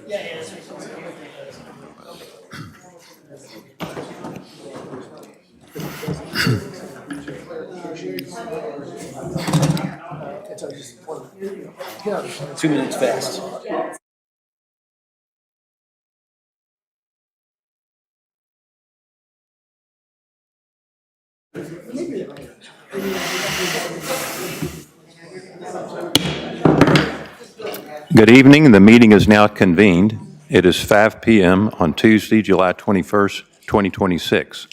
2 minutes fast. Good evening. The meeting is now convened. It is 5 p.m. on Tuesday, July 21st, 2026.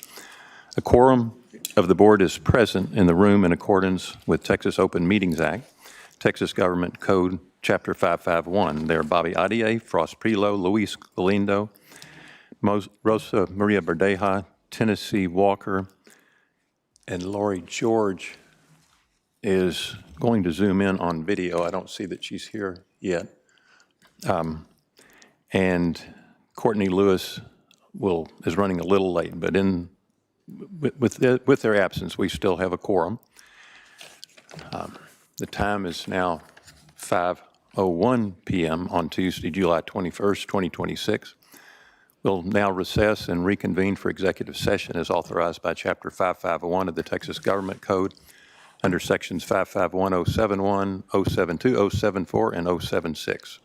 A quorum of the board is present in the room in accordance with Texas Open Meetings Act, Texas Government Code, Chapter 551. They are Bobby Adier, Frost Prelo, Luis Galindo, Rosa Maria Verdeja, Tennessee Walker, and Lori George is going to zoom in on video. I don't see that she's here yet. And Courtney Lewis is running a little late, but with their absence, we still have a quorum. The time is now 5:01 p.m. on Tuesday, July 21st, 2026. We'll now recess and reconvene for executive session as authorized by Chapter 551 of the Texas Government Code under Sections 551, 071, 072, 074, and 076.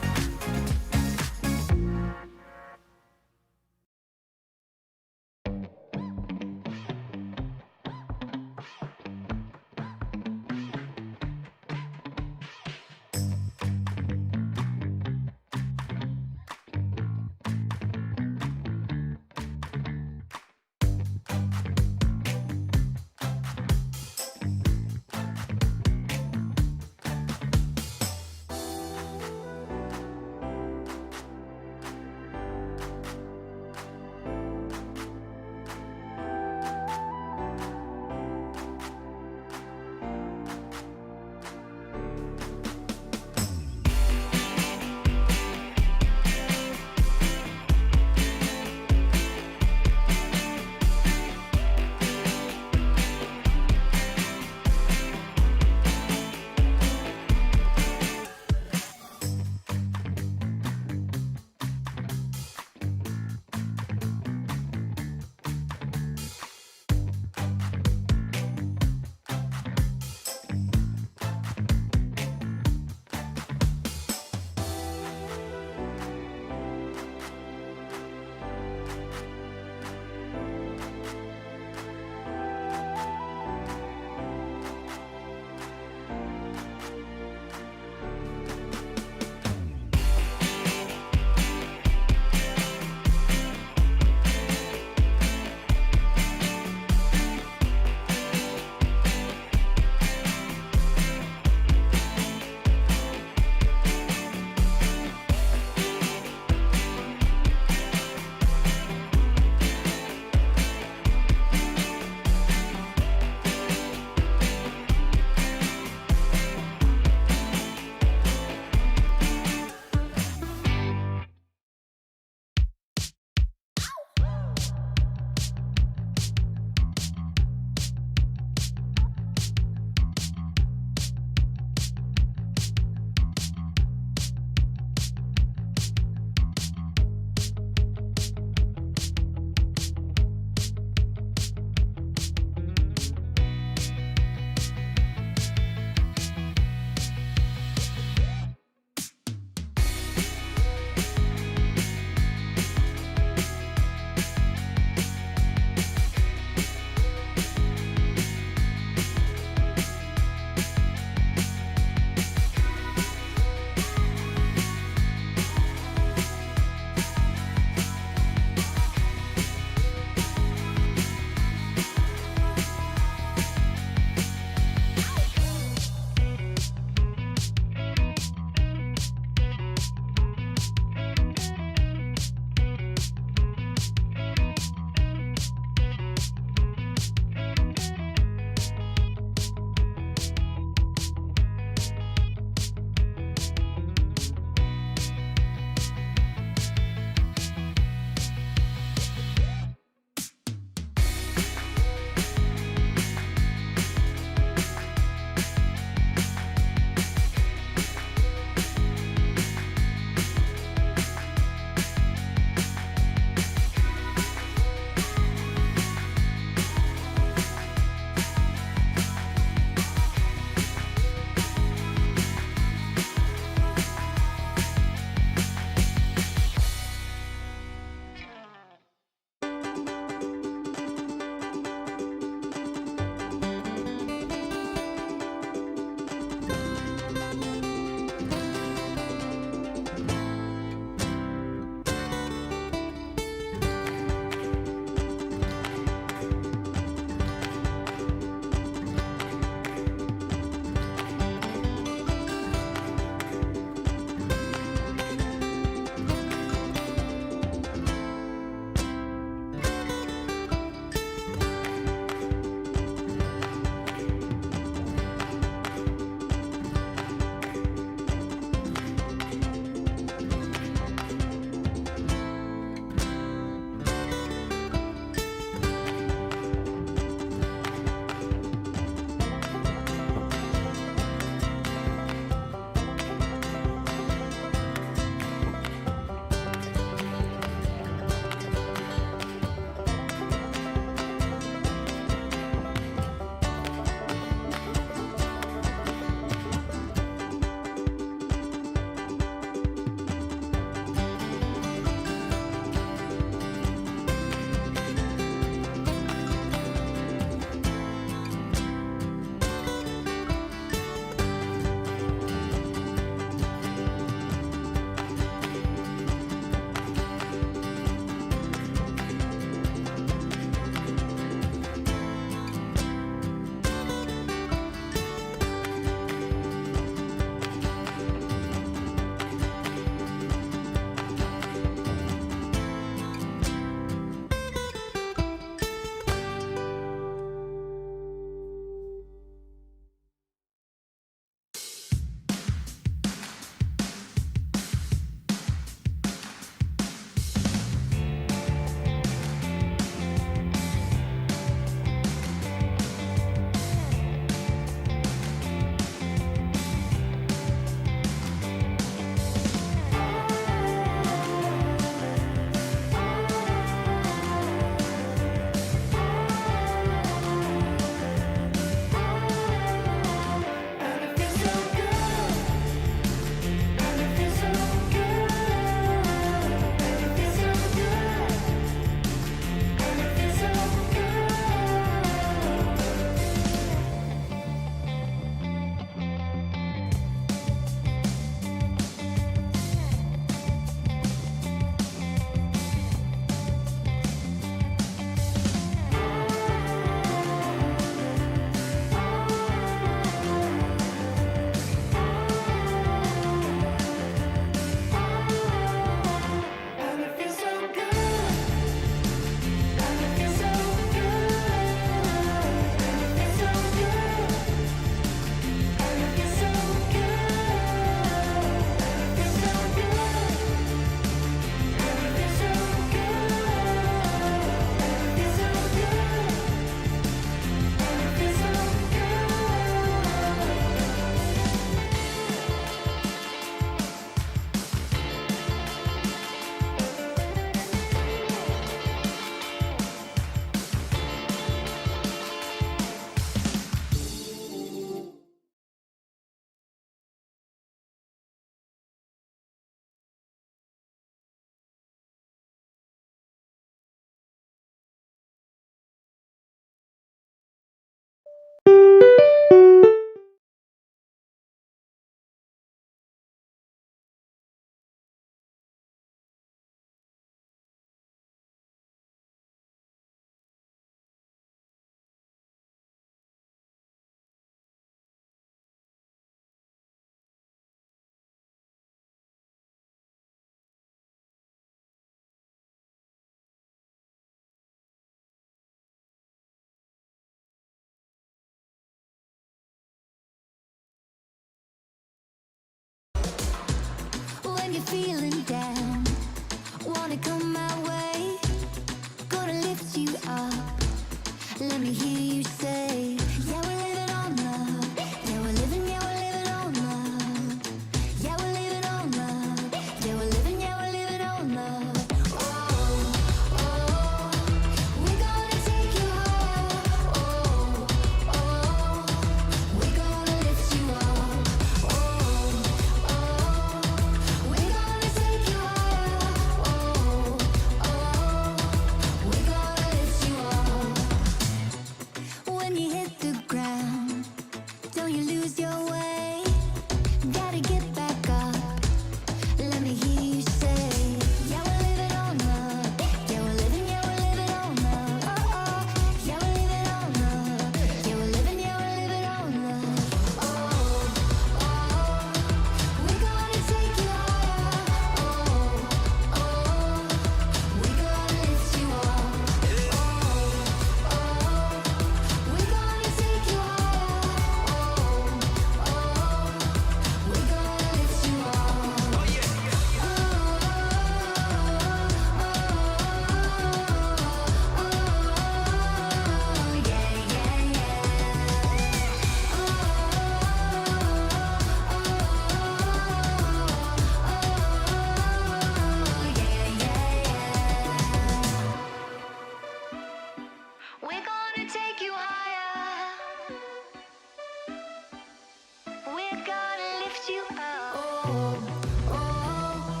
we're gonna lift you up. Oh, oh,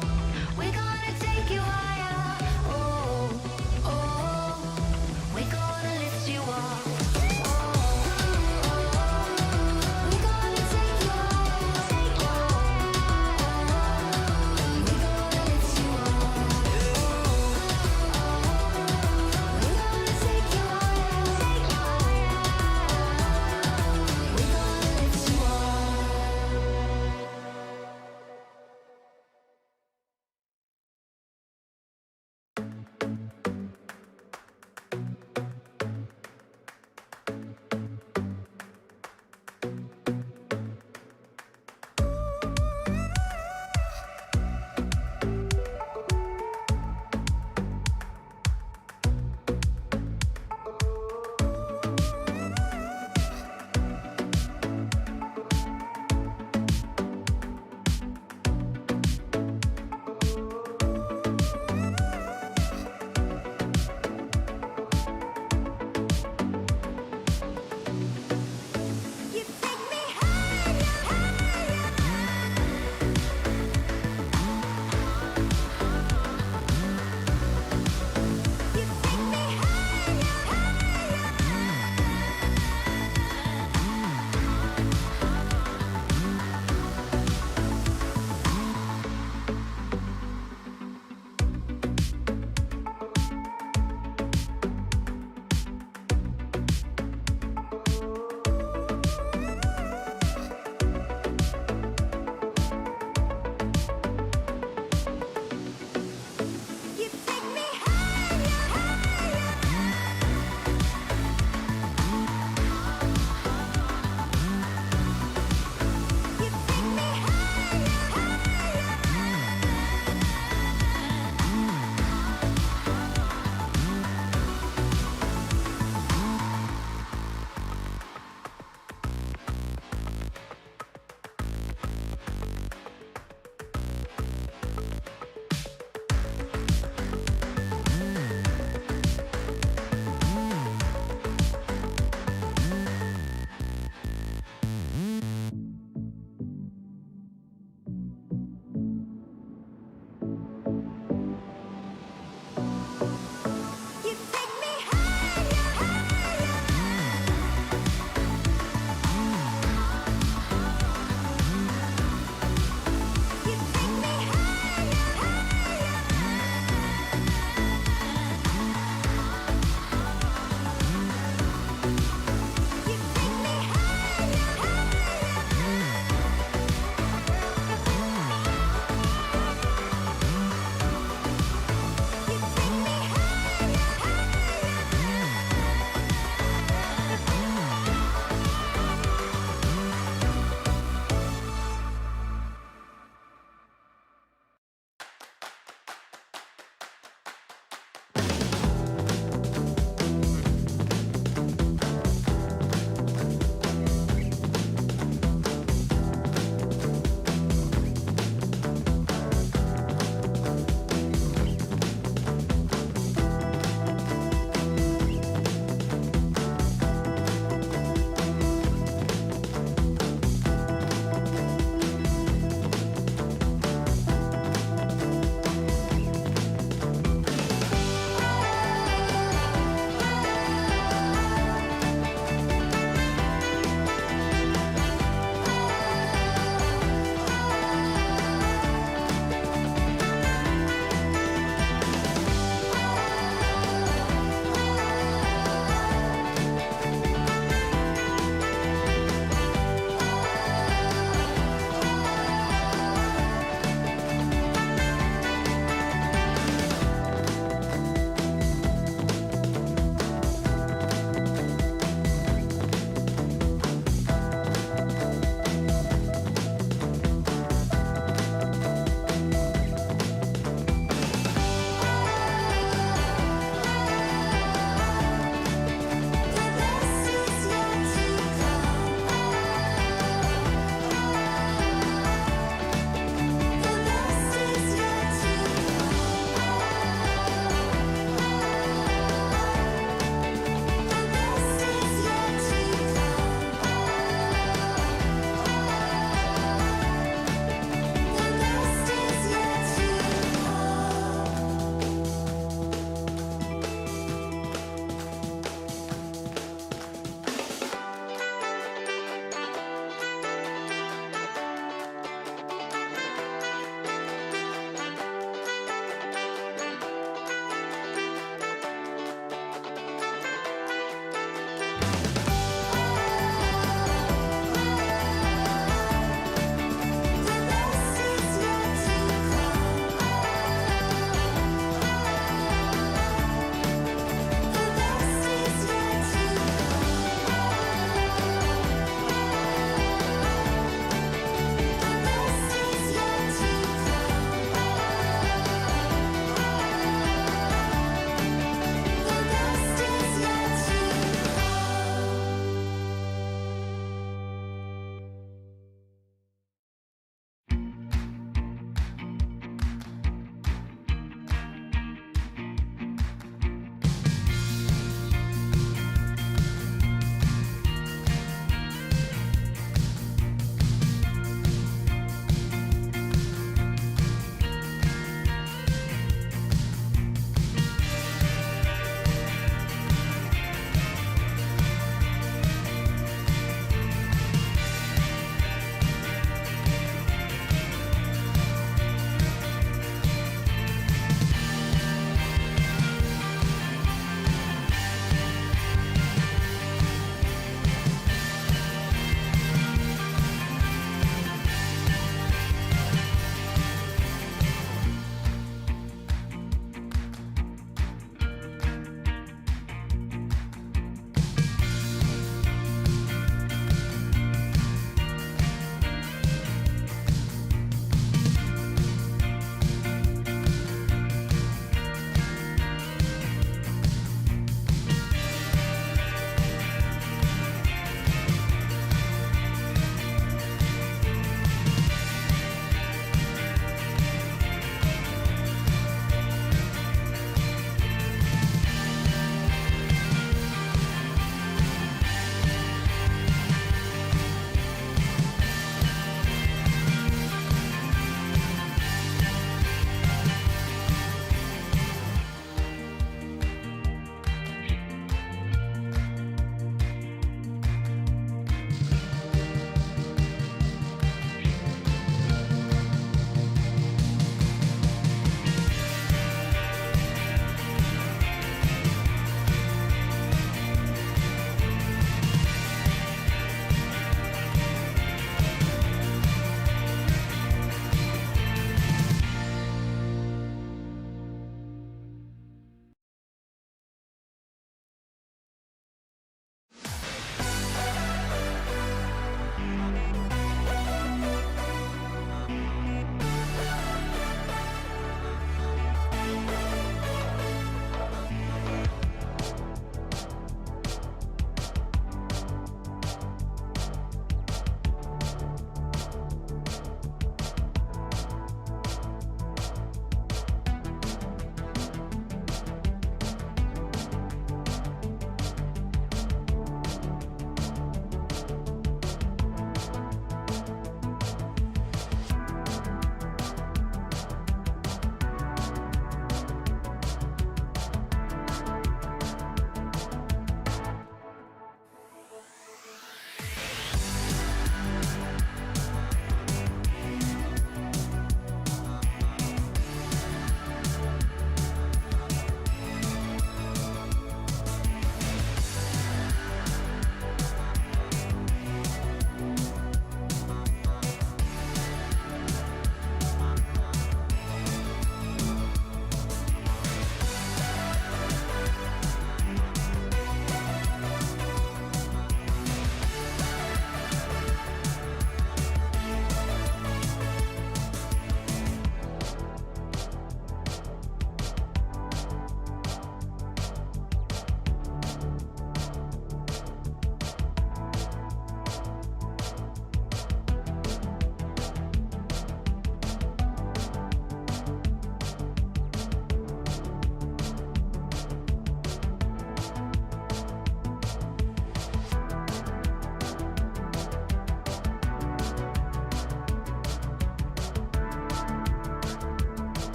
we're gonna take you higher. Oh, oh, we're gonna lift you up.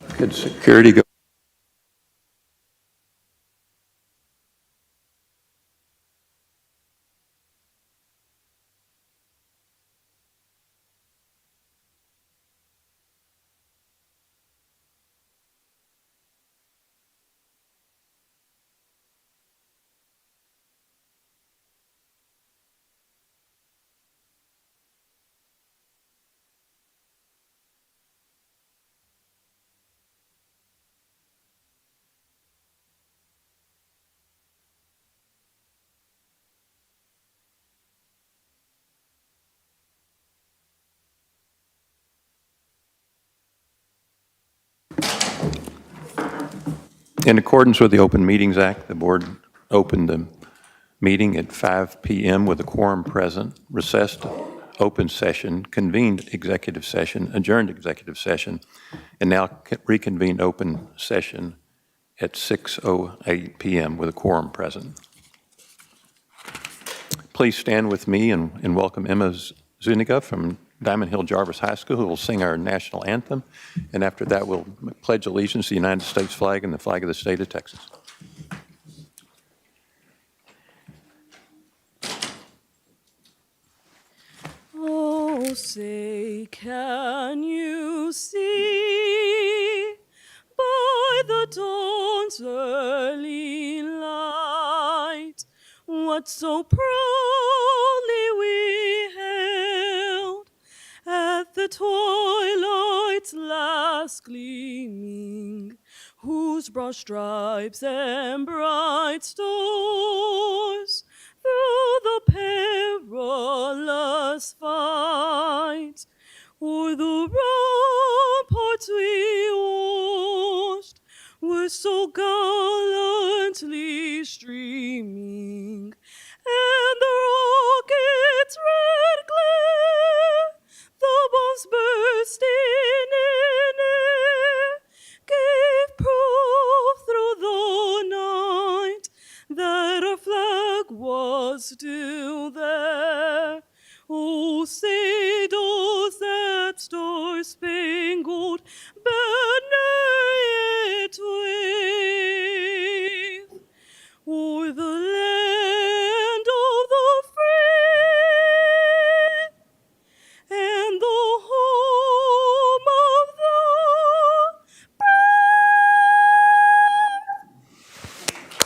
Could security go? In accordance with the Open Meetings Act, the board opened the meeting at 5 p.m. with a quorum present, recessed open session, convened executive session, adjourned executive session, and now reconvened open session at 6:08 p.m. with a quorum present. Please stand with me and welcome Emma Zuniga from Diamond Hill Jarvis High School, who will sing our national anthem. And after that, we'll pledge allegiance to the United States flag and the flag of the state of Texas. Oh, say, can you see by the dawn's early light what so proudly we hailed at the twilight's last gleaming, whose broad stripes and bright stars through the perilous fight o'er the ramparts we watched were so gallantly streaming, and the rocket's red glare, the bombs bursting in air, gave proof through the night that our flag was still there. Oh, say does that star-spangled banner yet wave o'er the land of the free and the home of the brave?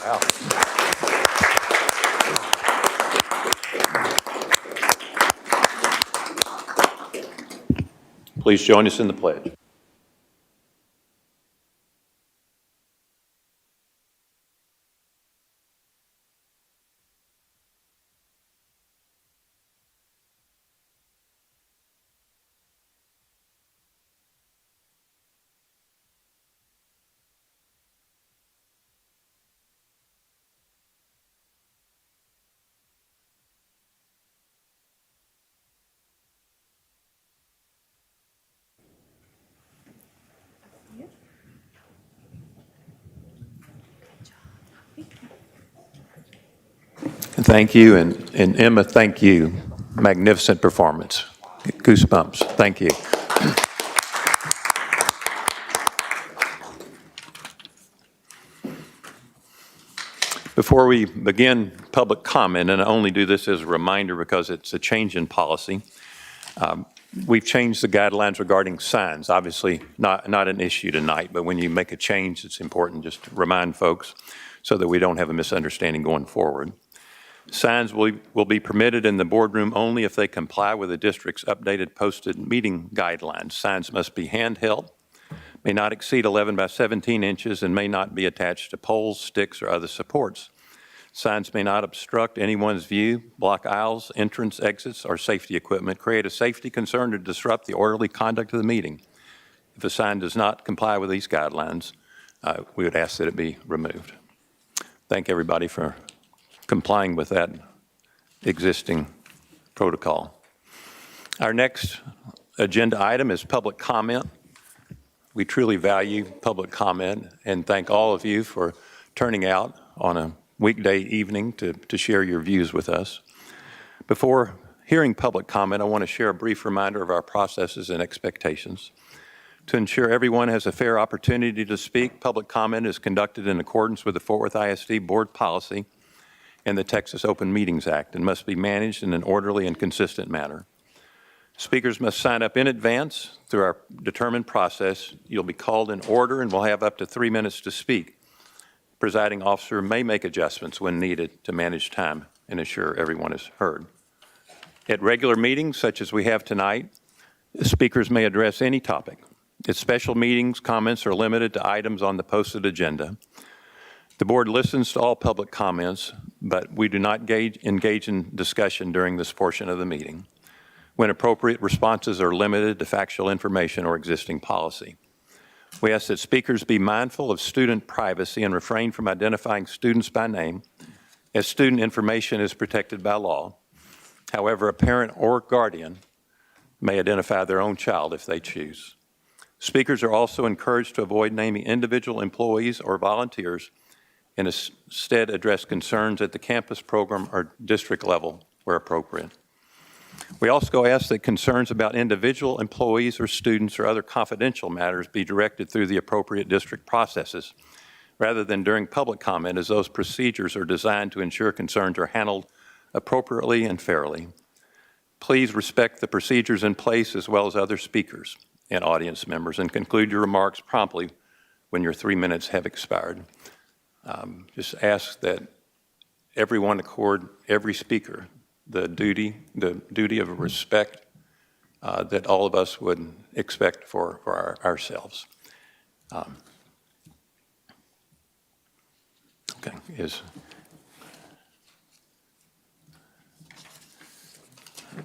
Wow. Please join us in the pledge. Thank you, and Emma, thank you. Magnificent performance. Goosebumps. Thank you. Before we begin public comment, and I only do this as a reminder because it's a change in policy, we've changed the guidelines regarding signs. Obviously, not an issue tonight, but when you make a change, it's important just to remind folks so that we don't have a misunderstanding going forward. Signs will be permitted in the boardroom only if they comply with the district's updated posted meeting guidelines. Signs must be handheld, may not exceed 11 by 17 inches, and may not be attached to poles, sticks, or other supports. Signs may not obstruct anyone's view, block aisles, entrance, exits, or safety equipment, create a safety concern, or disrupt the orderly conduct of the meeting. If a sign does not comply with these guidelines, we would ask that it be removed. Thank everybody for complying with that existing protocol. Our next agenda item is public comment. We truly value public comment and thank all of you for turning out on a weekday evening to share your views with us. Before hearing public comment, I want to share a brief reminder of our processes and expectations. To ensure everyone has a fair opportunity to speak, public comment is conducted in accordance with the Fort Worth ISD Board policy and the Texas Open Meetings Act and must be managed in an orderly and consistent manner. Speakers must sign up in advance through our determined process. You'll be called in order and will have up to 3 minutes to speak. Presiding officer may make adjustments when needed to manage time and ensure everyone is heard. At regular meetings, such as we have tonight, speakers may address any topic. At special meetings, comments are limited to items on the posted agenda. The board listens to all public comments, but we do not engage in discussion during this portion of the meeting. When appropriate, responses are limited to factual information or existing policy. We ask that speakers be mindful of student privacy and refrain from identifying students by name, as student information is protected by law. However, a parent or guardian may identify their own child if they choose. Speakers are also encouraged to avoid naming individual employees or volunteers and instead address concerns at the campus, program, or district level where appropriate. We also ask that concerns about individual employees or students or other confidential matters be directed through the appropriate district processes rather than during public comment, as those procedures are designed to ensure concerns are handled appropriately and fairly. Please respect the procedures in place as well as other speakers and audience members, and conclude your remarks promptly when your 3 minutes have expired. Just ask that everyone accord every speaker the duty of respect that all of us would expect for ourselves. Okay,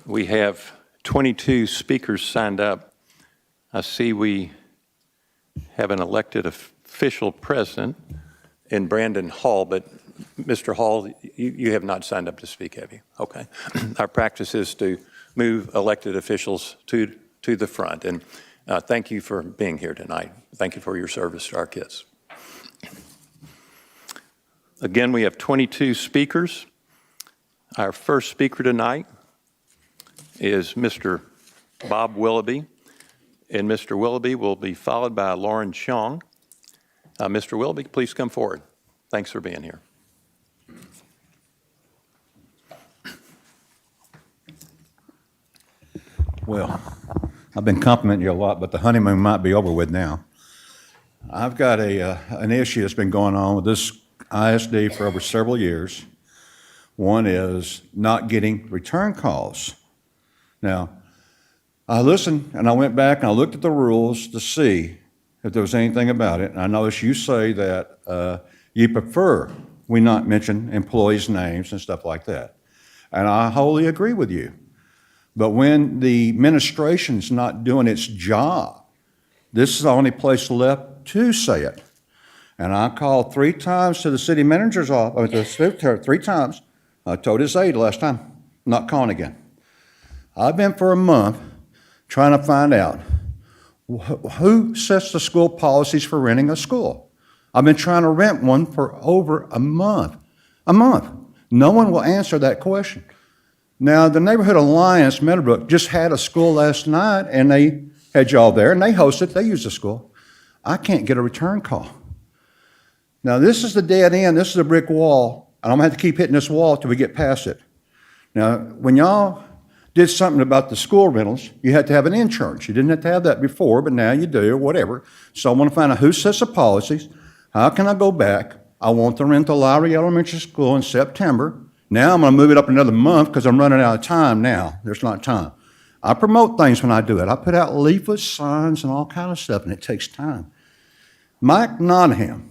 we have 22 speakers signed up. I see we have an elected official present in Brandon Hall, but Mr. Hall, you have not signed up to speak, have you? Okay. Our practice is to move elected officials to the front, and thank you for being here tonight. Thank you for your service to our kids. Again, we have 22 speakers. Our first speaker tonight is Mr. Bob Willoughby, and Mr. Willoughby will be followed by Lauren Chong. Mr. Willoughby, please come forward. Thanks for being here. Well, I've been complimenting you a lot, but the honeymoon might be over with now. I've got an issue that's been going on with this ISD for over several years. One is not getting return calls. Now, I listened and I went back and I looked at the rules to see if there was anything about it. And I noticed you say that you prefer we not mention employees' names and stuff like that. And I wholly agree with you. But when the administration's not doing its job, this is the only place left to say it. And I called 3 times to the city manager's office, 3 times. I told his aide last time, not calling again. I've been for a month trying to find out who sets the school policies for renting a school. I've been trying to rent one for over a month. No one will answer that question. Now, the Neighborhood Alliance, Meadowbrook, just had a school last night, and they had y'all there, and they hosted, they used the school. I can't get a return call. Now, this is the dead end, this is a brick wall, and I'm gonna have to keep hitting this wall till we get past it. Now, when y'all did something about the school rentals, you had to have an insurance. You didn't have to have that before, but now you do, or whatever. So I wanna find out who sets the policies, how can I go back? I want to rent the Lowry Elementary School in September. Now I'm gonna move it up another month because I'm running out of time now. There's not time. I promote things when I do it. I put out leaflets, signs, and all kind of stuff, and it takes time. Mike Nottingham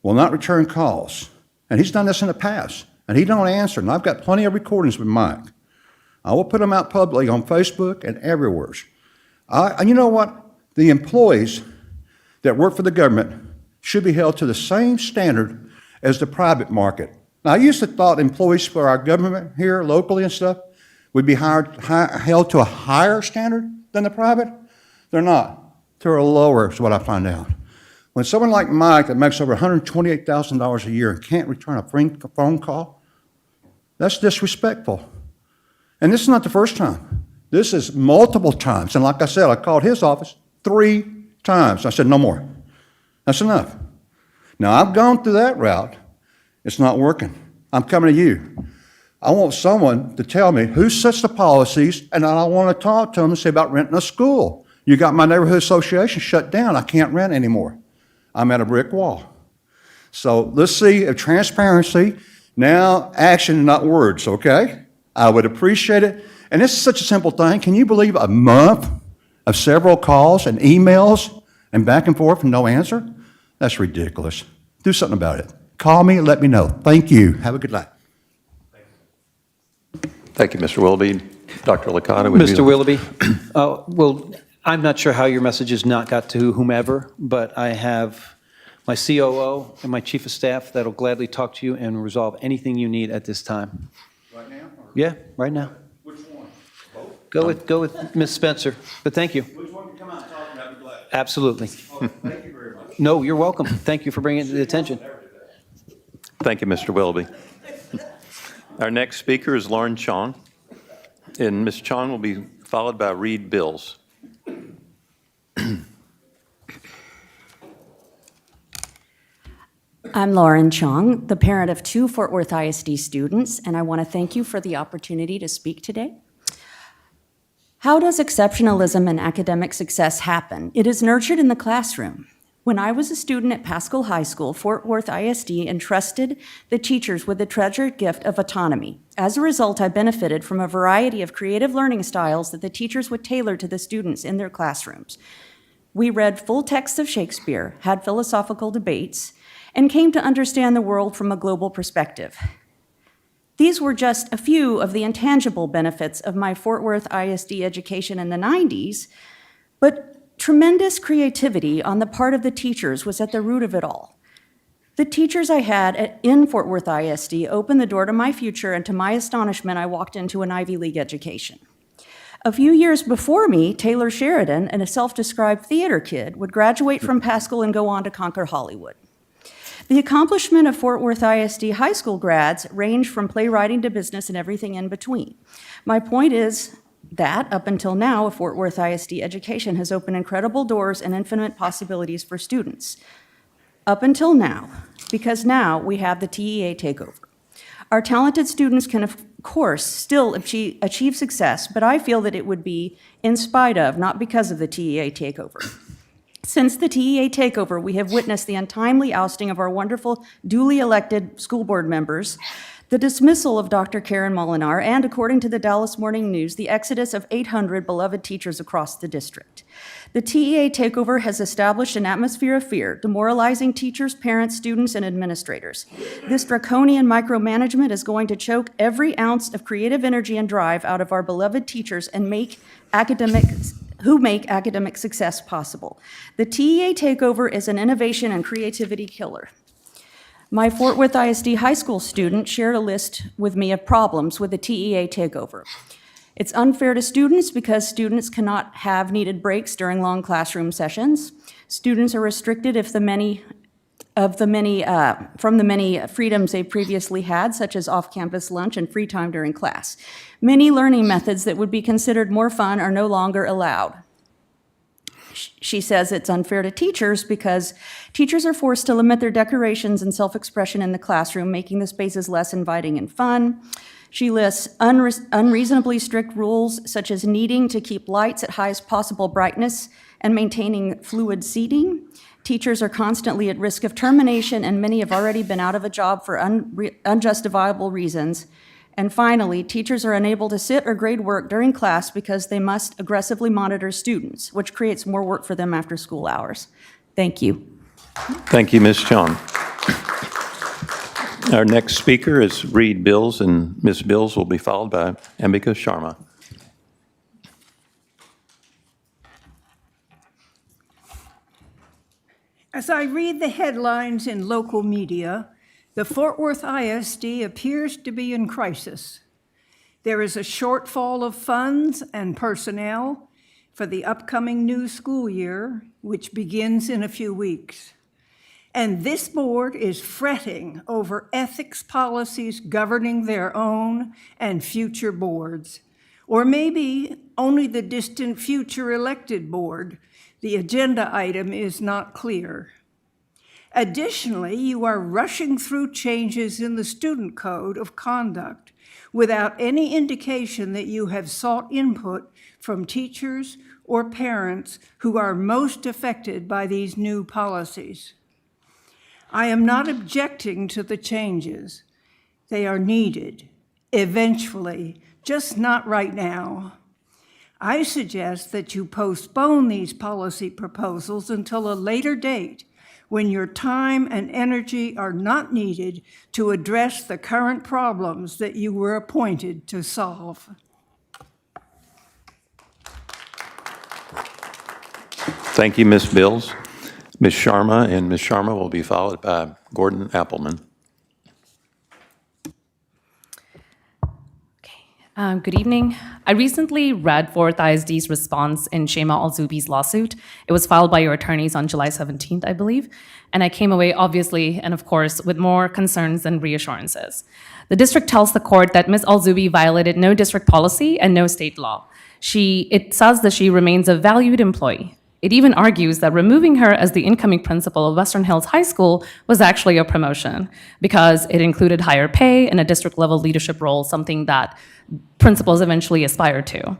will not return calls, and he's done this in the past, and he don't answer, and I've got plenty of recordings with Mike. I will put them out publicly on Facebook and everywhere. And you know what? The employees that work for the government should be held to the same standard as the private market. Now, I used to thought employees for our government here locally and stuff would be held to a higher standard than the private. They're not. They're lower is what I find out. When someone like Mike that makes over $128,000 a year and can't return a phone call, that's disrespectful. And this is not the first time. This is multiple times. And like I said, I called his office 3 times. I said, no more. That's enough. Now, I've gone through that route. It's not working. I'm coming to you. I want someone to tell me who sets the policies, and I want to talk to them and say about renting a school. You got my neighborhood association shut down. I can't rent anymore. I'm at a brick wall. So let's see if transparency, now action, not words, okay? I would appreciate it. And this is such a simple thing. Can you believe a month of several calls and emails and back and forth and no answer? That's ridiculous. Do something about it. Call me and let me know. Thank you. Have a good night. Thank you, Mr. Willoughby. Dr. Licata, would you? Mr. Willoughby, well, I'm not sure how your messages not got to whomever, but I have my COO and my chief of staff that'll gladly talk to you and resolve anything you need at this time. Right now? Yeah, right now. Which one? Both? Go with Ms. Spencer, but thank you. Which one can come out and talk, and I'd be glad. Absolutely. Okay, thank you very much. No, you're welcome. Thank you for bringing it to the attention. Thank you, Mr. Willoughby. Our next speaker is Lauren Chong, and Ms. Chong will be followed by Reed Bills. I'm Lauren Chong, the parent of 2 Fort Worth ISD students, and I want to thank you for the opportunity to speak today. How does exceptionalism and academic success happen? It is nurtured in the classroom. When I was a student at Pascal High School, Fort Worth ISD entrusted the teachers with the treasured gift of autonomy. As a result, I benefited from a variety of creative learning styles that the teachers would tailor to the students in their classrooms. We read full texts of Shakespeare, had philosophical debates, and came to understand the world from a global perspective. These were just a few of the intangible benefits of my Fort Worth ISD education in the 90s, but tremendous creativity on the part of the teachers was at the root of it all. The teachers I had in Fort Worth ISD opened the door to my future, and to my astonishment, I walked into an Ivy League education. A few years before me, Taylor Sheridan, and a self-described theater kid, would graduate from Pascal and go on to conquer Hollywood. The accomplishment of Fort Worth ISD high school grads range from playwriting to business and everything in between. My point is that, up until now, a Fort Worth ISD education has opened incredible doors and infinite possibilities for students. Up until now, because now we have the TEA takeover. Our talented students can, of course, still achieve success, but I feel that it would be in spite of, not because of the TEA takeover. Since the TEA takeover, we have witnessed the untimely ousting of our wonderful, duly elected school board members, the dismissal of Dr. Karen Molinar, and, according to the Dallas Morning News, the exodus of 800 beloved teachers across the district. The TEA takeover has established an atmosphere of fear, demoralizing teachers, parents, students, and administrators. This draconian micromanagement is going to choke every ounce of creative energy and drive out of our beloved teachers and who make academic success possible. The TEA takeover is an innovation and creativity killer. My Fort Worth ISD high school student shared a list with me of problems with the TEA takeover. It's unfair to students because students cannot have needed breaks during long classroom sessions. Students are restricted from the many freedoms they previously had, such as off-campus lunch and free time during class. Many learning methods that would be considered more fun are no longer allowed. She says it's unfair to teachers because teachers are forced to limit their decorations and self-expression in the classroom, making the spaces less inviting and fun. She lists unreasonably strict rules, such as needing to keep lights at highest possible brightness and maintaining fluid seating. Teachers are constantly at risk of termination, and many have already been out of a job for unjustifiable reasons. And finally, teachers are unable to sit or grade work during class because they must aggressively monitor students, which creates more work for them after school hours. Thank you. Thank you, Ms. Chong. Our next speaker is Reed Bills, and Ms. Bills will be followed by Ambika Sharma. As I read the headlines in local media, the Fort Worth ISD appears to be in crisis. There is a shortfall of funds and personnel for the upcoming new school year, which begins in a few weeks. And this board is fretting over ethics policies governing their own and future boards. Or maybe only the distant future elected board. The agenda item is not clear. Additionally, you are rushing through changes in the student code of conduct without any indication that you have sought input from teachers or parents who are most affected by these new policies. I am not objecting to the changes. They are needed, eventually, just not right now. I suggest that you postpone these policy proposals until a later date when your time and energy are not needed to address the current problems that you were appointed to solve. Thank you, Ms. Bills. Ms. Sharma, and Ms. Sharma will be followed by Gordon Appleman. Good evening. I recently read Fourth ISD's response in Shema Al-Zubi's lawsuit. It was filed by your attorneys on July 17th, I believe, and I came away, obviously, and of course, with more concerns than reassurances. The district tells the court that Ms. Al-Zubi violated no district policy and no state law. It says that she remains a valued employee. It even argues that removing her as the incoming principal of Western Hills High School was actually a promotion because it included higher pay and a district-level leadership role, something that principals eventually aspire to.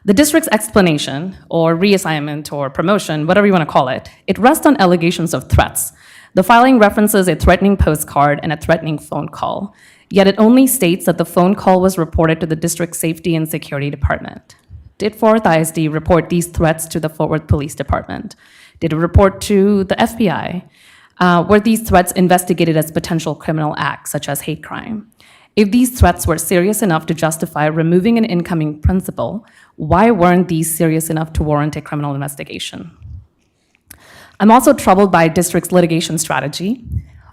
The district's explanation, or reassignment, or promotion, whatever you want to call it, it rests on allegations of threats. The filing references a threatening postcard and a threatening phone call, yet it only states that the phone call was reported to the district safety and security department. Did Fourth ISD report these threats to the Fort Worth Police Department? Did it report to the FBI? Were these threats investigated as potential criminal acts, such as hate crime? If these threats were serious enough to justify removing an incoming principal, why weren't these serious enough to warrant a criminal investigation? I'm also troubled by district's litigation strategy.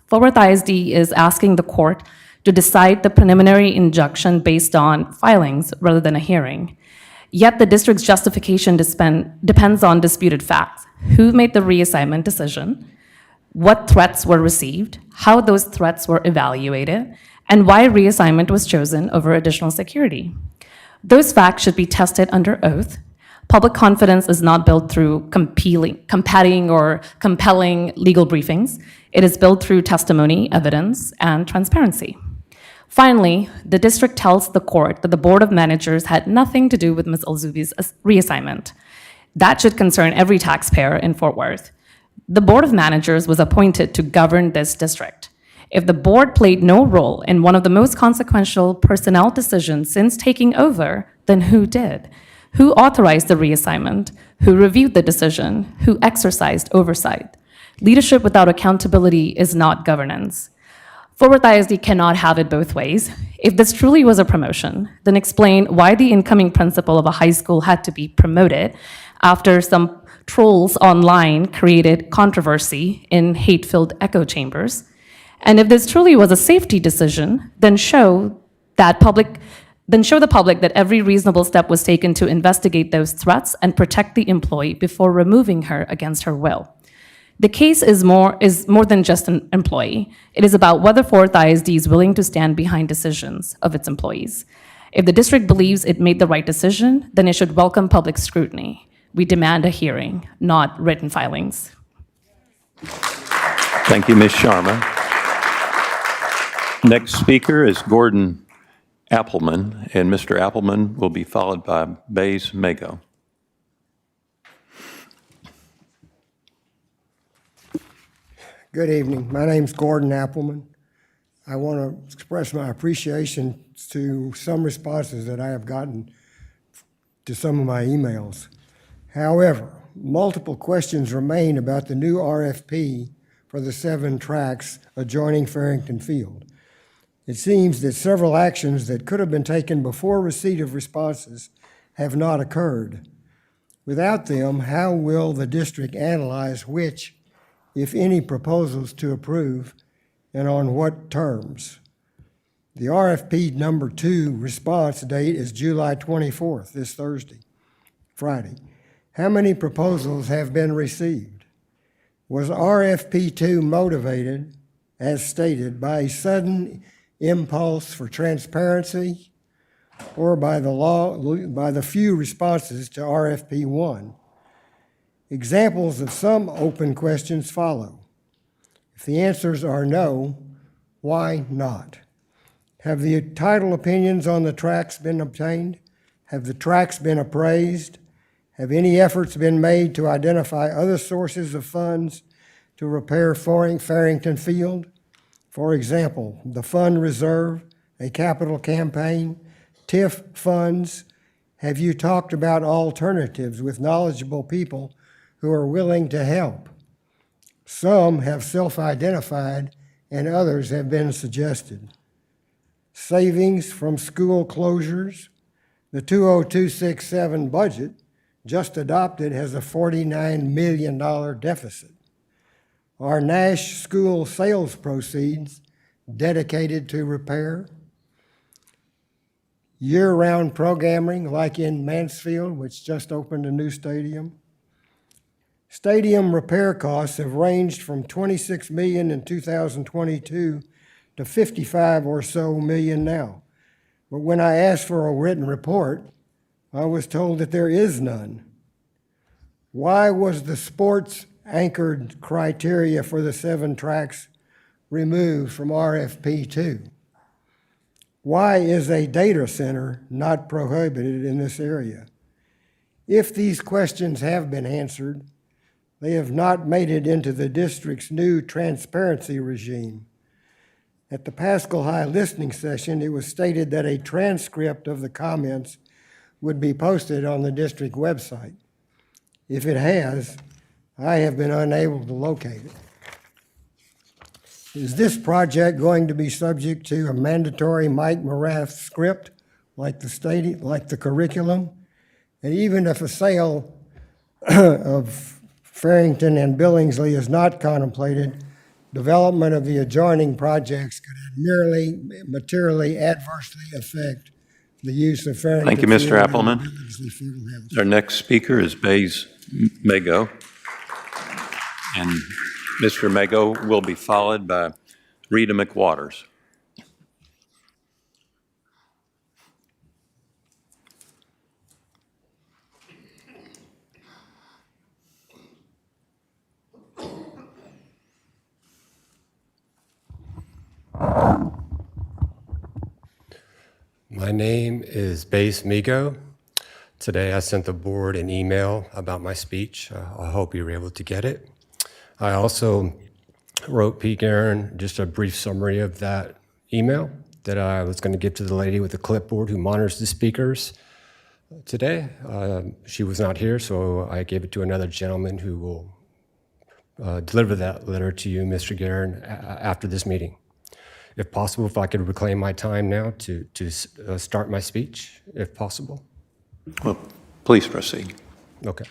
Fort Worth ISD is asking the court to decide the preliminary injunction based on filings rather than a hearing. Yet the district's justification depends on disputed facts. Who made the reassignment decision? What threats were received? How those threats were evaluated? And why reassignment was chosen over additional security? Those facts should be tested under oath. Public confidence is not built through competing or compelling legal briefings. It is built through testimony, evidence, and transparency. Finally, the district tells the court that the Board of Managers had nothing to do with Ms. Al-Zubi's reassignment. That should concern every taxpayer in Fort Worth. The Board of Managers was appointed to govern this district. If the board played no role in one of the most consequential personnel decisions since taking over, then who did? Who authorized the reassignment? Who reviewed the decision? Who exercised oversight? Leadership without accountability is not governance. Fort Worth ISD cannot have it both ways. If this truly was a promotion, then explain why the incoming principal of a high school had to be promoted after some trolls online created controversy in hate-filled echo chambers. And if this truly was a safety decision, then show the public that every reasonable step was taken to investigate those threats and protect the employee before removing her against her will. The case is more than just an employee. It is about whether Fourth ISD is willing to stand behind decisions of its employees. If the district believes it made the right decision, then it should welcome public scrutiny. We demand a hearing, not written filings. Thank you, Ms. Sharma. Next speaker is Gordon Appleman, and Mr. Appleman will be followed by Bays Mago. Good evening. My name's Gordon Appleman. I want to express my appreciation to some responses that I have gotten to some of my emails. However, multiple questions remain about the new RFP for the 7 tracks adjoining Farrington Field. It seems that several actions that could have been taken before receipt of responses have not occurred. Without them, how will the district analyze which, if any, proposals to approve, and on what terms? The RFP number 2 response date is July 24th, this Friday. How many proposals have been received? Was RFP 2 motivated, as stated, by a sudden impulse for transparency, or by the few responses to RFP 1. Examples of some open questions follow. If the answers are no, why not? Have the title opinions on the tracks been obtained? Have the tracks been appraised? Have any efforts been made to identify other sources of funds to repair Farrington Field? For example, the fund reserve, a capital campaign, TIF funds. Have you talked about alternatives with knowledgeable people who are willing to help? Some have self-identified and others have been suggested. Savings from school closures. The 20267 budget just adopted has a $49 million deficit. Are Nash school sales proceeds dedicated to repair? Year-round programming like in Mansfield, which just opened a new stadium. Stadium repair costs have ranged from $26 million in 2022 to $55 or so million now. But when I asked for a written report, I was told that there is none. Why was the sports-anchored criteria for the 7 tracks removed from RFP 2? Why is a data center not prohibited in this area? If these questions have been answered, they have not made it into the district's new transparency regime. At the Pascal High listening session, it was stated that a transcript of the comments would be posted on the district website. If it has, I have been unable to locate it. Is this project going to be subject to a mandatory Mike Morath script like the curriculum? And even if a sale of Farrington and Billingsley is not contemplated, development of the adjoining projects could merely materially adversely affect the use of Farrington. Thank you, Mr. Field and Appleman. Billingsley Field House. Our next speaker is Bays Mago. And Mr. Mago will be followed by Rita McWaters. My name is Bays Migo. Today I sent the board an email about my speech. I hope you were able to get it. I also wrote Pete Guerin just a brief summary of that email that I was going to give to the lady with the clipboard who monitors the speakers today. She was not here, so I gave it to another gentleman who will deliver that letter to you, Mr. Guerin, after this meeting. If possible, if I could reclaim my time now to start my speech, if possible. Well, please proceed. Okay.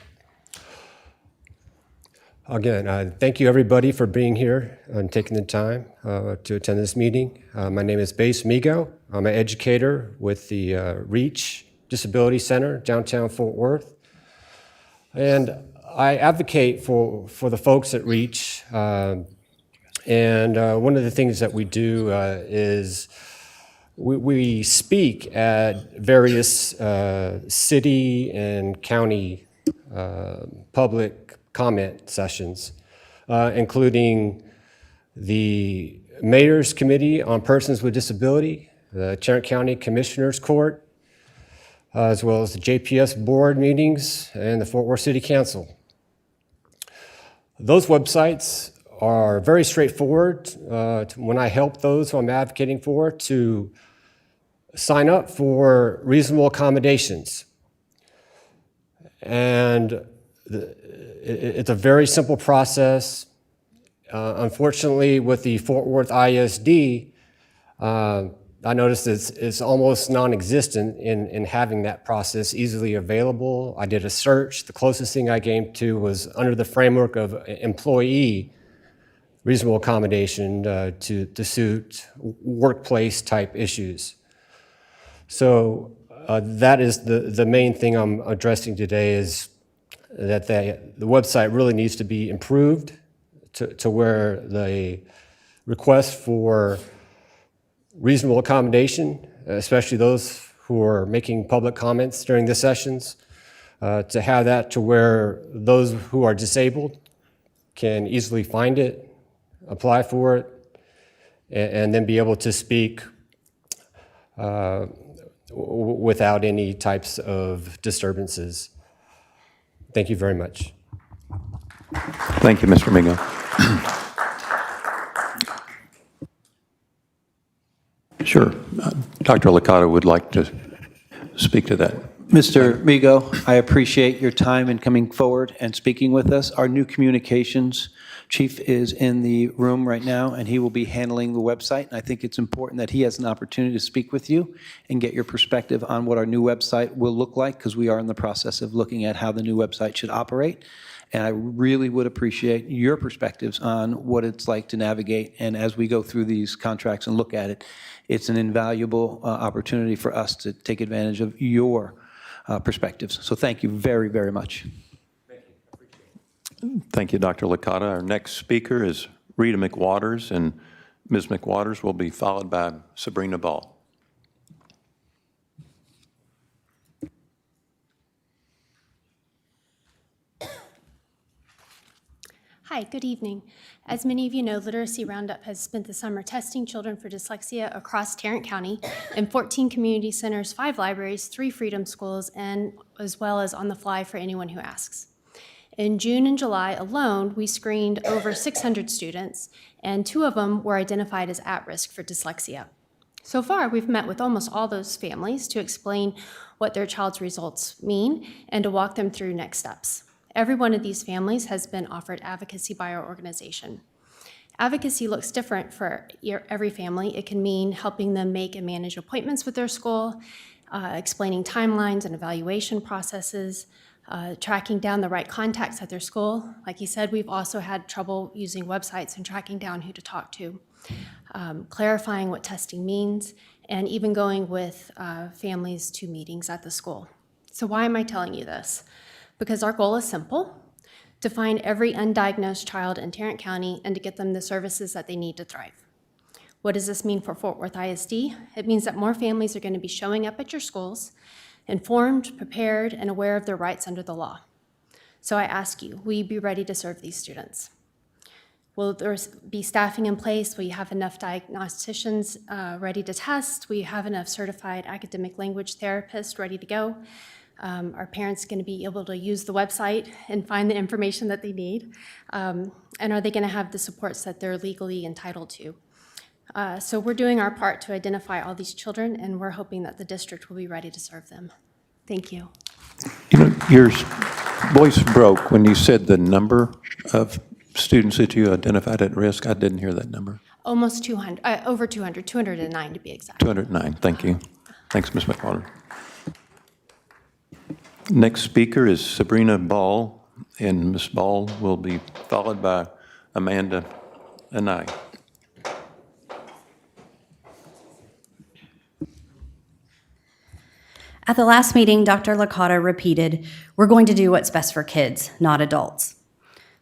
Again, thank you everybody for being here and taking the time to attend this meeting. My name is Bays Migo. I'm an educator with the REACH Disability Center, downtown Fort Worth. And I advocate for the folks at REACH. And one of the things that we do is we speak at various city and county public comment sessions, including the Mayor's Committee on Persons with Disability, the Tarrant County Commissioners Court, as well as the JPS board meetings and the Fort Worth City Council. Those websites are very straightforward when I help those who I'm advocating for to sign up for reasonable accommodations. And it's a very simple process. Unfortunately, with the Fort Worth ISD, I noticed it's almost non-existent in having that process easily available. I did a search. The closest thing I came to was under the framework of employee reasonable accommodation to suit workplace type issues. So that is the main thing I'm addressing today, is that the website really needs to be improved to where the request for reasonable accommodation, especially those who are making public comments during the sessions, to have that to where those who are disabled can easily find it, apply for it, and then be able to speak without any types of disturbances. Thank you very much. Thank you, Mr. Migo. Sure. Dr. Licata would like to speak to that. Mr. Migo, I appreciate your time in coming forward and speaking with us. Our new communications chief is in the room right now, and he will be handling the website. And I think it's important that he has an opportunity to speak with you and get your perspective on what our new website will look like, because we are in the process of looking at how the new website should operate. And I really would appreciate your perspectives on what it's like to navigate. And as we go through these contracts and look at it, it's an invaluable opportunity for us to take advantage of your perspectives. So thank you very, very much. Thank you, Dr. Licata. Our next speaker is Rita McWaters, and Ms. McWaters will be followed by Sabrina Ball. Hi, good evening. As many of you know, Literacy Roundup has spent the summer testing children for dyslexia across Tarrant County in 14 community centers, 5 libraries, 3 freedom schools, and as well as on the fly for anyone who asks. In June and July alone, we screened over 600 students, and 2 of them were identified as at risk for dyslexia. So far, we've met with almost all those families to explain what their child's results mean and to walk them through next steps. Every one of these families has been offered advocacy by our organization. Advocacy looks different for every family. It can mean helping them make and manage appointments with their school, explaining timelines and evaluation processes, tracking down the right contacts at their school. Like you said, we've also had trouble using websites and tracking down who to talk to, clarifying what testing means, and even going with families to meetings at the school. So why am I telling you this? Because our goal is simple: to find every undiagnosed child in Tarrant County and to get them the services that they need to thrive. What does this mean for Fort Worth ISD? It means that more families are going to be showing up at your schools, informed, prepared, and aware of their rights under the law. So I ask you, will you be ready to serve these students? Will there be staffing in place? Will you have enough diagnosticians ready to test? Will you have enough certified academic language therapists ready to go? Are parents going to be able to use the website and find the information that they need? And are they going to have the supports that they're legally entitled to? So we're doing our part to identify all these children, and we're hoping that the district will be ready to serve them. Thank you. You know, your voice broke when you said the number of students that you identified at risk. I didn't hear that number. Almost 200, over 200, 209 to be exact. 209, thank you. Thanks, Ms. McWater. Next speaker is Sabrina Ball, and Ms. Ball will be followed by Amanda and I. At the last meeting, Dr. Licata repeated, "We're going to do what's best for kids, not adults."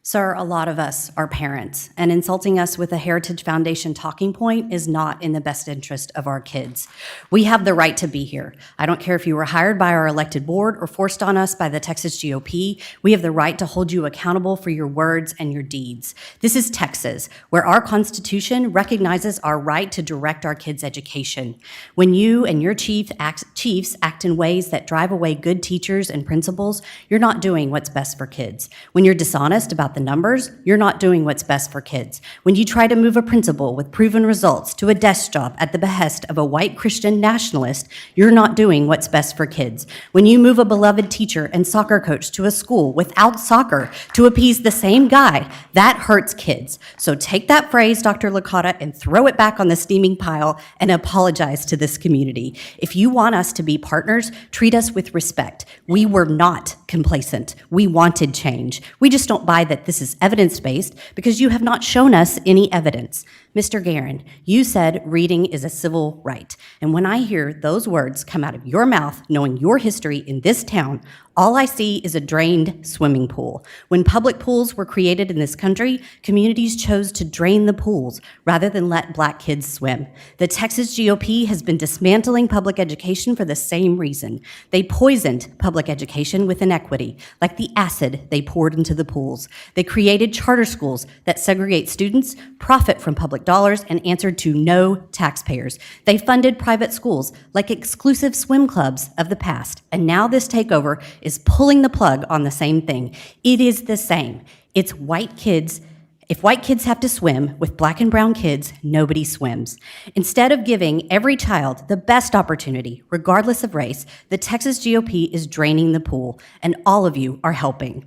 Sir, a lot of us are parents, and insulting us with a Heritage Foundation talking point is not in the best interest of our kids. We have the right to be here. I don't care if you were hired by our elected board or forced on us by the Texas GOP. We have the right to hold you accountable for your words and your deeds. This is Texas, where our Constitution recognizes our right to direct our kids' education. When you and your chiefs act in ways that drive away good teachers and principals, you're not doing what's best for kids. When you're dishonest about the numbers, you're not doing what's best for kids. When you try to move a principal with proven results to a desk job at the behest of a white Christian nationalist, you're not doing what's best for kids. When you move a beloved teacher and soccer coach to a school without soccer to appease the same guy, that hurts kids. So take that phrase, Dr. Licata, and throw it back on the steaming pile and apologize to this community. If you want us to be partners, treat us with respect. We were not complacent. We wanted change. We just don't buy that this is evidence-based because you have not shown us any evidence. Mr. Guerin, you said reading is a civil right. And when I hear those words come out of your mouth, knowing your history in this town, All I see is a drained swimming pool. When public pools were created in this country, communities chose to drain the pools rather than let Black kids swim. The Texas GOP has been dismantling public education for the same reason. They poisoned public education with inequity, like the acid they poured into the pools. They created charter schools that segregate students, profit from public dollars, and answered to no taxpayers. They funded private schools like exclusive swim clubs of the past, and now this takeover is pulling the plug on the same thing. It is the same. It's white kids. If white kids have to swim with Black and brown kids, nobody swims. Instead of giving every child the best opportunity, regardless of race, the Texas GOP is draining the pool, and all of you are helping.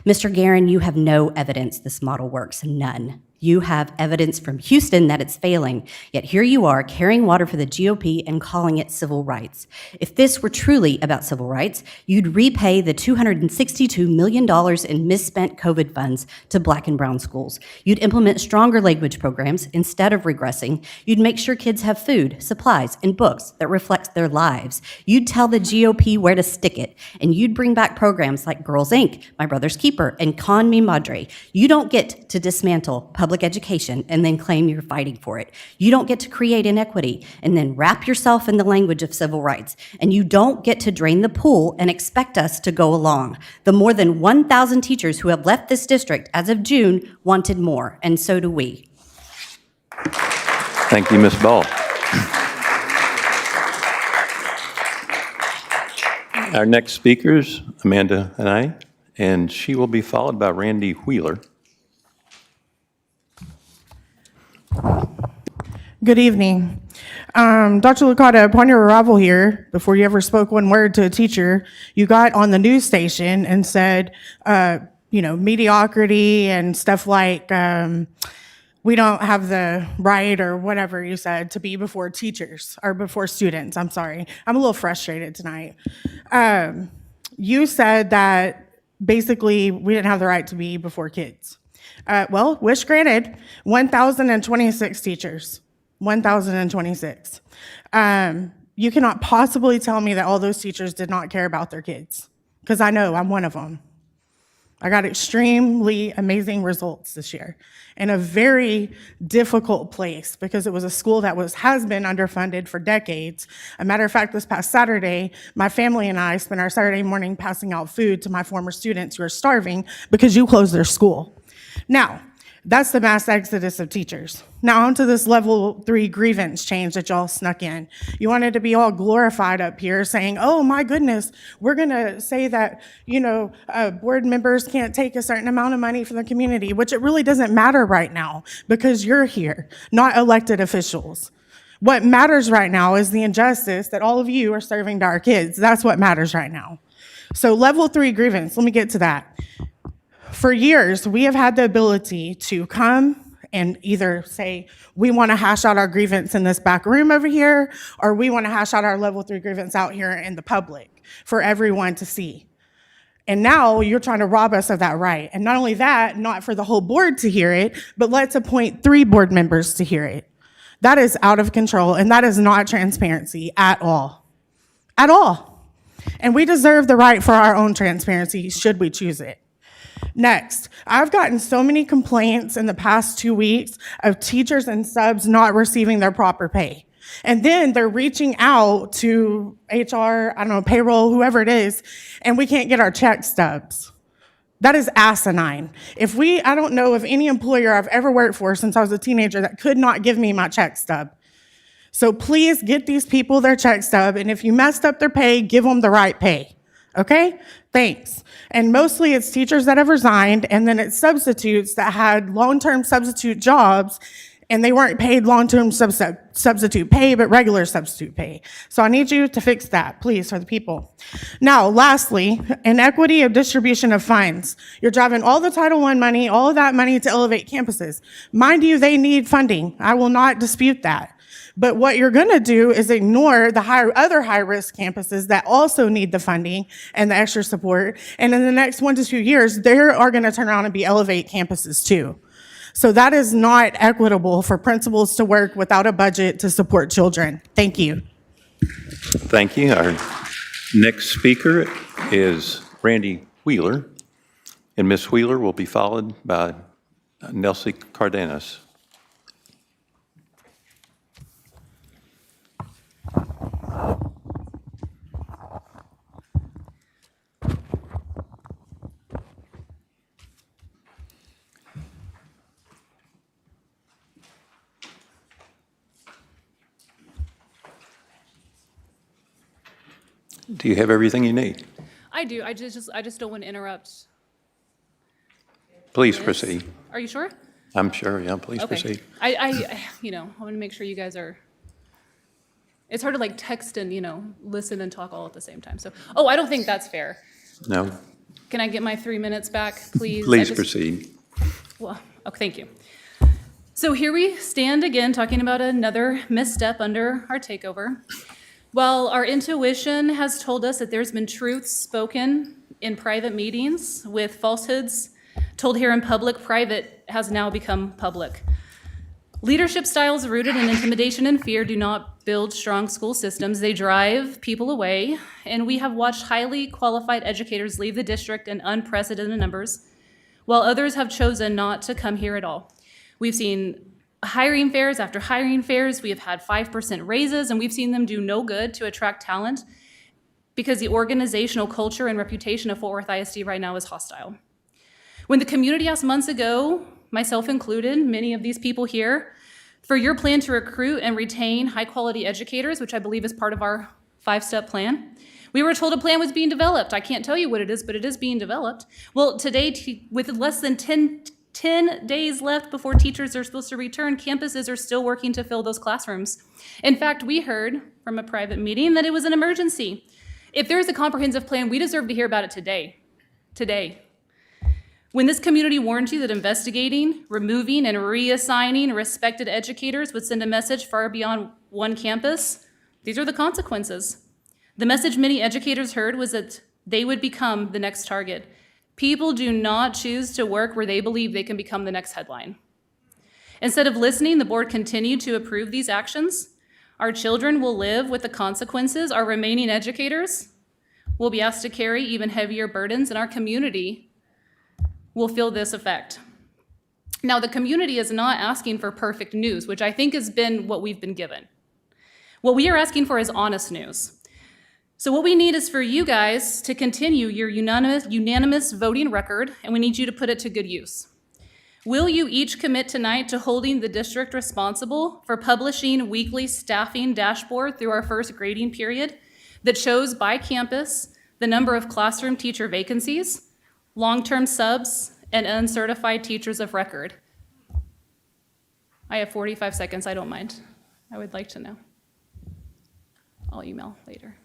Mr. Guerin, you have no evidence this model works, none. You have evidence from Houston that it's failing, yet here you are carrying water for the GOP and calling it civil rights. If this were truly about civil rights, you'd repay the $262 million in misspent COVID funds to Black and brown schools. You'd implement stronger language programs instead of regressing. You'd make sure kids have food, supplies, and books that reflect their lives. You'd tell the GOP where to stick it, and you'd bring back programs like Girls Inc., My Brother's Keeper, and Con Mi Madre. You don't get to dismantle public education and then claim you're fighting for it. You don't get to create inequity and then wrap yourself in the language of civil rights. And you don't get to drain the pool and expect us to go along. The more than 1,000 teachers who have left this district as of June wanted more, and so do we. Thank you, Ms. Ball. Our next speaker is Amanda and I, and she will be followed by Randy Wheeler. Good evening. Dr. Licata, upon your arrival here, before you ever spoke one word to a teacher, you got on the news station and said, mediocrity and stuff like, we don't have the right or whatever you said to be before teachers or before students. I'm sorry. I'm a little frustrated tonight. You said that basically we didn't have the right to be before kids. Wish granted, 1,026 teachers, 1,026. You cannot possibly tell me that all those teachers did not care about their kids, because I know I'm one of them. I got extremely amazing results this year in a very difficult place because it was a school that has been underfunded for decades. A matter of fact, this past Saturday, my family and I spent our Saturday morning passing out food to my former students who are starving because you closed their school. Now, that's the mass exodus of teachers. Now onto this level 3 grievance change that y'all snuck in. You wanted to be all glorified up here saying, oh my goodness, we're gonna say that, board members can't take a certain amount of money from the community, which it really doesn't matter right now because you're here, not elected officials. What matters right now is the injustice that all of you are serving to our kids. That's what matters right now. So level 3 grievance, let me get to that. For years, we have had the ability to come and either say, we want to hash out our grievance in this back room over here, or we want to hash out our level 3 grievance out here in the public for everyone to see. And now you're trying to rob us of that right. And not only that, not for the whole board to hear it, but let's appoint 3 board members to hear it. That is out of control, and that is not transparency at all. At all. And we deserve the right for our own transparency, should we choose it. Next, I've gotten so many complaints in the past 2 weeks of teachers and subs not receiving their proper pay. And then they're reaching out to HR, payroll, whoever it is, and we can't get our check stubs. That is asinine. I don't know of any employer I've ever worked for since I was a teenager that could not give me my check stub. So please get these people their check stub, and if you messed up their pay, give them the right pay. Okay? Thanks. And mostly it's teachers that have resigned, and then it's substitutes that had long-term substitute jobs, and they weren't paid long-term substitute pay, but regular substitute pay. So I need you to fix that, please, for the people. Now, lastly, inequity of distribution of funds. You're driving all the Title I money, all of that money to elevate campuses. Mind you, they need funding. I will not dispute that. But what you're going to do is ignore the other high-risk campuses that also need the funding and the extra support. And in the next 1 to 2 years, they are going to turn around and be elevate campuses too. So that is not equitable for principals to work without a budget to support children. Thank you. Thank you. Our next speaker is Randy Wheeler, and Ms. Wheeler will be followed by Nelsie Cardenas. Do you have everything you need? I do. I just don't want to interrupt. Please this. proceed. Are you sure? I'm sure, yeah, please Okay. proceed. I want to make sure you guys are. It's hard to like text and, listen and talk all at the same time. So, I don't think that's fair. No, Can I get my 3 minutes back, please? please proceed. Well, okay, thank you. So here we stand again, talking about another misstep under our takeover. While our intuition has told us that there's been truths spoken in private meetings with falsehoods told here in public, private has now become public. Leadership styles rooted in intimidation and fear do not build strong school systems. They drive people away, and we have watched highly qualified educators leave the district in unprecedented numbers, while others have chosen not to come here at all. We've seen hiring fairs after hiring fairs. We have had 5% raises, and we've seen them do no good to attract talent because the organizational culture and reputation of Fort Worth ISD right now is hostile. When the community asked months ago, myself included, many of these people here, for your plan to recruit and retain high-quality educators, which I believe is part of our 5-step plan, we were told a plan was being developed. I can't tell you what it is, but it is being developed. Well, today, with less than 10 days left before teachers are supposed to return, campuses are still working to fill those classrooms. In fact, we heard from a private meeting that it was an emergency. If there's a comprehensive plan, we deserve to hear about it today. Today. When this community warned you that investigating, removing, and reassigning respected educators would send a message far beyond one campus, these are the consequences. The message many educators heard was that they would become the next target. People do not choose to work where they believe they can become the next headline. Instead of listening, the board continued to approve these actions. Our children will live with the consequences. Our remaining educators will be asked to carry even heavier burdens, and our community will feel this effect. Now, the community is not asking for perfect news, which I think has been what we've been given. What we are asking for is honest news. So what we need is for you guys to continue your unanimous voting record, and we need you to put it to good use. Will you each commit tonight to holding the district responsible for publishing weekly staffing dashboard through our first grading period that shows by campus the number of classroom teacher vacancies, long-term subs, and uncertified teachers of record? I have 45 seconds, I don't mind. I would like to know. I'll email later.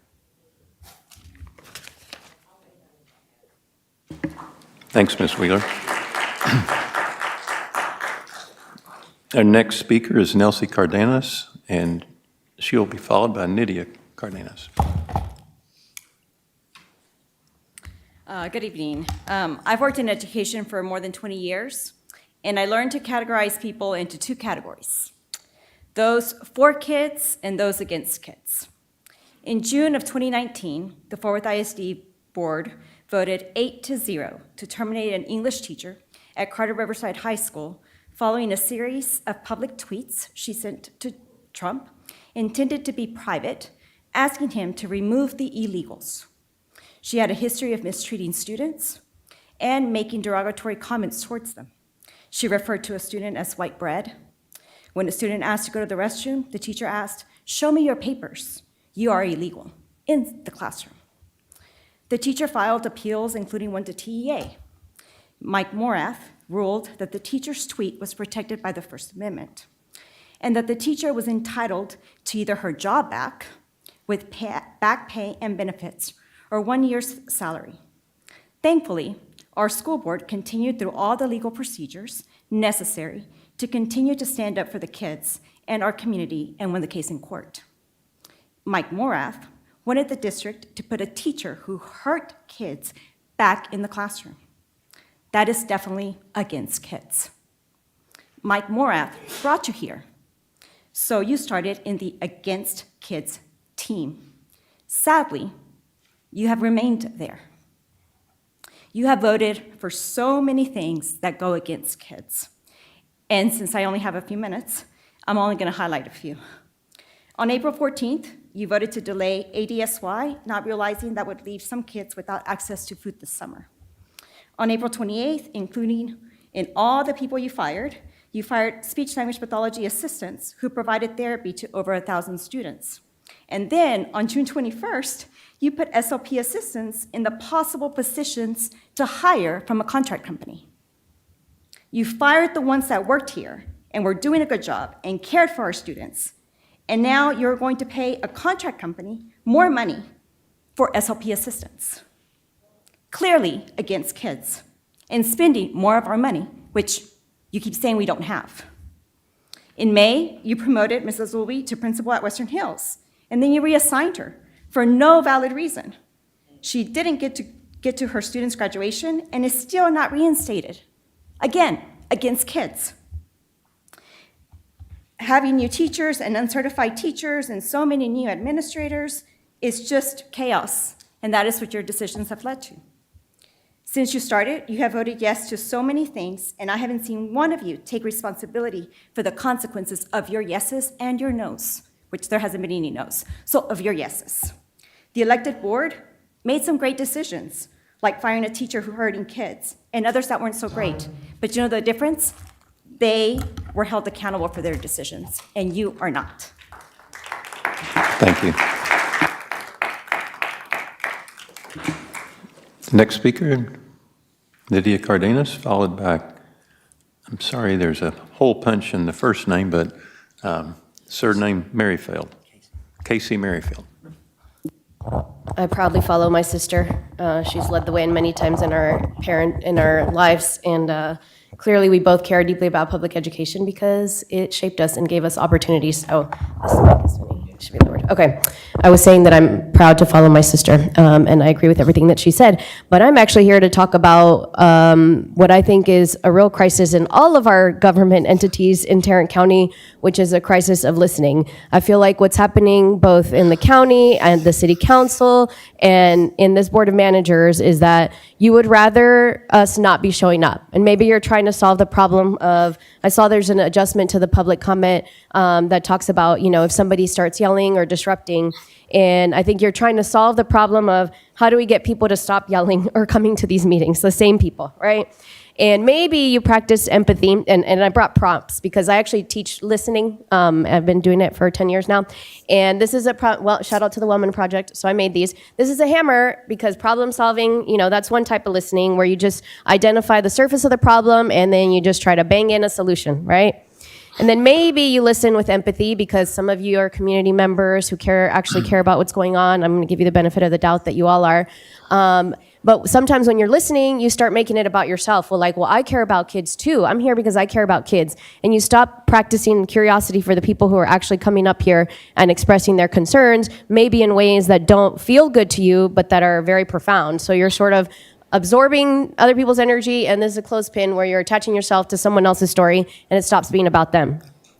Thanks, Ms. Wheeler. Our next speaker is Nelsie Cardenas, and she'll be followed by Nydia Cardenas. Good evening. I've worked in education for more than 20 years, and I learned to categorize people into 2 categories: those for kids and those against kids. In June of 2019, the Fort Worth ISD board voted 8-0 to terminate an English teacher at Carter Riverside High School following a series of public tweets she sent to Trump intended to be private, asking him to remove the illegals. She had a history of mistreating students and making derogatory comments towards them. She referred to a student as white bread. When a student asked to go to the restroom, the teacher asked, "Show me your papers. You are illegal," in the classroom. The teacher filed appeals, including one to TEA. Mike Morath ruled that the teacher's tweet was protected by the First Amendment, and that the teacher was entitled to either her job back with back pay and benefits, or 1 year's salary. Thankfully, our school board continued through all the legal procedures necessary to continue to stand up for the kids and our community and win the case in court. Mike Morath wanted the district to put a teacher who hurt kids back in the classroom. That is definitely against kids. Mike Morath brought you here, so you started in the against kids team. Sadly, you have remained there. You have voted for so many things that go against kids. And since I only have a few minutes, I'm only going to highlight a few. On April 14th, you voted to delay ADSY, not realizing that would leave some kids without access to food this summer. On April 28th, including in all the people you fired speech-language pathology assistants who provided therapy to over 1,000 students. And then on June 21st, you put SLP assistants in the possible positions to hire from a contract company. You fired the ones that worked here and were doing a good job and cared for our students. And now you're going to pay a contract company more money for SLP assistants. Clearly against kids and spending more of our money, which you keep saying we don't have. In May, you promoted Mrs. Lulby to principal at Western Hills, and then you reassigned her for no valid reason. She didn't get to her students' graduation and is still not reinstated. Again, against kids. Having new teachers and uncertified teachers and so many new administrators is just chaos, and that is what your decisions have led to. Since you started, you have voted yes to so many things, and I haven't seen one of you take responsibility for the consequences of your yeses and your nos, which there hasn't been any nos, so of your yeses. The elected board made some great decisions, like firing a teacher who hurting kids, and others that weren't so great. But you know the difference? They were held accountable for their decisions, and you are not. Thank you. Next speaker, Lydia Cardenas, followed by, I'm sorry, there's a hole punch in the first name, but surname Merrifield, Casey Merrifield. I proudly follow my sister. She's led the way in many times in our lives, and clearly we both care deeply about public education because it shaped us and gave us opportunities. Oh, this mic is funny. It should be lowered. Okay, I was saying that I'm proud to follow my sister, and I agree with everything that she said. But I'm actually here to talk about what I think is a real crisis in all of our government entities in Tarrant County, which is a crisis of listening. I feel like what's happening both in the county and the city council and in this board of managers is that you would rather us not be showing up. And maybe you're trying to solve the problem of, I saw there's an adjustment to the public comment that talks about, you know, if somebody starts yelling or disrupting. And I think you're trying to solve the problem of how do we get people to stop yelling or coming to these meetings, the same people, right? And maybe you practice empathy, and I brought prompts because I actually teach listening. I've been doing it for 10 years now. And this is well, shout out to the Wellman Project, so I made these. This is a hammer because problem solving, you know, that's one type of listening where you just identify the surface of the problem and then you just try to bang in a solution, right? And then maybe you listen with empathy because some of you are community members who actually care about what's going on. I'm gonna give you the benefit of the doubt that you all are. But sometimes when you're listening, you start making it about yourself. Well, I care about kids too. I'm here because I care about kids. And you stop practicing curiosity for the people who are actually coming up here and expressing their concerns, maybe in ways that don't feel good to you, but that are very profound. So you're sort of absorbing other people's energy, and this is a clothespin where you're attaching yourself to someone else's story, and it stops being about them.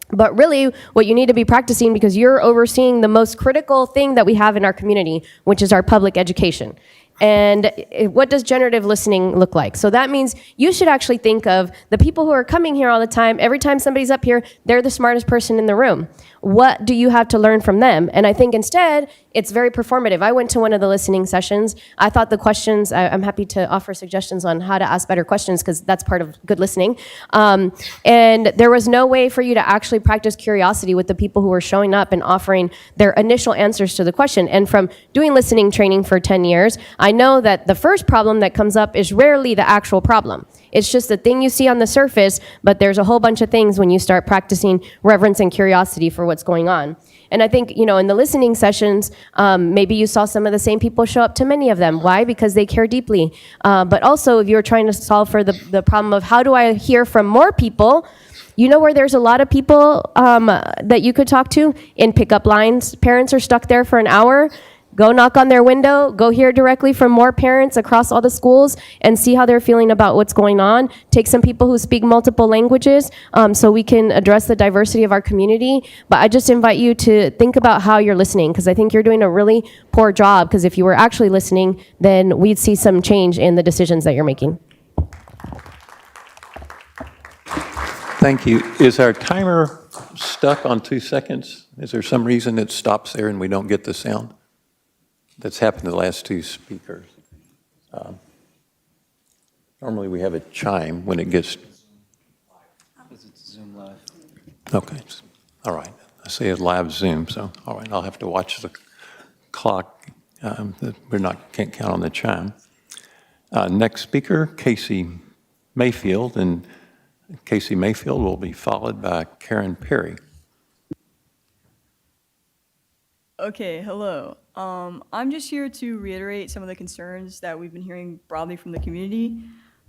But really, what you need to be practicing, because you're overseeing the most critical thing that we have in our community, which is our public education. And what does generative listening look like? So that means you should actually think of the people who are coming here all the time. Every time somebody's up here, they're the smartest person in the room. What do you have to learn from them? And I think instead, it's very performative. I went to one of the listening sessions. I thought the questions, I'm happy to offer suggestions on how to ask better questions because that's part of good listening. And there was no way for you to actually practice curiosity with the people who were showing up and offering their initial answers to the question. And from doing listening training for 10 years, I know that the first problem that comes up is rarely the actual problem. It's just the thing you see on the surface, but there's a whole bunch of things when you start practicing reverence and curiosity for what's going on. And I think, you know, in the listening sessions, maybe you saw some of the same people show up to many of them. Why? Because they care deeply. But also, if you're trying to solve for the problem of how do I hear from more people, you know where there's a lot of people that you could talk to? In pickup lines. Parents are stuck there for an hour. Go knock on their window, go hear directly from more parents across all the schools and see how they're feeling about what's going on. Take some people who speak multiple languages so we can address the diversity of our community. But I just invite you to think about how you're listening, because I think you're doing a really poor job, because if you were actually listening, then we'd see some change in the decisions that you're making. Thank you. Is our timer stuck on 2 seconds? Is there some reason it stops there and we don't get the sound? That's happened to the last two speakers. Normally we have a chime when it gets. Zoom Live. Okay, all right. I say it's live Zoom, so all right, I'll have to watch the clock. Can't count on the chime. Next speaker, Casey Mayfield, and Casey Mayfield will be followed by Karen Perry. Okay, hello. I'm just here to reiterate some of the concerns that we've been hearing broadly from the community.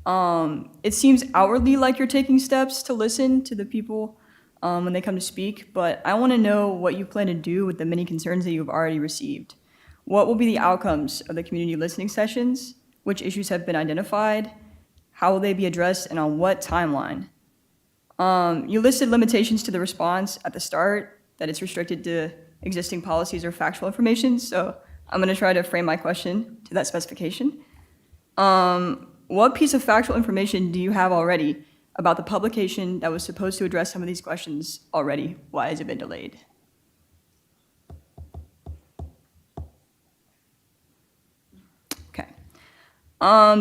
It seems outwardly like you're taking steps to listen to the people when they come to speak, but I want to know what you plan to do with the many concerns that you've already received. What will be the outcomes of the community listening sessions? Which issues have been identified? How will they be addressed, and on what timeline? You listed limitations to the response at the start, that it's restricted to existing policies or factual information, so I'm going to try to frame my question to that specification. What piece of factual information do you have already about the publication that was supposed to address some of these questions already? Why has it been delayed? Okay.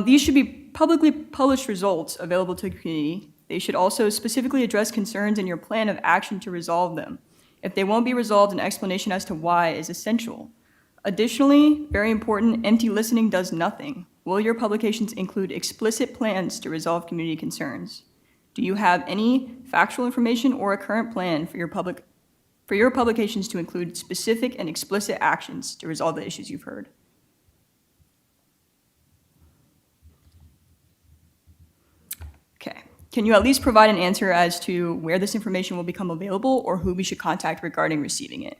These should be publicly published results available to the community. They should also specifically address concerns in your plan of action to resolve them. If they won't be resolved, an explanation as to why is essential. Additionally, very important, empty listening does nothing. Will your publications include explicit plans to resolve community concerns? Do you have any factual information or a current plan for your publications to include specific and explicit actions to resolve the issues you've heard? Okay. Can you at least provide an answer as to where this information will become available or who we should contact regarding receiving it?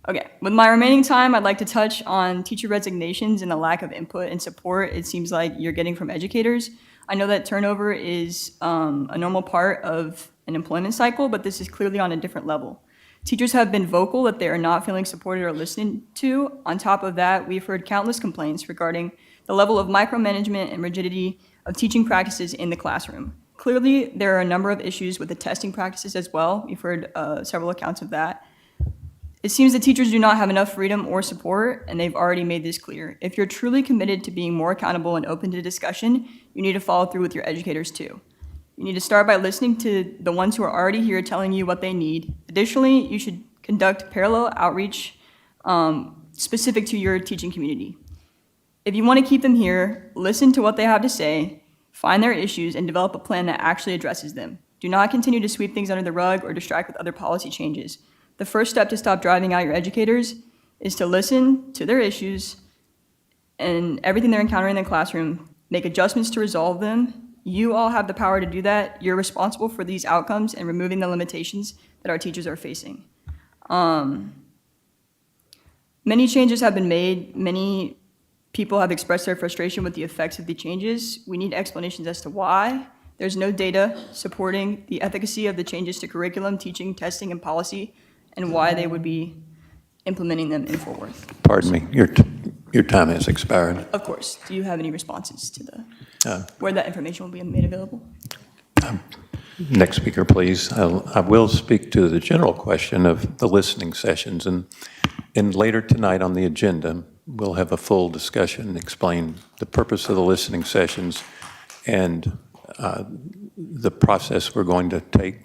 Okay, with my remaining time, I'd like to touch on teacher resignations and the lack of input and support it seems like you're getting from educators. I know that turnover is a normal part of an employment cycle, but this is clearly on a different level. Teachers have been vocal that they are not feeling supported or listened to. On top of that, we've heard countless complaints regarding the level of micromanagement and rigidity of teaching practices in the classroom. Clearly, there are a number of issues with the testing practices as well. We've heard several accounts of that. It seems that teachers do not have enough freedom or support, and they've already made this clear. If you're truly committed to being more accountable and open to discussion, you need to follow through with your educators too. You need to start by listening to the ones who are already here telling you what they need. Additionally, you should conduct parallel outreach specific to your teaching community. If you want to keep them here, listen to what they have to say, find their issues, and develop a plan that actually addresses them. Do not continue to sweep things under the rug or distract with other policy changes. The first step to stop driving out your educators is to listen to their issues and everything they're encountering in the classroom, make adjustments to resolve them. You all have the power to do that. You're responsible for these outcomes and removing the limitations that our teachers are facing. Many changes have been made. Many people have expressed their frustration with the effects of the changes. We need explanations as to why. There's no data supporting the efficacy of the changes to curriculum, teaching, testing, and policy, and why they would be implementing them in Fort Worth. Pardon me, your time has expired. Of course. Do you have any responses to where that information will be made available? Next speaker, please. I will speak to the general question of the listening sessions, and later tonight on the agenda, we'll have a full discussion and explain the purpose of the listening sessions and the process we're going to take,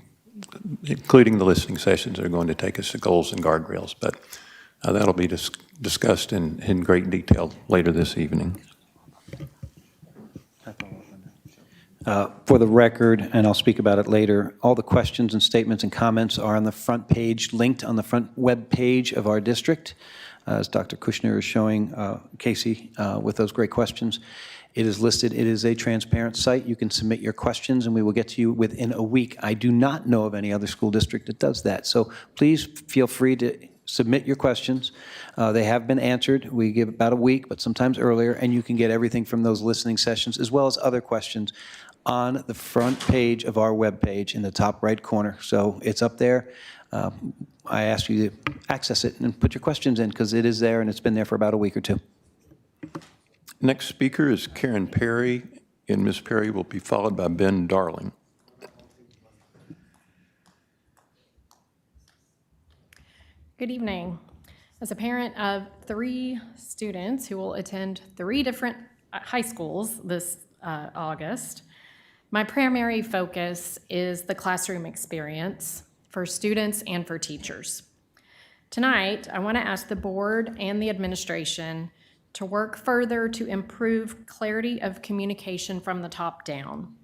including the listening sessions that are going to take us to goals and guardrails. But that'll be discussed in great detail later this evening. For the record, and I'll speak about it later, all the questions and statements and comments are on the front page, linked on the front web page of our district. as Dr. Kushner is showing Casey with those great questions. It is listed. It is a transparent site. You can submit your questions, and we will get to you within a week. I do not know of any other school district that does that. So please feel free to submit your questions. They have been answered. We give about a week, but sometimes earlier, and you can get everything from those listening sessions as well as other questions on the front page of our webpage in the top right corner. So it's up there. I ask you to access it and put your questions in because it is there and it's been there for about a week or two. Next speaker is Karen Perry, and Ms. Perry will be followed by Ben Darling. Good evening. As a parent of 3 students who will attend 3 different high schools this August, my primary focus is the classroom experience for students and for teachers. Tonight, I want to ask the board and the administration to work further to improve clarity of communication from the top down,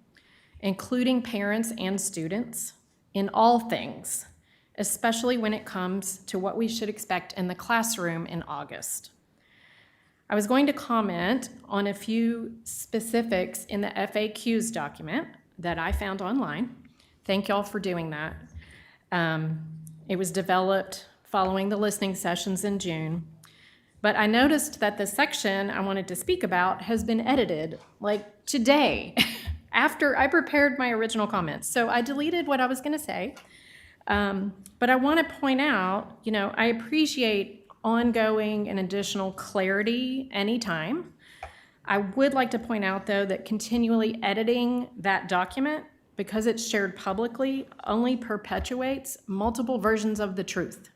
including parents and students in all things, especially when it comes to what we should expect in the classroom in August. I was going to comment on a few specifics in the FAQs document that I found online. Thank y'all for doing that. It was developed following the listening sessions in June. But I noticed that the section I wanted to speak about has been edited, like today, after I prepared my original comments. So I deleted what I was going to say. But I want to point out, I appreciate ongoing and additional clarity anytime. I would like to point out, though, that continually editing that document, because it's shared publicly, only perpetuates multiple versions of the truth.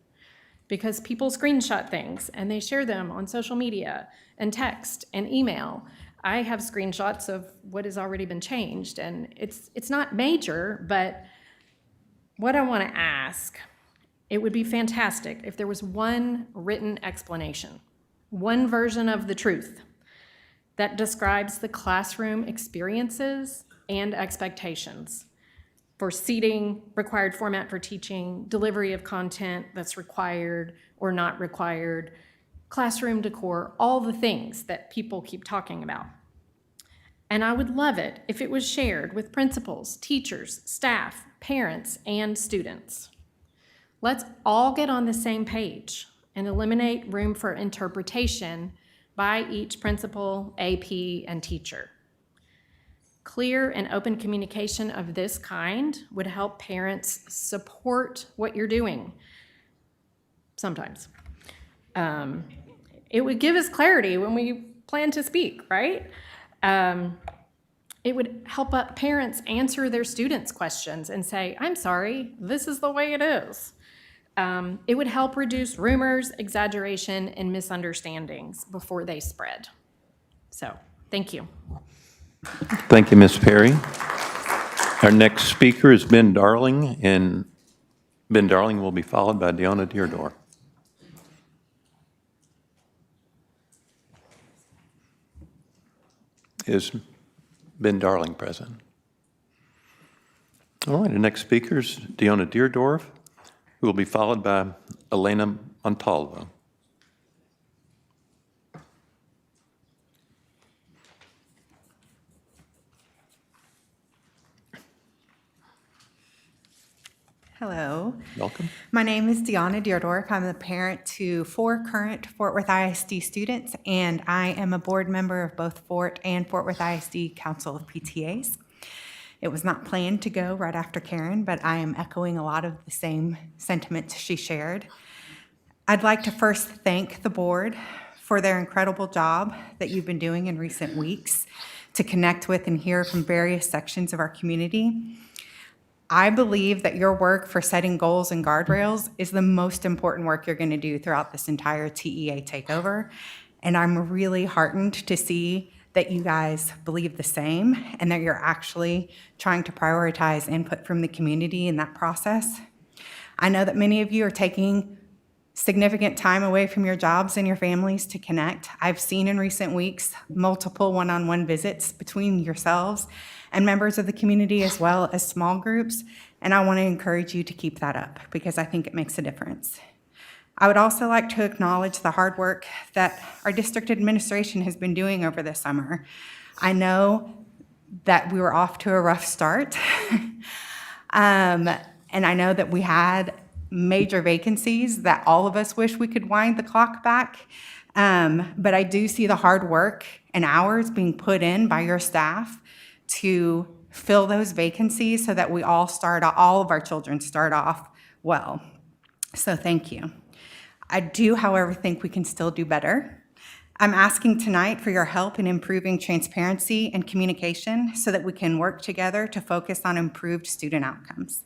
Because people screenshot things and they share them on social media and text and email. I have screenshots of what has already been changed, and it's not major, but what I want to ask, it would be fantastic if there was one written explanation, one version of the truth that describes the classroom experiences and expectations for seating, required format for teaching, delivery of content that's required or not required, classroom decor, all the things that people keep talking about. And I would love it if it was shared with principals, teachers, staff, parents, and students. Let's all get on the same page and eliminate room for interpretation by each principal, AP, and teacher. Clear and open communication of this kind would help parents support what you're doing sometimes. It would give us clarity when we plan to speak, right? It would help parents answer their students' questions and say, I'm sorry, this is the way it is. It would help reduce rumors, exaggeration, and misunderstandings before they spread. So, thank you. Thank you, Ms. Perry. Our next speaker is Ben Darling, and Ben Darling will be followed by Deanna Deardor. Is Ben Darling present? All right, the next speaker is Deanna Deardorff, who will be followed by Elena Montalvo. Hello. Welcome. My name is Deanna Deardorff. I'm the parent to 4 current Fort Worth ISD students, and I am a board member of both Fort and Fort Worth ISD Council of PTAs. It was not planned to go right after Karen, but I am echoing a lot of the same sentiments she shared. I'd like to first thank the board for their incredible job that you've been doing in recent weeks to connect with and hear from various sections of our community. I believe that your work for setting goals and guardrails is the most important work you're going to do throughout this entire TEA takeover. And I'm really heartened to see that you guys believe the same and that you're actually trying to prioritize input from the community in that process. I know that many of you are taking significant time away from your jobs and your families to connect. I've seen in recent weeks multiple one-on-one visits between yourselves and members of the community as well as small groups, and I want to encourage you to keep that up because I think it makes a difference. I would also like to acknowledge the hard work that our district administration has been doing over the summer. I know that we were off to a rough start, and I know that we had major vacancies that all of us wish we could wind the clock back, but I do see the hard work and hours being put in by your staff to fill those vacancies so that we all of our children start off well. So thank you. I do, however, think we can still do better. I'm asking tonight for your help in improving transparency and communication so that we can work together to focus on improved student outcomes.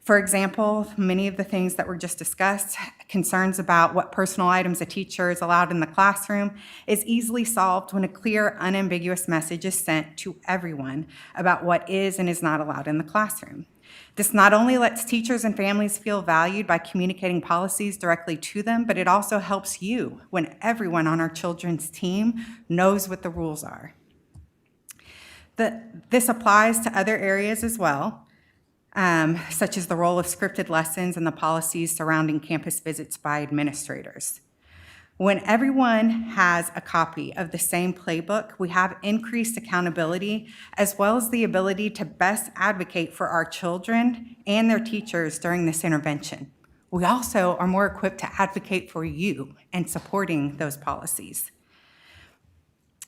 For example, many of the things that were just discussed, concerns about what personal items a teacher is allowed in the classroom, is easily solved when a clear, unambiguous message is sent to everyone about what is and is not allowed in the classroom. This not only lets teachers and families feel valued by communicating policies directly to them, but it also helps you when everyone on our children's team knows what the rules are. This applies to other areas as well, such as the role of scripted lessons and the policies surrounding campus visits by administrators. When everyone has a copy of the same playbook, we have increased accountability as well as the ability to best advocate for our children and their teachers during this intervention. We also are more equipped to advocate for you and supporting those policies.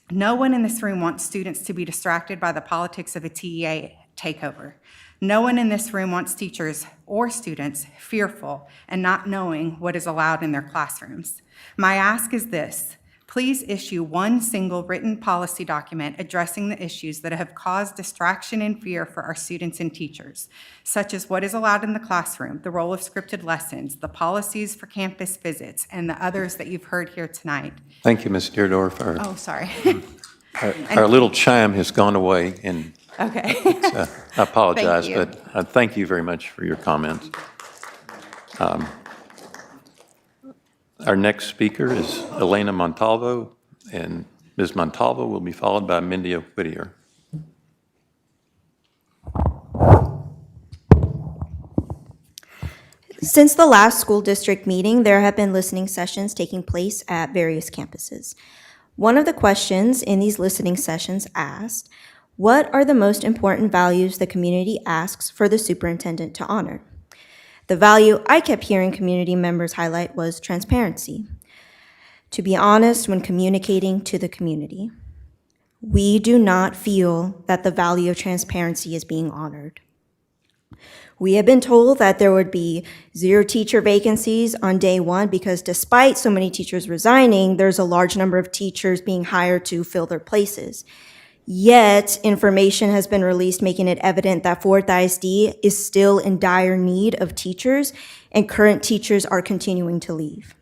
No one in this room wants students to be distracted by the politics of a TEA takeover. No one in this room wants teachers or students fearful and not knowing what is allowed in their classrooms. My ask is this: please issue one single written policy document addressing the issues that have caused distraction and fear for our students and teachers, such as what is allowed in the classroom, the role of scripted lessons, the policies for campus visits, and the others that you've heard here tonight. Thank you, Ms. Deardorff. Oh, sorry. Our little chime has gone away, and Okay. I apologize, Thank you. but thank you very much for your comments. Our next speaker is Elena Montalvo, and Ms. Montalvo will be followed by Mindia Whittier. Since the last school district meeting, there have been listening sessions taking place at various campuses. One of the questions in these listening sessions asked, what are the most important values the community asks for the superintendent to honor? The value I kept hearing community members highlight was transparency. To be honest when communicating to the community. We do not feel that the value of transparency is being honored. We have been told that there would be 0 teacher vacancies on day 1 because despite so many teachers resigning, there's a large number of teachers being hired to fill their places. Yet, information has been released making it evident that Fort ISD is still in dire need of teachers, and current teachers are continuing to leave.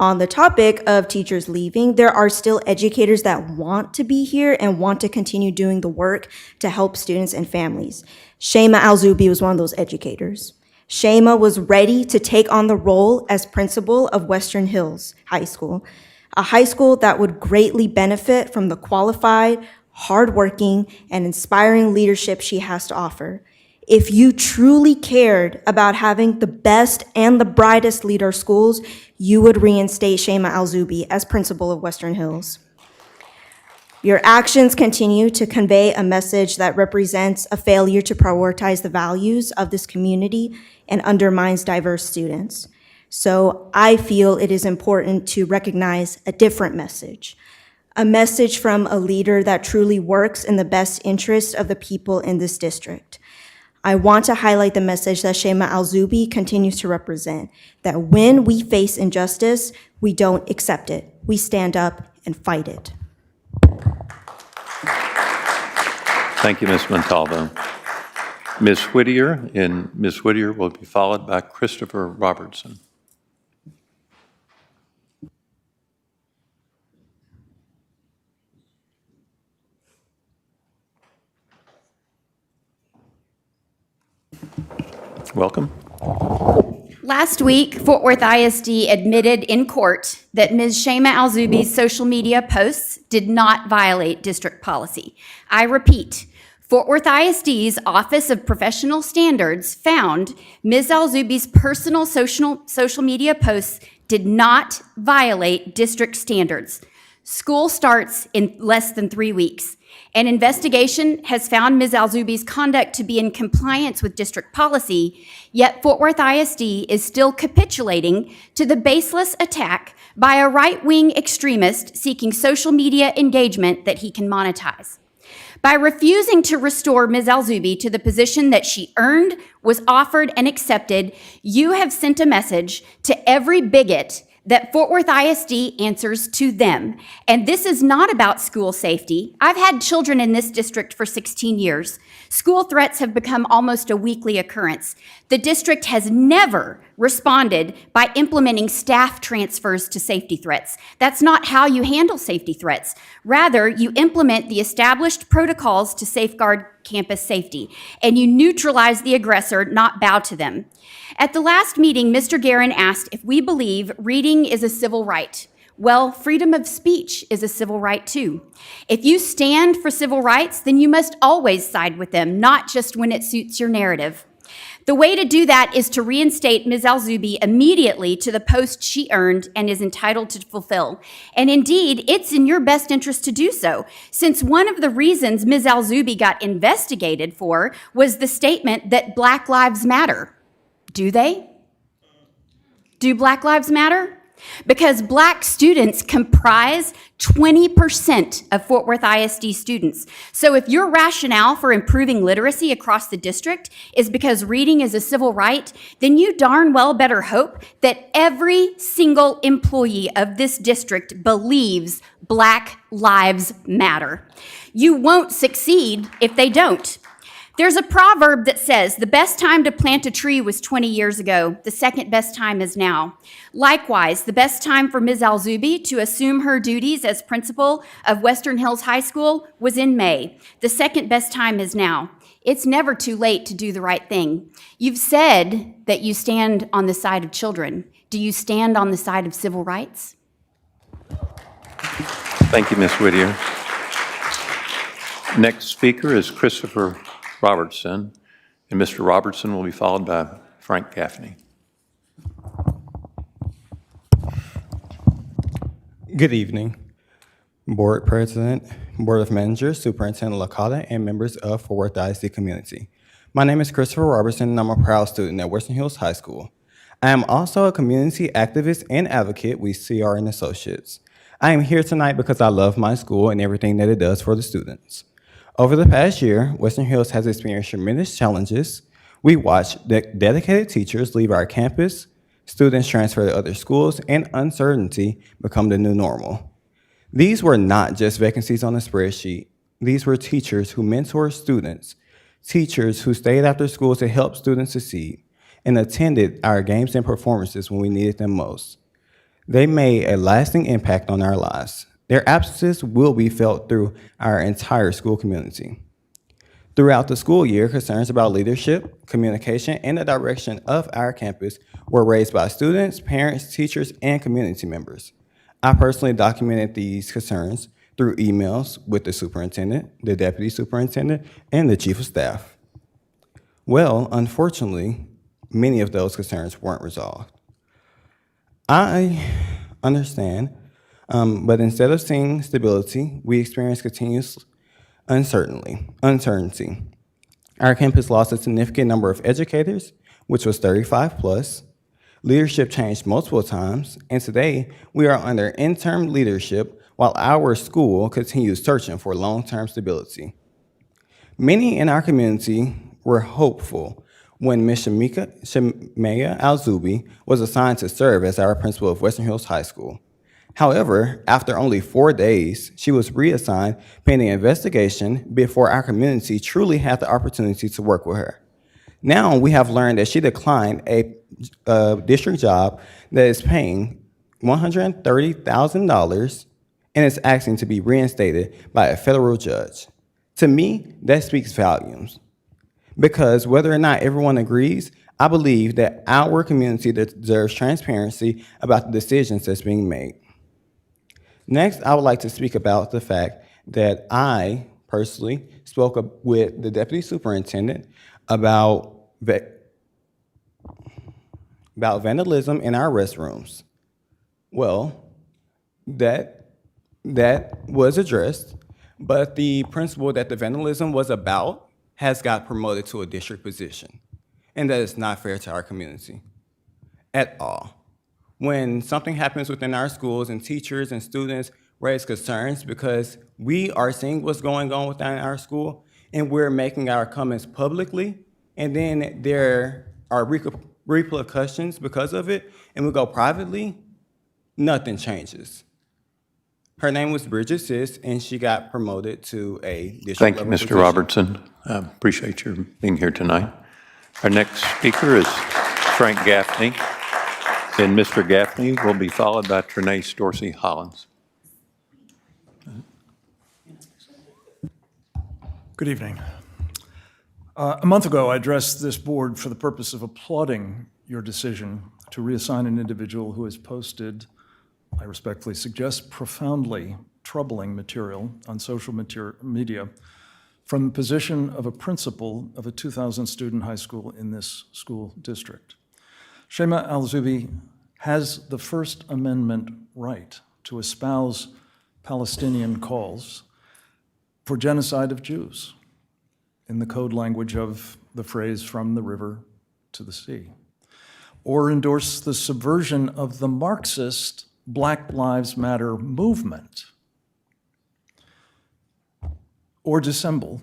On the topic of teachers leaving, there are still educators that want to be here and want to continue doing the work to help students and families. Shema Al-Zubi was one of those educators. Shema was ready to take on the role as principal of Western Hills High School, a high school that would greatly benefit from the qualified, hardworking, and inspiring leadership she has to offer. If you truly cared about having the best and the brightest lead our schools, you would reinstate Shema Al-Zubi as principal of Western Hills. Your actions continue to convey a message that represents a failure to prioritize the values of this community and undermines diverse students. So I feel it is important to recognize a different message, a message from a leader that truly works in the best interest of the people in this district. I want to highlight the message that Shema Al-Zubi continues to represent, that when we face injustice, we don't accept it. We stand up and fight it. Thank you, Ms. Montalvo. Ms. Whittier, and Ms. Whittier will be followed by Christopher Robertson. Welcome. Last week, Fort Worth ISD admitted in court that Ms. Shema Al-Zubi's social media posts did not violate district policy. I repeat, Fort Worth ISD's Office of Professional Standards found Ms. Alzubi's personal social media posts did not violate district standards. School starts in less than 3 weeks. An investigation has found Ms. Alzubi's conduct to be in compliance with district policy, yet Fort Worth ISD is still capitulating to the baseless attack by a right-wing extremist seeking social media engagement that he can monetize. By refusing to restore Ms. Alzubi to the position that she earned, was offered, and accepted, you have sent a message to every bigot that Fort Worth ISD answers to them. And this is not about school safety. I've had children in this district for 16 years. School threats have become almost a weekly occurrence. The district has never responded by implementing staff transfers to safety threats. That's not how you handle safety threats. Rather, you implement the established protocols to safeguard campus safety, and you neutralize the aggressor, not bow to them. At the last meeting, Mr. Guerin asked if we believe reading is a civil right. Well, freedom of speech is a civil right too. If you stand for civil rights, then you must always side with them, not just when it suits your narrative. The way to do that is to reinstate Ms. Alzubi immediately to the post she earned and is entitled to fulfill. And indeed, it's in your best interest to do so, since one of the reasons Ms. Alzubi got investigated for was the statement that Black Lives Matter. Do they? Do Black Lives Matter? Because Black students comprise 20% of Fort Worth ISD students. So if your rationale for improving literacy across the district is because reading is a civil right, then you darn well better hope that every single employee of this district believes Black Lives Matter. You won't succeed if they don't. There's a proverb that says, the best time to plant a tree was 20 years ago. The second best time is now. Likewise, the best time for Ms. Alzubi to assume her duties as principal of Western Hills High School was in May. The second best time is now. It's never too late to do the right thing. You've said that you stand on the side of children. Do you stand on the side of civil rights? Thank you, Ms. Whittier. Next speaker is Christopher Robertson, and Mr. Robertson will be followed by Frank Gaffney. Good evening, Board President, Board of Managers, Superintendent Licata, and members of Fort Worth ISD community. My name is Christopher Robertson, and I'm a proud student at Western Hills High School. I am also a community activist and advocate with CRN Associates. I am here tonight because I love my school and everything that it does for the students. Over the past year, Western Hills has experienced tremendous challenges. We watched dedicated teachers leave our campus, students transfer to other schools, and uncertainty become the new normal. These were not just vacancies on a spreadsheet. These were teachers who mentor students, teachers who stayed after school to help students succeed, and attended our games and performances when we needed them most. They made a lasting impact on our lives. Their absences will be felt through our entire school community. Throughout the school year, concerns about leadership, communication, and the direction of our campus were raised by students, parents, teachers, and community members. I personally documented these concerns through emails with the superintendent, the deputy superintendent, and the chief of staff. Well, unfortunately, many of those concerns weren't resolved. I understand. But instead of seeing stability, we experienced continuous uncertainty. Our campus lost a significant number of educators, which was 35 plus. Leadership changed multiple times, and today we are under interim leadership while our school continues searching for long-term stability. Many in our community were hopeful when Ms. Shamaya Alzubi was assigned to serve as our principal of Western Hills High School. However, after only 4 days, she was reassigned pending investigation before our community truly had the opportunity to work with her. Now we have learned that she declined a district job that is paying $130,000 and is asking to be reinstated by a federal judge. To me, that speaks volumes. Because whether or not everyone agrees, I believe that our community deserves transparency about the decisions that's being made. Next, I would like to speak about the fact that I personally spoke up with the deputy superintendent about vandalism in our restrooms. Well, that was addressed, but the principal that the vandalism was about has got promoted to a district position. And that is not fair to our community at all. When something happens within our schools and teachers and students raise concerns because we are seeing what's going on within our school and we're making our comments publicly, and then there are repercussions because of it, and we go privately, nothing changes. Her name was Bridget Sis, and she got promoted to a district Thank you, level Mr. position. Robertson. I appreciate your being here tonight. Our next speaker is Frank Gaffney, and Mr. Gaffney will be followed by Trinace Dorsey Hollins. Good evening. A month ago, I addressed this board for the purpose of applauding your decision to reassign an individual who has posted, I respectfully suggest, profoundly troubling material on social media from the position of a principal of a 2,000-student high school in this school district. Shema Al-Zubi has the First Amendment right to espouse Palestinian calls for genocide of Jews in the code language of the phrase "from the river to the sea," or endorse the subversion of the Marxist Black Lives Matter movement, or dissemble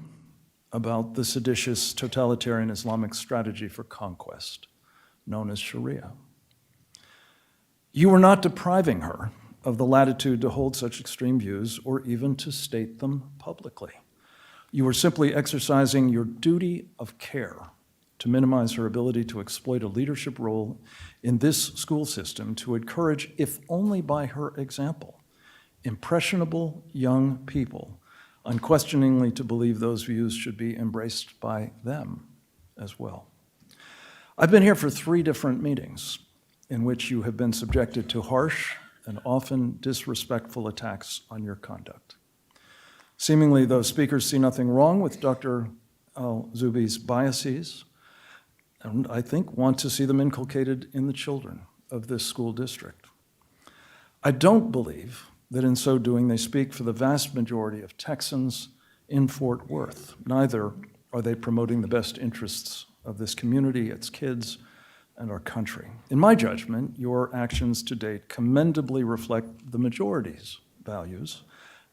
about the seditious totalitarian Islamic strategy for conquest, known as Sharia. You are not depriving her of the latitude to hold such extreme views or even to state them publicly. You are simply exercising your duty of care to minimize her ability to exploit a leadership role in this school system to encourage, if only by her example, impressionable young people unquestioningly to believe those views should be embraced by them as well. I've been here for 3 different meetings in which you have been subjected to harsh and often disrespectful attacks on your conduct. Seemingly, those speakers see nothing wrong with Dr. Al-Zubi's biases, and I think want to see them inculcated in the children of this school district. I don't believe that in so doing they speak for the vast majority of Texans in Fort Worth. Neither are they promoting the best interests of this community, its kids, and our country. In my judgment, your actions to date commendably reflect the majority's values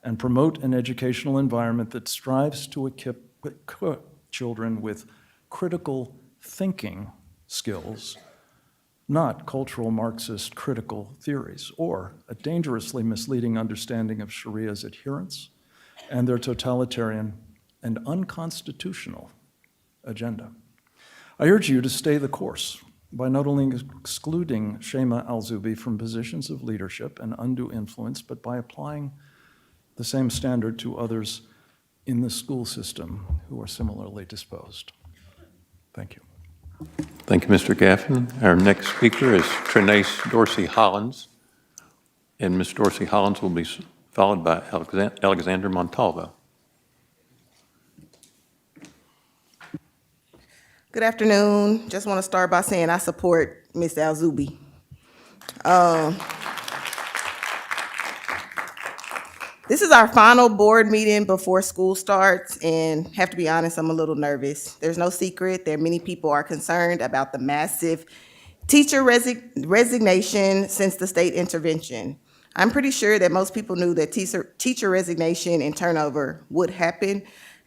and promote an educational environment that strives to equip children with critical thinking skills, not cultural Marxist critical theories, or a dangerously misleading understanding of Sharia's adherents and their totalitarian and unconstitutional agenda. I urge you to stay the course by not only excluding Shema Al-Zubi from positions of leadership and undue influence, but by applying the same standard to others in the school system who are similarly disposed. Thank you. Thank you, Mr. Gaffney. Our next speaker is Trinace Dorsey Hollins, and Ms. Dorsey Hollins will be followed by Alexander Montalvo. Good afternoon. Just want to start by saying I support Ms. Al-Zubi. This is our final board meeting before school starts, and have to be honest, I'm a little nervous. There's no secret that many people are concerned about the massive teacher resignation since the state intervention. I'm pretty sure that most people knew that teacher resignation and turnover would happen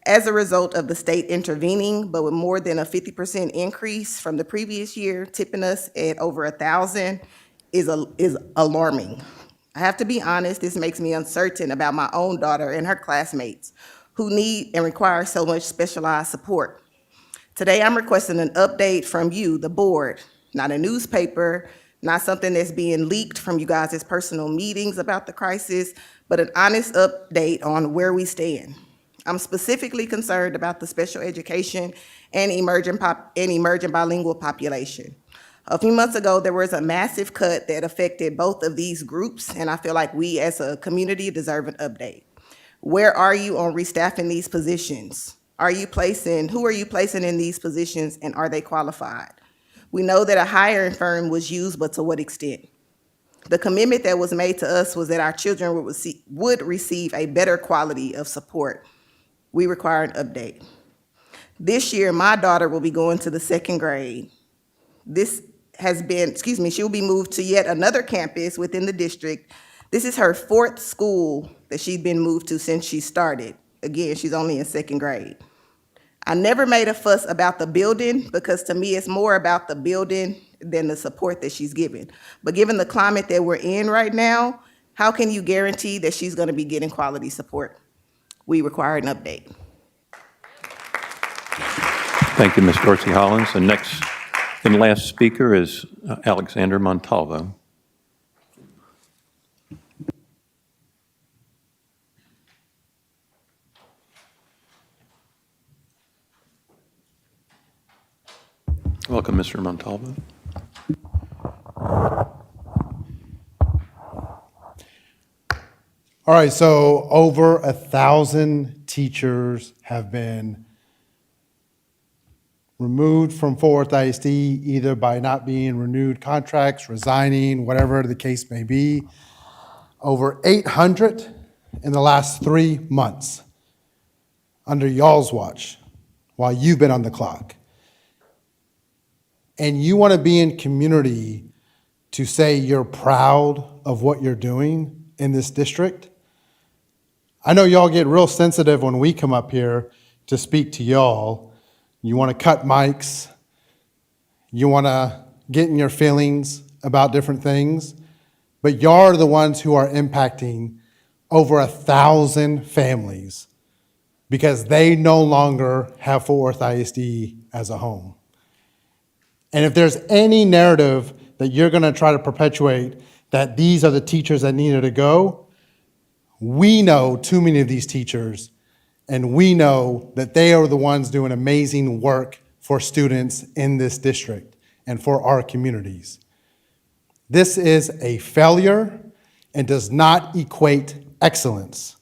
as a result of the state intervening, but with more than a 50% increase from the previous year, tipping us at over 1,000 is alarming. I have to be honest, this makes me uncertain about my own daughter and her classmates who need and require so much specialized support. Today, I'm requesting an update from you, the board, not a newspaper, not something that's being leaked from you guys' personal meetings about the crisis, but an honest update on where we stand. I'm specifically concerned about the special education and emerging bilingual population. A few months ago, there was a massive cut that affected both of these groups, and I feel like we as a community deserve an update. Where are you on restaffing these positions? Who are you placing in these positions, and are they qualified? We know that a hiring firm was used, but to what extent? The commitment that was made to us was that our children would receive a better quality of support. We require an update. This year, my daughter will be going to the 2nd grade. She will be moved to yet another campus within the district. This is her 4th school that she's been moved to since she started. Again, she's only in 2nd grade. I never made a fuss about the building because to me, it's more about the building than the support that she's given. But given the climate that we're in right now, how can you guarantee that she's gonna be getting quality support? We require an update. Thank you, Ms. Dorsey Hollins. The next and last speaker is Alexander Montalvo. Welcome, Mr. Montalvo. All right, so over 1,000 teachers have been removed from Fort Worth ISD, either by not being renewed contracts, resigning, whatever the case may be. Over 800 in the last 3 months under y'all's watch while you've been on the clock. And you want to be in community to say you're proud of what you're doing in this district. I know y'all get real sensitive when we come up here to speak to y'all. You want to cut mics. You want to get in your feelings about different things. But y'all are the ones who are impacting over 1,000 families because they no longer have Fort Worth ISD as a home. And if there's any narrative that you're going to try to perpetuate that these are the teachers that needed to go, we know too many of these teachers, and we know that they are the ones doing amazing work for students in this district and for our communities. This is a failure and does not equate excellence.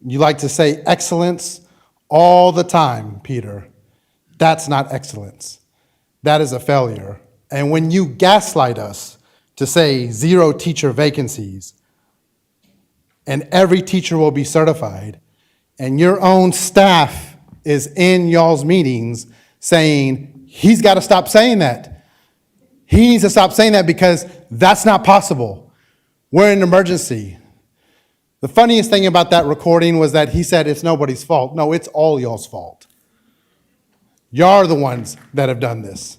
You like to say excellence all the time, Peter. That's not excellence. That is a failure. And when you gaslight us to say 0 teacher vacancies and every teacher will be certified, and your own staff is in y'all's meetings saying, he's got to stop saying that. He needs to stop saying that because that's not possible. We're in an emergency. The funniest thing about that recording was that he said it's nobody's fault. No, it's all y'all's fault. Y'all are the ones that have done this.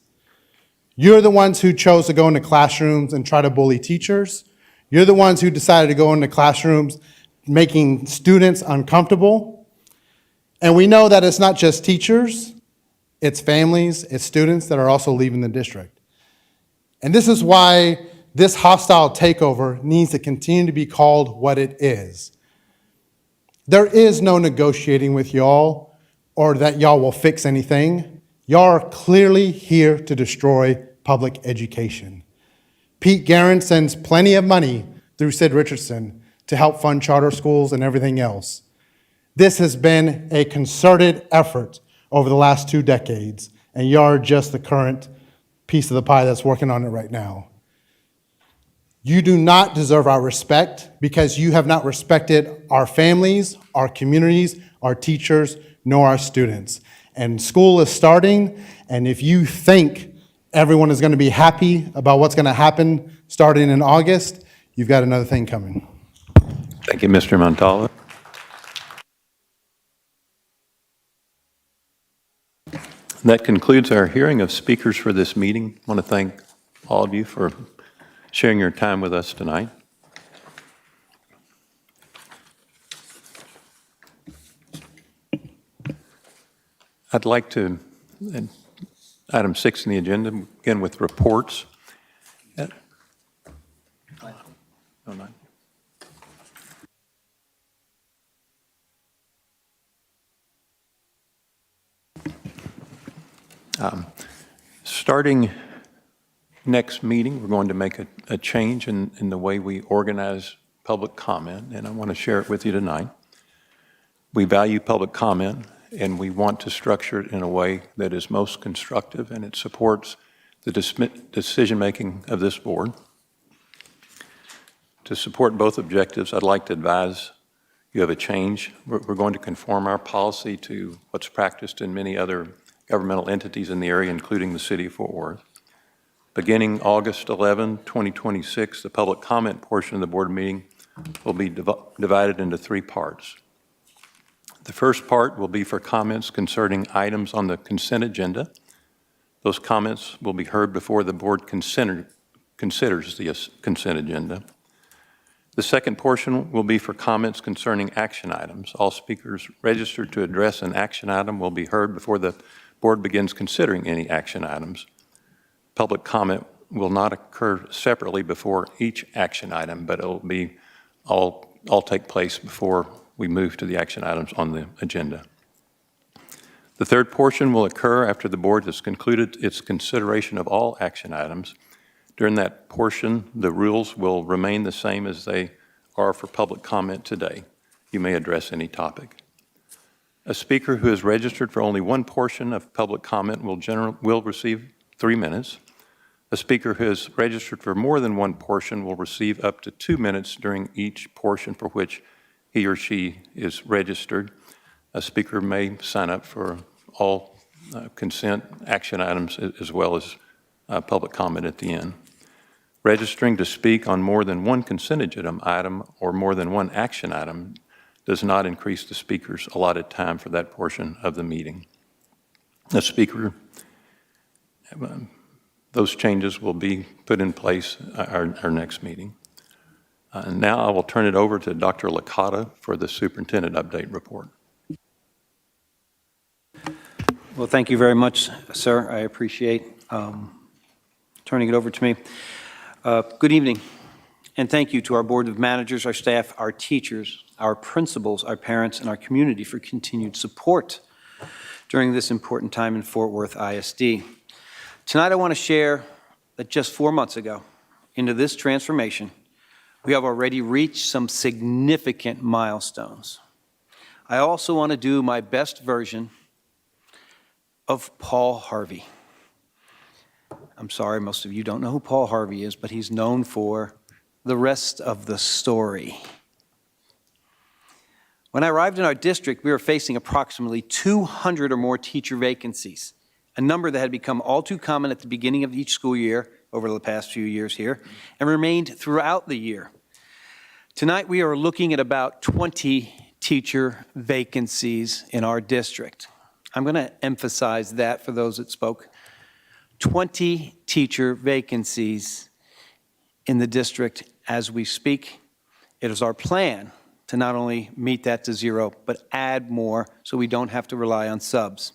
You're the ones who chose to go into classrooms and try to bully teachers. You're the ones who decided to go into classrooms making students uncomfortable. And we know that it's not just teachers, it's families, it's students that are also leaving the district. And this is why this hostile takeover needs to continue to be called what it is. There is no negotiating with y'all or that y'all will fix anything. Y'all are clearly here to destroy public education. Pete Guerin sends plenty of money through Sid Richardson to help fund charter schools and everything else. This has been a concerted effort over the last 2 decades, and y'all are just the current piece of the pie that's working on it right now. You do not deserve our respect because you have not respected our families, our communities, our teachers, nor our students. And school is starting, and if you think everyone is going to be happy about what's going to happen starting in August, you've got another thing coming. Thank you, Mr. Montalvo. That concludes our hearing of speakers for this meeting. I want to thank all of you for sharing your time with us tonight. I'd like to, item 6 in the agenda, begin with reports. Oh, not. Starting next meeting, we're going to make a change in the way we organize public comment, and I want to share it with you tonight. We value public comment, and we want to structure it in a way that is most constructive, and it supports the decision-making of this board. To support both objectives, I'd like to advise you of a change. We're going to conform our policy to what's practiced in many other governmental entities in the area, including the City of Fort Worth. Beginning August 11, 2026, the public comment portion of the board meeting will be divided into 3 parts. The first part will be for comments concerning items on the consent agenda. Those comments will be heard before the board considers the consent agenda. The second portion will be for comments concerning action items. All speakers registered to address an action item will be heard before the board begins considering any action items. Public comment will not occur separately before each action item, but it will be all take place before we move to the action items on the agenda. The third portion will occur after the board has concluded its consideration of all action items. During that portion, the rules will remain the same as they are for public comment today. You may address any topic. A speaker who is registered for only one portion of public comment will receive 3 minutes. A speaker who is registered for more than one portion will receive up to 2 minutes during each portion for which he or she is registered. A speaker may sign up for all consent action items as well as public comment at the end. Registering to speak on more than one consent agenda item or more than one action item does not increase the speaker's allotted time for that portion of the meeting. The speaker, those changes will be put in place our next meeting. Now I will turn it over to Dr. Licata for the superintendent update report. Well, thank you very much, sir. I appreciate turning it over to me. Good evening, and thank you to our Board of Managers, our staff, our teachers, our principals, our parents, and our community for continued support during this important time in Fort Worth ISD. Tonight I want to share that just 4 months ago, into this transformation, we have already reached some significant milestones. I also want to do my best version of Paul Harvey. I'm sorry, most of you don't know who Paul Harvey is, but he's known for the rest of the story. When I arrived in our district, we were facing approximately 200 or more teacher vacancies, a number that had become all too common at the beginning of each school year over the past few years here, and remained throughout the year. Tonight, we are looking at about 20 teacher vacancies in our district. I'm going to emphasize that for those that spoke. 20 teacher vacancies in the district as we speak. It is our plan to not only meet that to 0, but add more so we don't have to rely on subs.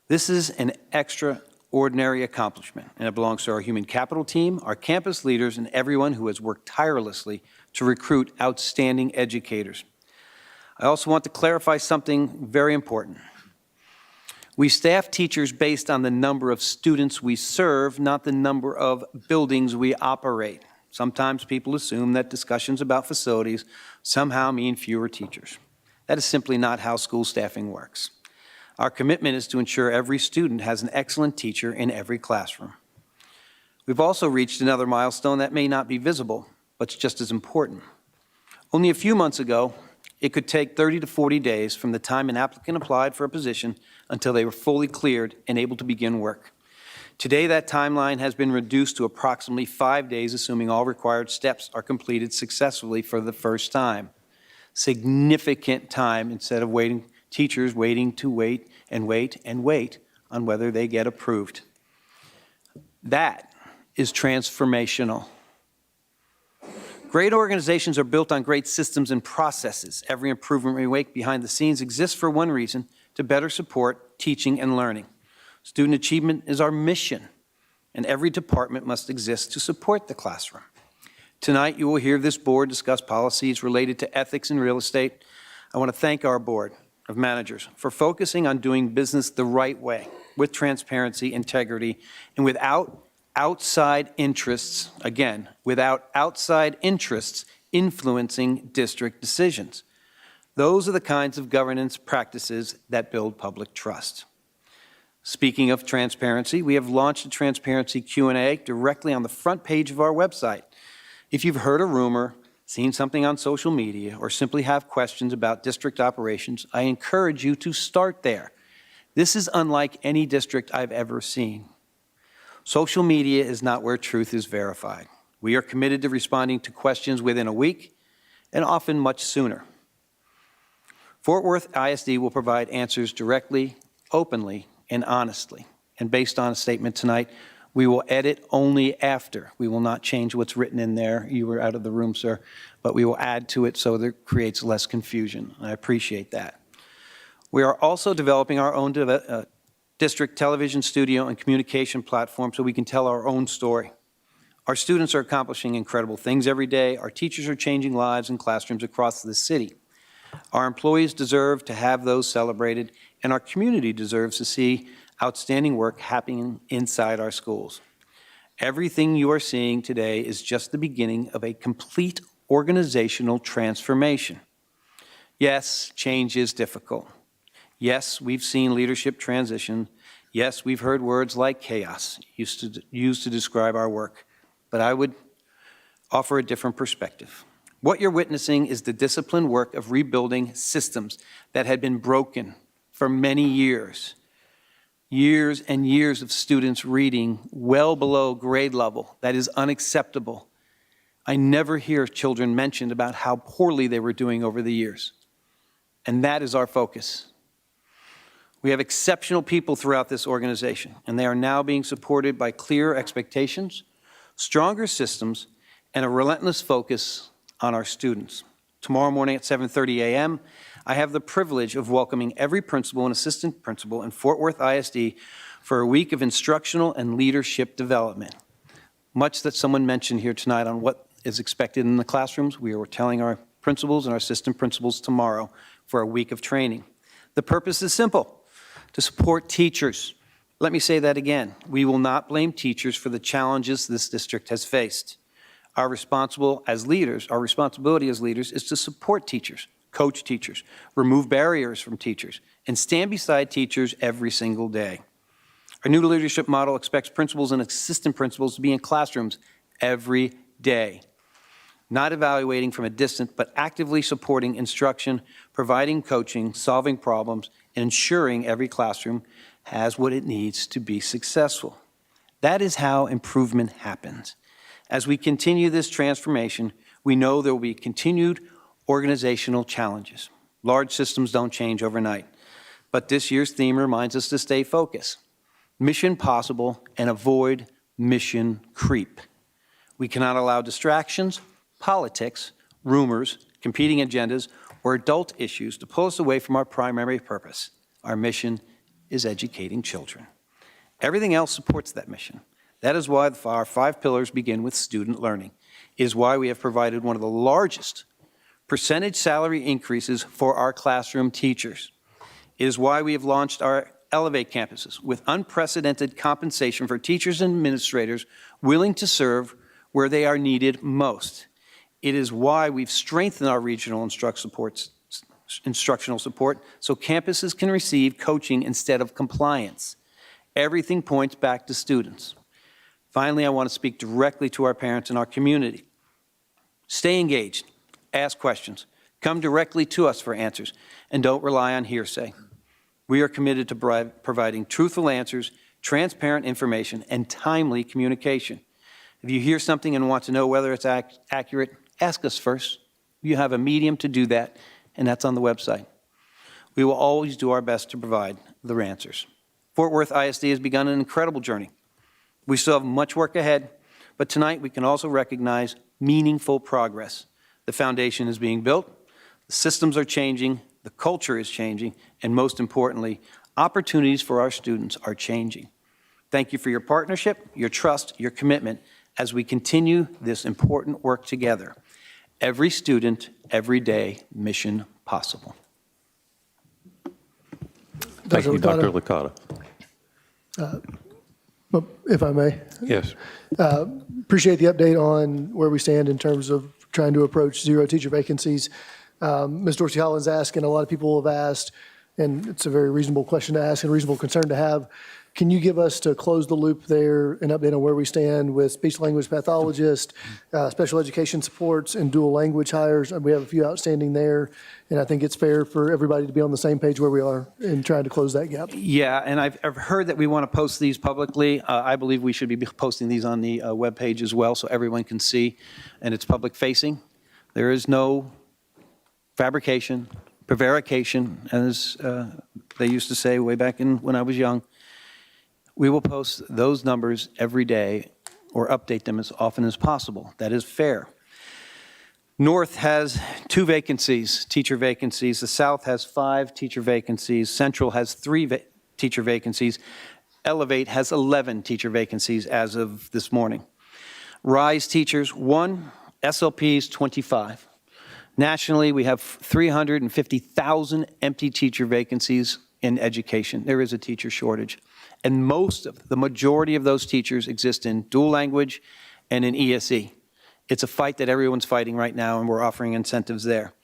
This is an extraordinary accomplishment, and it belongs to our human capital team, our campus leaders, and everyone who has worked tirelessly to recruit outstanding educators. I also want to clarify something very important. We staff teachers based on the number of students we serve, not the number of buildings we operate. Sometimes people assume that discussions about facilities somehow mean fewer teachers. That is simply not how school staffing works. Our commitment is to ensure every student has an excellent teacher in every classroom. We've also reached another milestone that may not be visible, but it's just as important. Only a few months ago, it could take 30 to 40 days from the time an applicant applied for a position until they were fully cleared and able to begin work. Today, that timeline has been reduced to approximately 5 days, assuming all required steps are completed successfully for the first time. Significant time instead of teachers waiting to wait and wait and wait on whether they get approved. That is transformational. Great organizations are built on great systems and processes. Every improvement we make behind the scenes exists for one reason: to better support teaching and learning. Student achievement is our mission, and every department must exist to support the classroom. Tonight, you will hear this board discuss policies related to ethics in real estate. I want to thank our Board of Managers for focusing on doing business the right way, with transparency, integrity, and without outside interests, again, without outside interests influencing district decisions. Those are the kinds of governance practices that build public trust. Speaking of transparency, we have launched a transparency Q&A directly on the front page of our website. If you've heard a rumor, seen something on social media, or simply have questions about district operations, I encourage you to start there. This is unlike any district I've ever seen. Social media is not where truth is verified. We are committed to responding to questions within a week and often much sooner. Fort Worth ISD will provide answers directly, openly, and honestly. And based on a statement tonight, we will edit only after. We will not change what's written in there. You were out of the room, sir, but we will add to it so that it creates less confusion. I appreciate that. We are also developing our own district television studio and communication platform so we can tell our own story. Our students are accomplishing incredible things every day. Our teachers are changing lives in classrooms across the city. Our employees deserve to have those celebrated, and our community deserves to see outstanding work happening inside our schools. Everything you are seeing today is just the beginning of a complete organizational transformation. Yes, change is difficult. Yes, we've seen leadership transition. Yes, we've heard words like chaos used to describe our work, but I would offer a different perspective. What you're witnessing is the disciplined work of rebuilding systems that had been broken for many years. Years and years of students reading well below grade level. That is unacceptable. I never hear children mentioned about how poorly they were doing over the years. And that is our focus. We have exceptional people throughout this organization, and they are now being supported by clear expectations, stronger systems, and a relentless focus on our students. Tomorrow morning at 7:30 a.m., I have the privilege of welcoming every principal and assistant principal in Fort Worth ISD for a week of instructional and leadership development. Much that someone mentioned here tonight on what is expected in the classrooms, we are telling our principals and our assistant principals tomorrow for a week of training. The purpose is simple: to support teachers. Let me say that again. We will not blame teachers for the challenges this district has faced. Our responsibility as leaders is to support teachers, coach teachers, remove barriers from teachers, and stand beside teachers every single day. Our new leadership model expects principals and assistant principals to be in classrooms every day, not evaluating from a distance, but actively supporting instruction, providing coaching, solving problems, and ensuring every classroom has what it needs to be successful. That is how improvement happens. As we continue this transformation, we know there will be continued organizational challenges. Large systems don't change overnight, but this year's theme reminds us to stay focused, mission possible, and avoid mission creep. We cannot allow distractions, politics, rumors, competing agendas, or adult issues to pull us away from our primary purpose. Our mission is educating children. Everything else supports that mission. That is why our 5 pillars begin with student learning. It is why we have provided one of the largest percentage salary increases for our classroom teachers. It is why we have launched our Elevate campuses with unprecedented compensation for teachers and administrators willing to serve where they are needed most. It is why we've strengthened our regional instructional support so campuses can receive coaching instead of compliance. Everything points back to students. Finally, I want to speak directly to our parents and our community. Stay engaged, ask questions, come directly to us for answers, and don't rely on hearsay. We are committed to providing truthful answers, transparent information, and timely communication. If you hear something and want to know whether it's accurate, ask us first. You have a medium to do that, and that's on the website. We will always do our best to provide the answers. Fort Worth ISD has begun an incredible journey. We still have much work ahead, but tonight we can also recognize meaningful progress. The foundation is being built, the systems are changing, the culture is changing, and most importantly, opportunities for our students are changing. Thank you for your partnership, your trust, your commitment as we continue this important work together. Every student, every day, mission possible. Thank you, Dr. Licata. If I may. Yes. Appreciate the update on where we stand in terms of trying to approach zero teacher vacancies. Ms. Dorsey Hollins asked, and a lot of people have asked, and it's a very reasonable question to ask and a reasonable concern to have. Can you give us, to close the loop there, an update on where we stand with speech-language pathologists, special education supports, and dual language hires? We have a few outstanding there, and I think it's fair for everybody to be on the same page where we are in trying to close that gap. Yeah, and I've heard that we want to post these publicly. I believe we should be posting these on the webpage as well so everyone can see, and it's public-facing. There is no fabrication, prevarication, as they used to say way back when I was young. We will post those numbers every day or update them as often as possible. That is fair. North has 2 vacancies, teacher vacancies. The South has 5 teacher vacancies. Central has 3 teacher vacancies. Elevate has 11 teacher vacancies as of this morning. Rise teachers, 1. SLPs, 25. Nationally, we have 350,000 empty teacher vacancies in education. There is a teacher shortage. And the majority of those teachers exist in dual language and in ESE. It's a fight that everyone's fighting right now, and we're offering incentives there.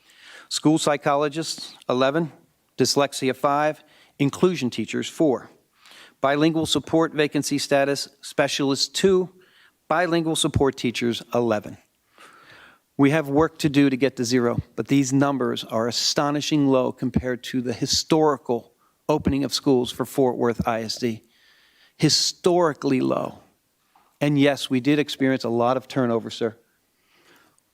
School psychologists, 11. Dyslexia, 5. Inclusion teachers, 4. Bilingual support vacancy status specialists, 2. Bilingual support teachers, 11. We have work to do to get to 0, but these numbers are astonishing low compared to the historical opening of schools for Fort Worth ISD. Historically low. And yes, we did experience a lot of turnover, sir.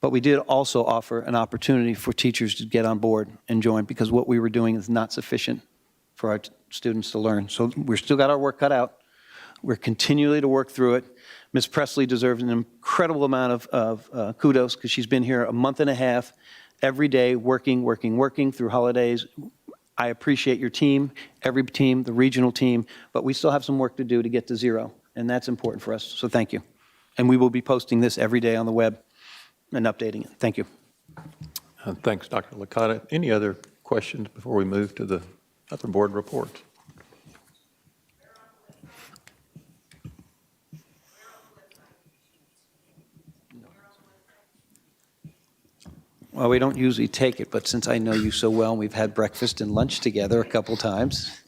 But we did also offer an opportunity for teachers to get on board and join, because what we were doing is not sufficient for our students to learn. So we've still got our work cut out. We're continually to work through it. Ms. Presley deserves an incredible amount of kudos, because she's been here a month and a half, every day, working through holidays. I appreciate your team, every team, the regional team, but we still have some work to do to get to 0, and that's important for us, so thank you. And we will be posting this every day on the web and updating it. Thank you. Thanks, Dr. Licata. Any other questions before we move to the other board reports? Well, we don't usually take it, but since I know you so well, and we've had breakfast and lunch together a couple times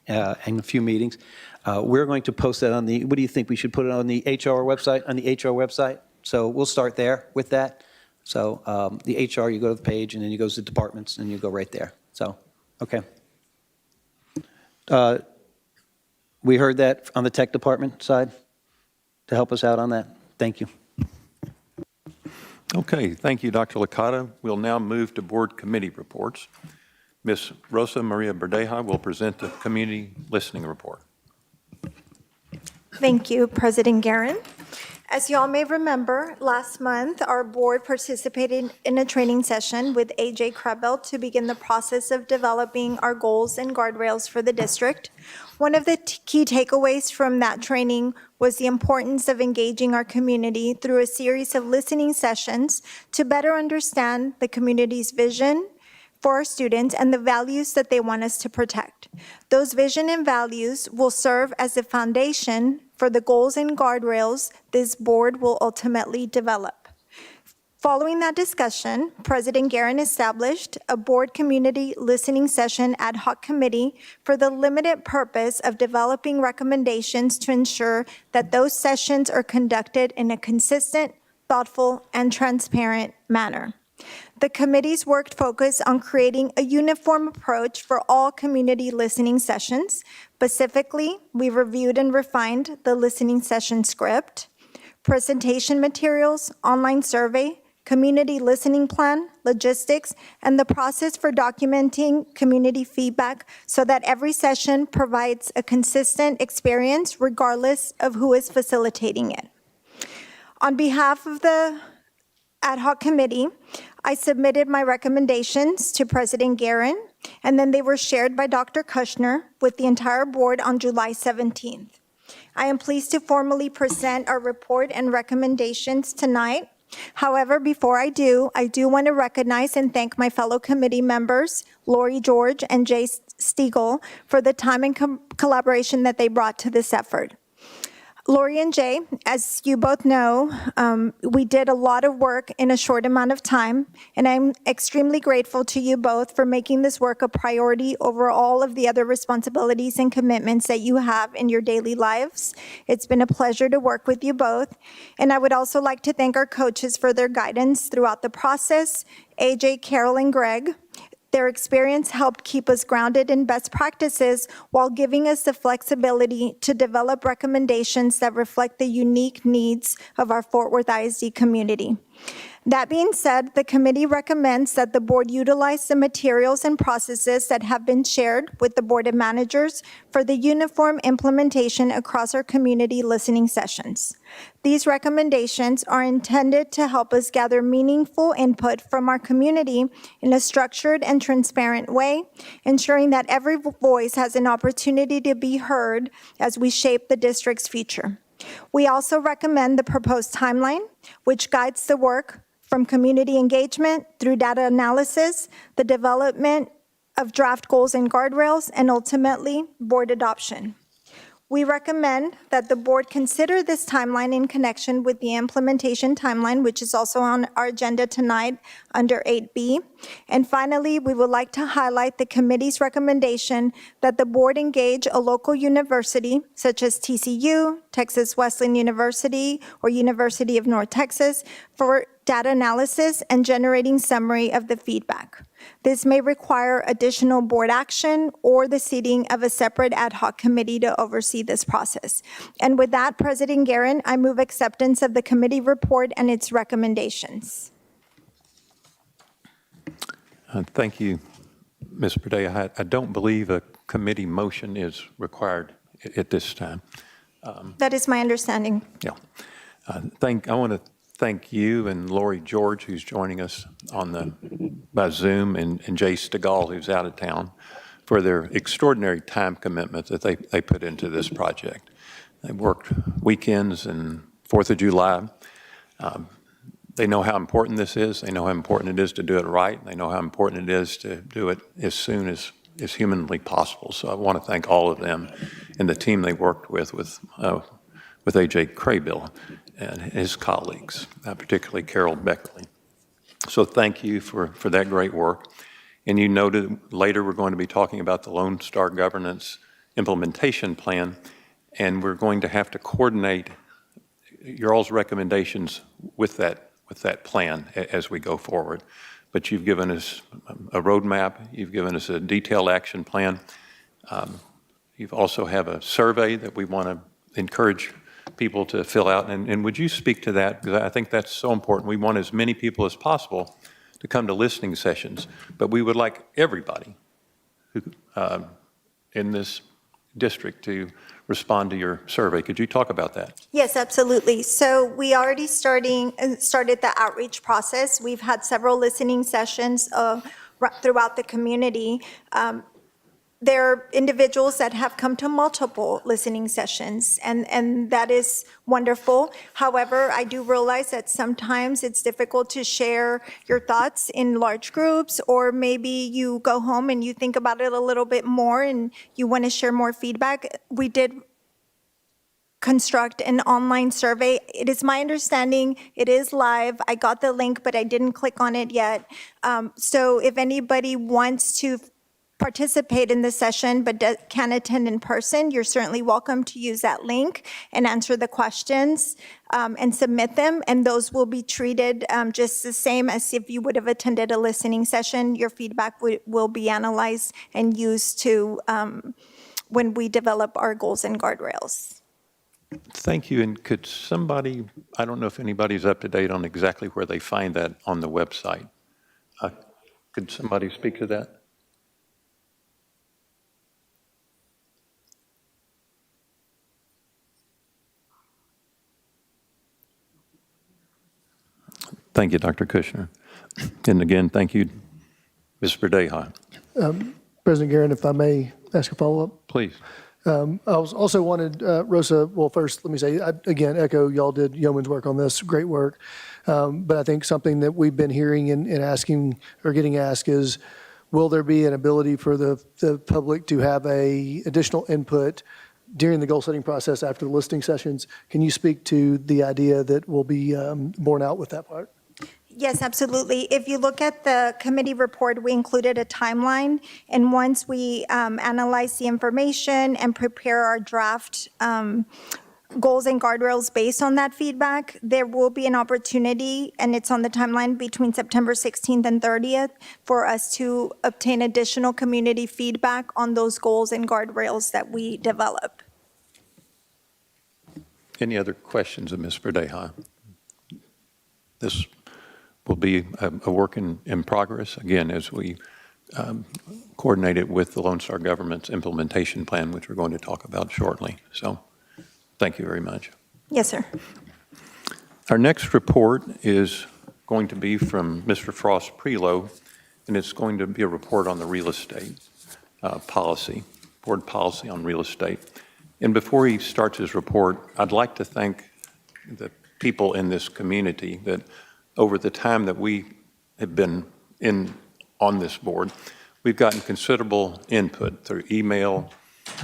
and a few meetings, we're going to post that on the, what do you think? We should put it on the HR website? On the HR website? So we'll start there with that. So the HR, you go to the page, and then you go to the departments, and you go right there. So, okay. We heard that on the tech department side to help us out on that. Thank you. Okay, thank you, Dr. Licata. We'll now move to board committee reports. Ms. Rosa Maria Verdeja will present the community listening report. Thank you, President Guerin. As you all may remember, last month, our board participated in a training session with AJ Krebel to begin the process of developing our goals and guardrails for the district. One of the key takeaways from that training was the importance of engaging our community through a series of listening sessions to better understand the community's vision for our students and the values that they want us to protect. Those vision and values will serve as the foundation for the goals and guardrails this board will ultimately develop. Following that discussion, President Guerin established a board community listening session ad hoc committee for the limited purpose of developing recommendations to ensure that those sessions are conducted in a consistent, thoughtful, and transparent manner. The committee's work focused on creating a uniform approach for all community listening sessions. Specifically, we reviewed and refined the listening session script, presentation materials, online survey, community listening plan, logistics, and the process for documenting community feedback so that every session provides a consistent experience regardless of who is facilitating it. On behalf of the ad hoc committee, I submitted my recommendations to President Guerin, and then they were shared by Dr. Kushner with the entire board on July 17th. I am pleased to formally present our report and recommendations tonight. However, before I do want to recognize and thank my fellow committee members, Lori George and Jay Stiegel, for the time and collaboration that they brought to this effort. Lori and Jay, as you both know, we did a lot of work in a short amount of time, and I'm extremely grateful to you both for making this work a priority over all of the other responsibilities and commitments that you have in your daily lives. It's been a pleasure to work with you both, and I would also like to thank our coaches for their guidance throughout the process, AJ, Carol, and Greg. Their experience helped keep us grounded in best practices while giving us the flexibility to develop recommendations that reflect the unique needs of our Fort Worth ISD community. That being said, the committee recommends that the board utilize the materials and processes that have been shared with the Board of Managers for the uniform implementation across our community listening sessions. These recommendations are intended to help us gather meaningful input from our community in a structured and transparent way, ensuring that every voice has an opportunity to be heard as we shape the district's future. We also recommend the proposed timeline, which guides the work from community engagement through data analysis, the development of draft goals and guardrails, and ultimately, board adoption. We recommend that the board consider this timeline in connection with the implementation timeline, which is also on our agenda tonight under 8B. And finally, we would like to highlight the committee's recommendation that the board engage a local university such as TCU, Texas Wesleyan University, or University of North Texas for data analysis and generating summary of the feedback. This may require additional board action or the seating of a separate ad hoc committee to oversee this process. And with that, President Guerin, I move acceptance of the committee report and its recommendations. Thank you, Ms. Perdea. I don't believe a committee motion is required at this time. That is my understanding. Yeah. I want to thank you and Lori George, who's joining us by Zoom, and Jay Stegall, who's out of town, for their extraordinary time commitment that they put into this project. They worked weekends and 4th of July. They know how important this is. They know how important it is to do it right. They know how important it is to do it as soon as humanly possible. So I want to thank all of them and the team they worked with A.J. Craybill and his colleagues, particularly Carol Beckerly. So thank you for that great work. And you noted later we're going to be talking about the Lone Star Governance Implementation Plan, and we're going to have to coordinate your all's recommendations with that plan as we go forward. But you've given us a roadmap, you've given us a detailed action plan. You also have a survey that we want to encourage people to fill out. And would you speak to that? Because I think that's so important. We want as many people as possible to come to listening sessions, but we would like everybody who, in this district to respond to your survey. Could you talk about that? Yes, absolutely. So we already started the outreach process. We've had several listening sessions throughout the community. There are individuals that have come to multiple listening sessions, and that is wonderful. However, I do realize that sometimes it's difficult to share your thoughts in large groups, or maybe you go home and you think about it a little bit more and you want to share more feedback. We did construct an online survey. It is my understanding it is live. I got the link, but I didn't click on it yet. So if anybody wants to participate in the session but can't attend in person, you're certainly welcome to use that link and answer the questions and submit them, and those will be treated just the same as if you would have attended a listening session. Your feedback will be analyzed and used to when we develop our goals and guardrails. Thank you. And could somebody, I don't know if anybody's up to date on exactly where they find that on the website. Could somebody speak to that? Thank you, Dr. Kushner. And again, thank you, Ms. Verdeja. President Guerin, if I may ask a follow-up? Please. I also wanted, Rosa, well, first, let me say, again, echo, y'all did yeoman's work on this, great work. But I think something that we've been hearing and asking, or getting asked, is will there be an ability for the public to have a additional input during the goal-setting process after the listening sessions. Can you speak to the idea that will be borne out with that part? Yes, absolutely. If you look at the committee report, we included a timeline, and once we analyze the information and prepare our draft goals and guardrails based on that feedback, there will be an opportunity, and it's on the timeline between September 16th and 30th, for us to obtain additional community feedback on those goals and guardrails that we develop. Any other questions of Ms. Verdeja? This will be a work in progress, again, as we coordinate it with the Lone Star Government's implementation plan, which we're going to talk about shortly. So thank you very much. Yes, sir. Our next report is going to be from Mr. Frost Prelo, and it's going to be a report on the real estate policy, board policy on real estate. And before he starts his report, I'd like to thank the people in this community that over the time that we have been on this board, we've gotten considerable input through email,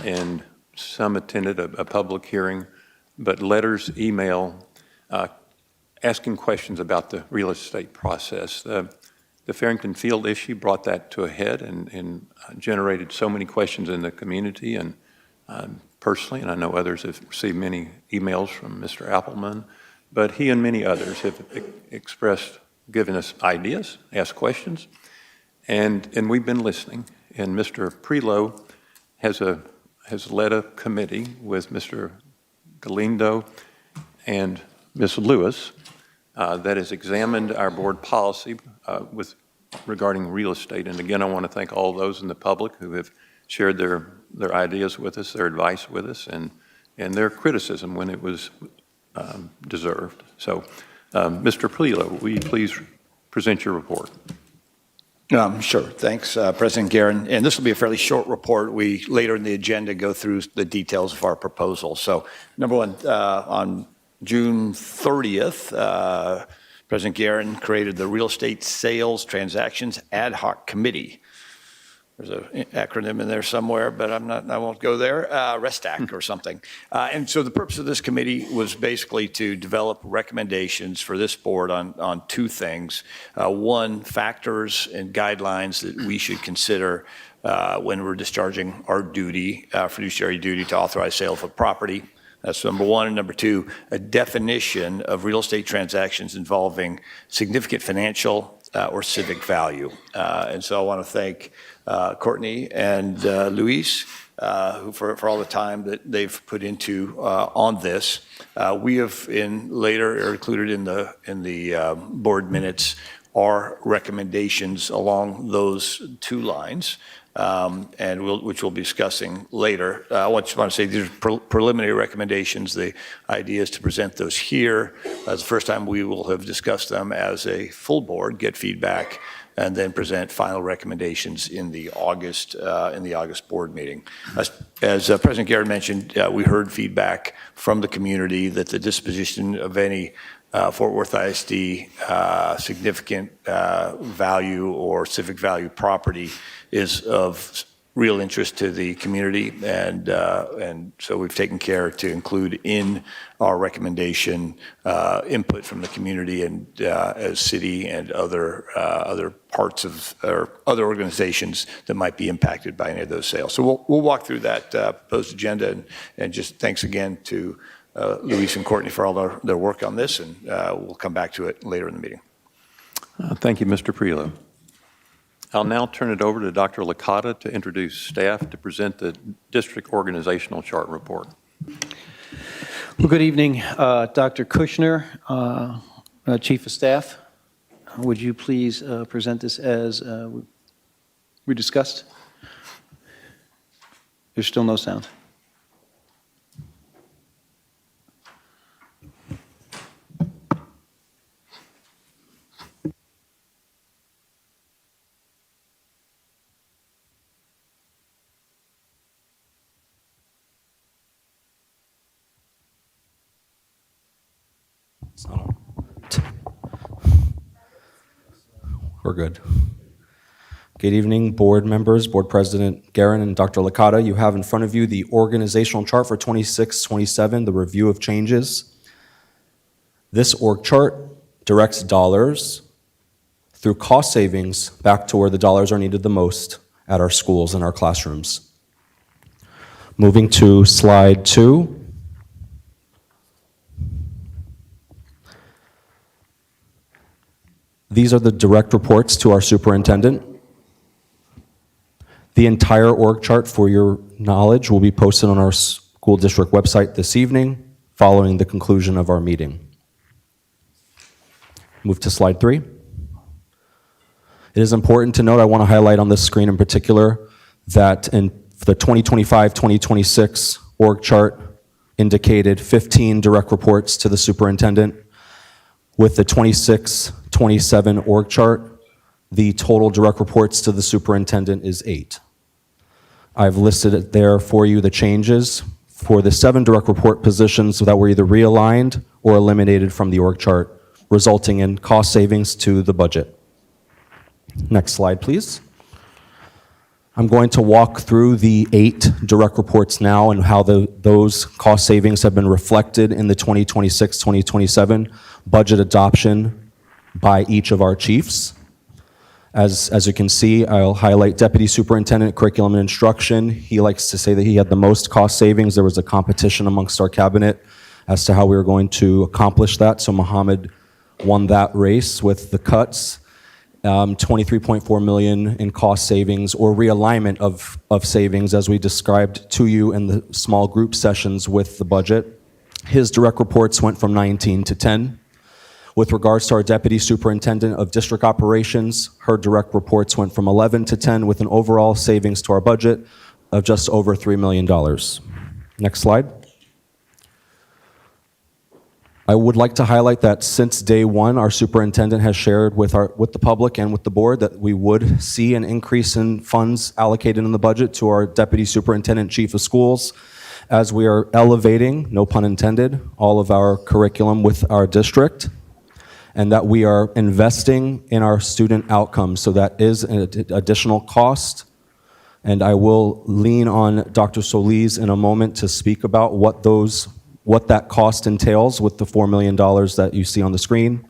and some attended a public hearing, but letters, email, asking questions about the real estate process. The Farrington Field issue brought that to a head and generated so many questions in the community, and personally, and I know others have received many emails from Mr. Appleman, but he and many others have given us ideas, asked questions, and we've been listening. And Mr. Prelo has led a committee with Mr. Galindo and Ms. Lewis that has examined our board policy regarding real estate. And again, I want to thank all those in the public who have shared their ideas with us, their advice with us, and their criticism when it was deserved. So, Mr. Prelo, will you please present your report? Sure. Thanks, President Guerin. And this will be a fairly short report. We, later in the agenda, go through the details of our proposal. So, number one, on June 30th, President Guerin created the Real Estate Sales Transactions Ad Hoc Committee. There's an acronym in there somewhere, but I won't go there, RESTAC or something. And so the purpose of this committee was basically to develop recommendations for this board on two things. One, factors and guidelines that we should consider when we're discharging our duty, fiduciary duty to authorize sale of a property. That's number one. And number two, a definition of real estate transactions involving significant financial or civic value. And so I want to thank Courtney and Luis for all the time that they've put into on this. We have later included in the board minutes our recommendations along those two lines, which we'll be discussing later. I just want to say these are preliminary recommendations. The idea is to present those here. It's the first time we will have discussed them as a full board, get feedback, and then present final recommendations in the August board meeting. As President Guerin mentioned, we heard feedback from the community that the disposition of any Fort Worth ISD significant value or civic value property is of real interest to the community, and so we've taken care to include in our recommendation input from the community and as city and other parts of or other organizations that might be impacted by any of those sales. So we'll walk through that proposed agenda, and just thanks again to Luis and Courtney for all their work on this, and we'll come back to it later in the meeting. Thank you, Mr. Prelo. I'll now turn it over to Dr. Licata to introduce staff to present the district organizational chart report. Well, good evening, Dr. Kushner, Chief of Staff. Would you please present this as we discussed? There's still no sound. We're good. Good evening, board members, board president Guerin and Dr. Licata. You have in front of you the organizational chart for 26-27, the review of changes. This org chart directs dollars through cost savings back to where the dollars are needed the most at our schools and our classrooms. Moving to slide 2. These are the direct reports to our superintendent. The entire org chart, for your knowledge, will be posted on our school district website this evening following the conclusion of our meeting. Move to slide 3. It is important to note, I want to highlight on this screen in particular, that in the 2025-2026 org chart indicated 15 direct reports to the superintendent. With the 26-27 org chart, the total direct reports to the superintendent is 8. I've listed it there for you, the changes for the 7 direct report positions that were either realigned or eliminated from the org chart, resulting in cost savings to the budget. Next slide, please. I'm going to walk through the 8 direct reports now and how those cost savings have been reflected in the 2026-2027 budget adoption by each of our chiefs. As you can see, I'll highlight Deputy Superintendent, Curriculum and Instruction. He likes to say that he had the most cost savings. There was a competition amongst our cabinet as to how we were going to accomplish that. So Mohammed won that race with the cuts. 23.4 million in cost savings or realignment of savings, as we described to you in the small group sessions with the budget. His direct reports went from 19 to 10. With regards to our Deputy Superintendent of District Operations, her direct reports went from 11 to 10 with an overall savings to our budget of just over $3 million. Next slide. I would like to highlight that since day one, our superintendent has shared with the public and with the board that we would see an increase in funds allocated in the budget to our Deputy Superintendent Chief of Schools as we are elevating, no pun intended, all of our curriculum with our district, and that we are investing in our student outcomes. So that is an additional cost. And I will lean on Dr. Solis in a moment to speak about what that cost entails with the $4 million that you see on the screen.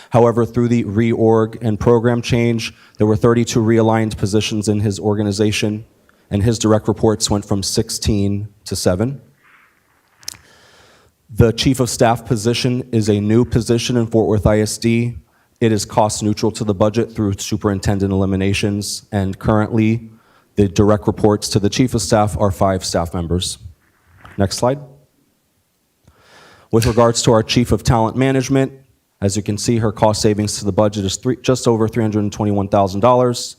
However, through the reorg and program change, there were 32 realigned positions in his organization, and his direct reports went from 16 to 7. The Chief of Staff position is a new position in Fort Worth ISD. It is cost neutral to the budget through superintendent eliminations, and currently the direct reports to the Chief of Staff are 5 staff members. Next slide. With regards to our Chief of Talent Management, as you can see, her cost savings to the budget is just over $321,000.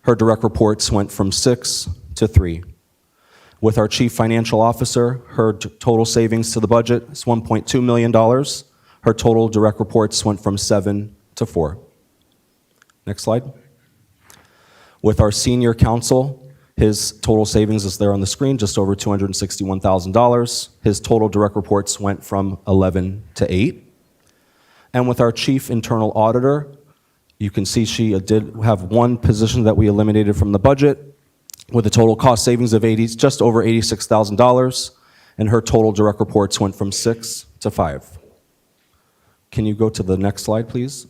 Her direct reports went from 6 to 3. With our Chief Financial Officer, her total savings to the budget is $1.2 million. Her total direct reports went from 7 to 4. Next slide. With our Senior Counsel, his total savings is there on the screen, just over $261,000. His total direct reports went from 11 to 8. And with our Chief Internal Auditor, you can see she did have one position that we eliminated from the budget with a total cost savings of just over $86,000, and her total direct reports went from 6 to 5. Can you go to the next slide, please?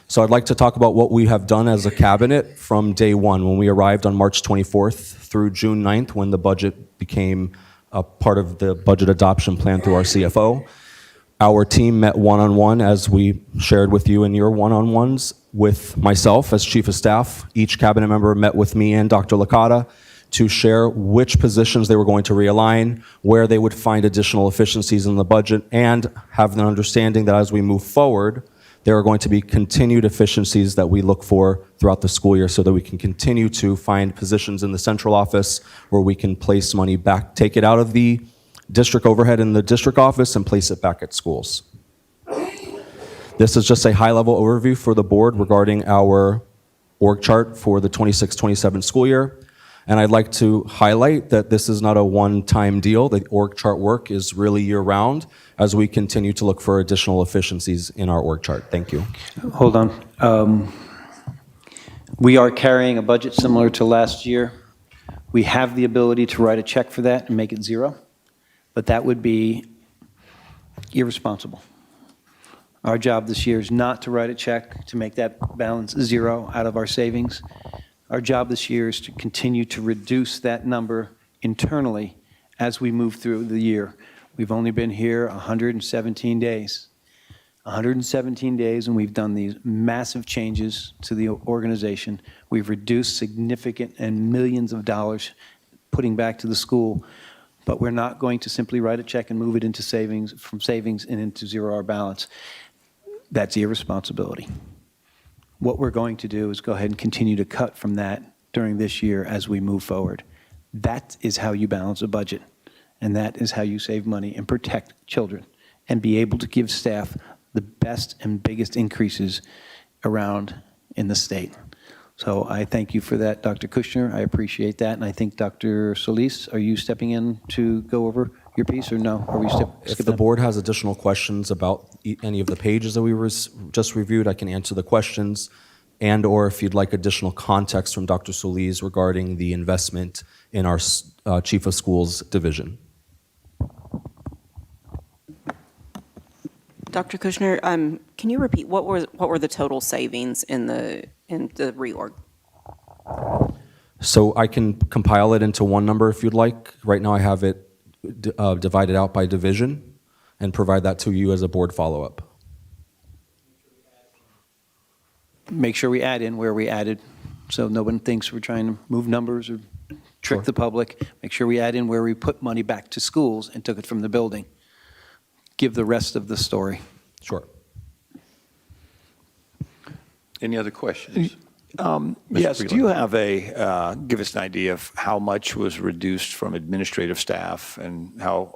So I'd like to talk about what we have done as a cabinet from day one, when we arrived on March 24th through June 9th, when the budget became a part of the budget adoption plan through our CFO. Our team met one-on-one, as we shared with you in your one-on-ones, with myself as Chief of Staff. Each cabinet member met with me and Dr. Licata to share which positions they were going to realign, where they would find additional efficiencies in the budget, and have an understanding that as we move forward, there are going to be continued efficiencies that we look for throughout the school year so that we can continue to find positions in the central office where we can place money back, take it out of the district overhead in the district office and place it back at schools. This is just a high-level overview for the board regarding our org chart for the 26-27 school year. And I'd like to highlight that this is not a one-time deal. The org chart work is really year-round as we continue to look for additional efficiencies in our org chart. Thank you. Hold on. We are carrying a budget similar to last year. We have the ability to write a check for that and make it zero, but that would be irresponsible. Our job this year is not to write a check to make that balance zero out of our savings. Our job this year is to continue to reduce that number internally as we move through the year. We've only been here 117 days. 117 days, and we've done these massive changes to the organization. We've reduced significant and millions of dollars putting back to the school, but we're not going to simply write a check and move it into savings, from savings and into zero our balance. That's irresponsibility. What we're going to do is go ahead and continue to cut from that during this year as we move forward. That is how you balance a budget, and that is how you save money and protect children and be able to give staff the best and biggest increases around in the state. So I thank you for that, Dr. Kushner. I appreciate that. And I think, Dr. Solis, are you stepping in to go over your piece, or no? Are we If the board has additional questions about any of the pages that we just reviewed, I can answer the questions. And or if you'd like additional context from Dr. Solis regarding the investment in our Chief of Schools division. Dr. Kushner, can you repeat what were the total savings in the reorg? So I can compile it into one number if you'd like. Right now I have it divided out by division and provide that to you as a board follow-up. Make sure we add in where we added, so no one thinks we're trying to move numbers or trick the public. Make sure we add in where we put money back to schools and took it from the building. Give the rest of the story. Sure. Any other questions? Yes, Freeland. do you have give us an idea of how much was reduced from administrative staff and how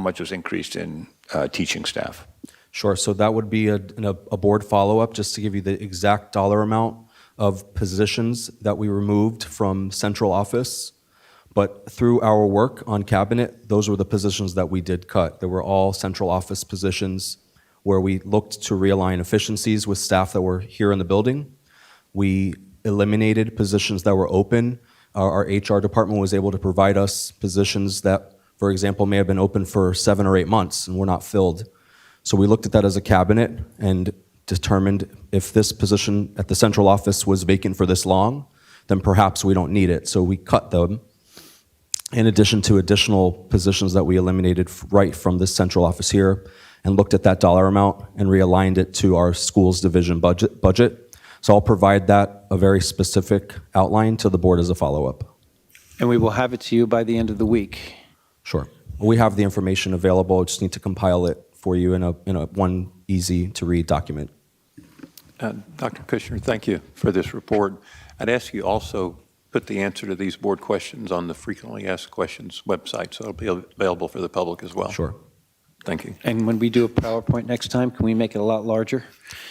much was increased in teaching staff? Sure, so that would be a board follow-up, just to give you the exact dollar amount of positions that we removed from central office. But through our work on cabinet, those were the positions that we did cut. They were all central office positions where we looked to realign efficiencies with staff that were here in the building. We eliminated positions that were open. Our HR department was able to provide us positions that, for example, may have been open for 7 or 8 months and were not filled. So we looked at that as a cabinet and determined if this position at the central office was vacant for this long, then perhaps we don't need it. So we cut them, in addition to additional positions that we eliminated right from this central office here, and looked at that dollar amount and realigned it to our schools division budget. So I'll provide that, a very specific outline, to the board as a follow-up. And we will have it to you by the end of the week. Sure. We have the information available. I just need to compile it for you in a one easy-to-read document. Dr. Kushner, thank you for this report. I'd ask you also put the answer to these board questions on the frequently asked questions website, so it'll be available for the public as well. Sure. Thank you. And when we do a PowerPoint next time, can we make it a lot larger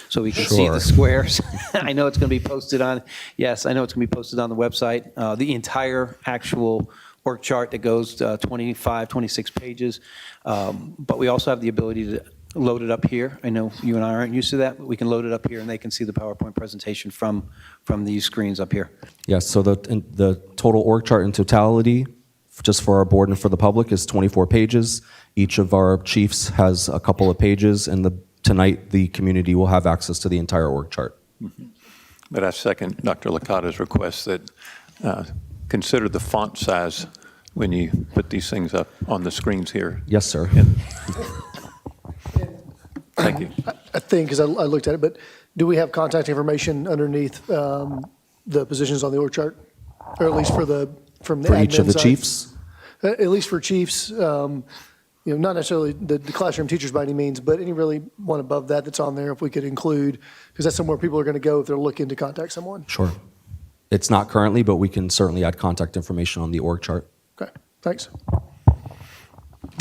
so we can see Sure. the squares? I know it's going to be posted on, yes, I know it's going to be posted on the website. The entire actual org chart that goes 25, 26 pages. But we also have the ability to load it up here. I know you and I aren't used to that, but we can load it up here and they can see the PowerPoint presentation from these screens up here. Yes, so the total org chart in totality, just for our board and for the public, is 24 pages. Each of our chiefs has a couple of pages, and tonight the community will have access to the entire org chart. Mm-hmm. But I second Dr. Licata's request that consider the font size when you put these things up on the screens here. Yes, sir. Thank you. I think, because I looked at it, but do we have contact information underneath the positions on the org chart? Or at least from the For each of admin the side? chiefs? At least for chiefs, not necessarily the classroom teachers by any means, but any really one above that that's on there, if we could include, because that's somewhere people are going to go if they're looking to contact someone. Sure. It's not currently, but we can certainly add contact information on the org chart. Okay, thanks.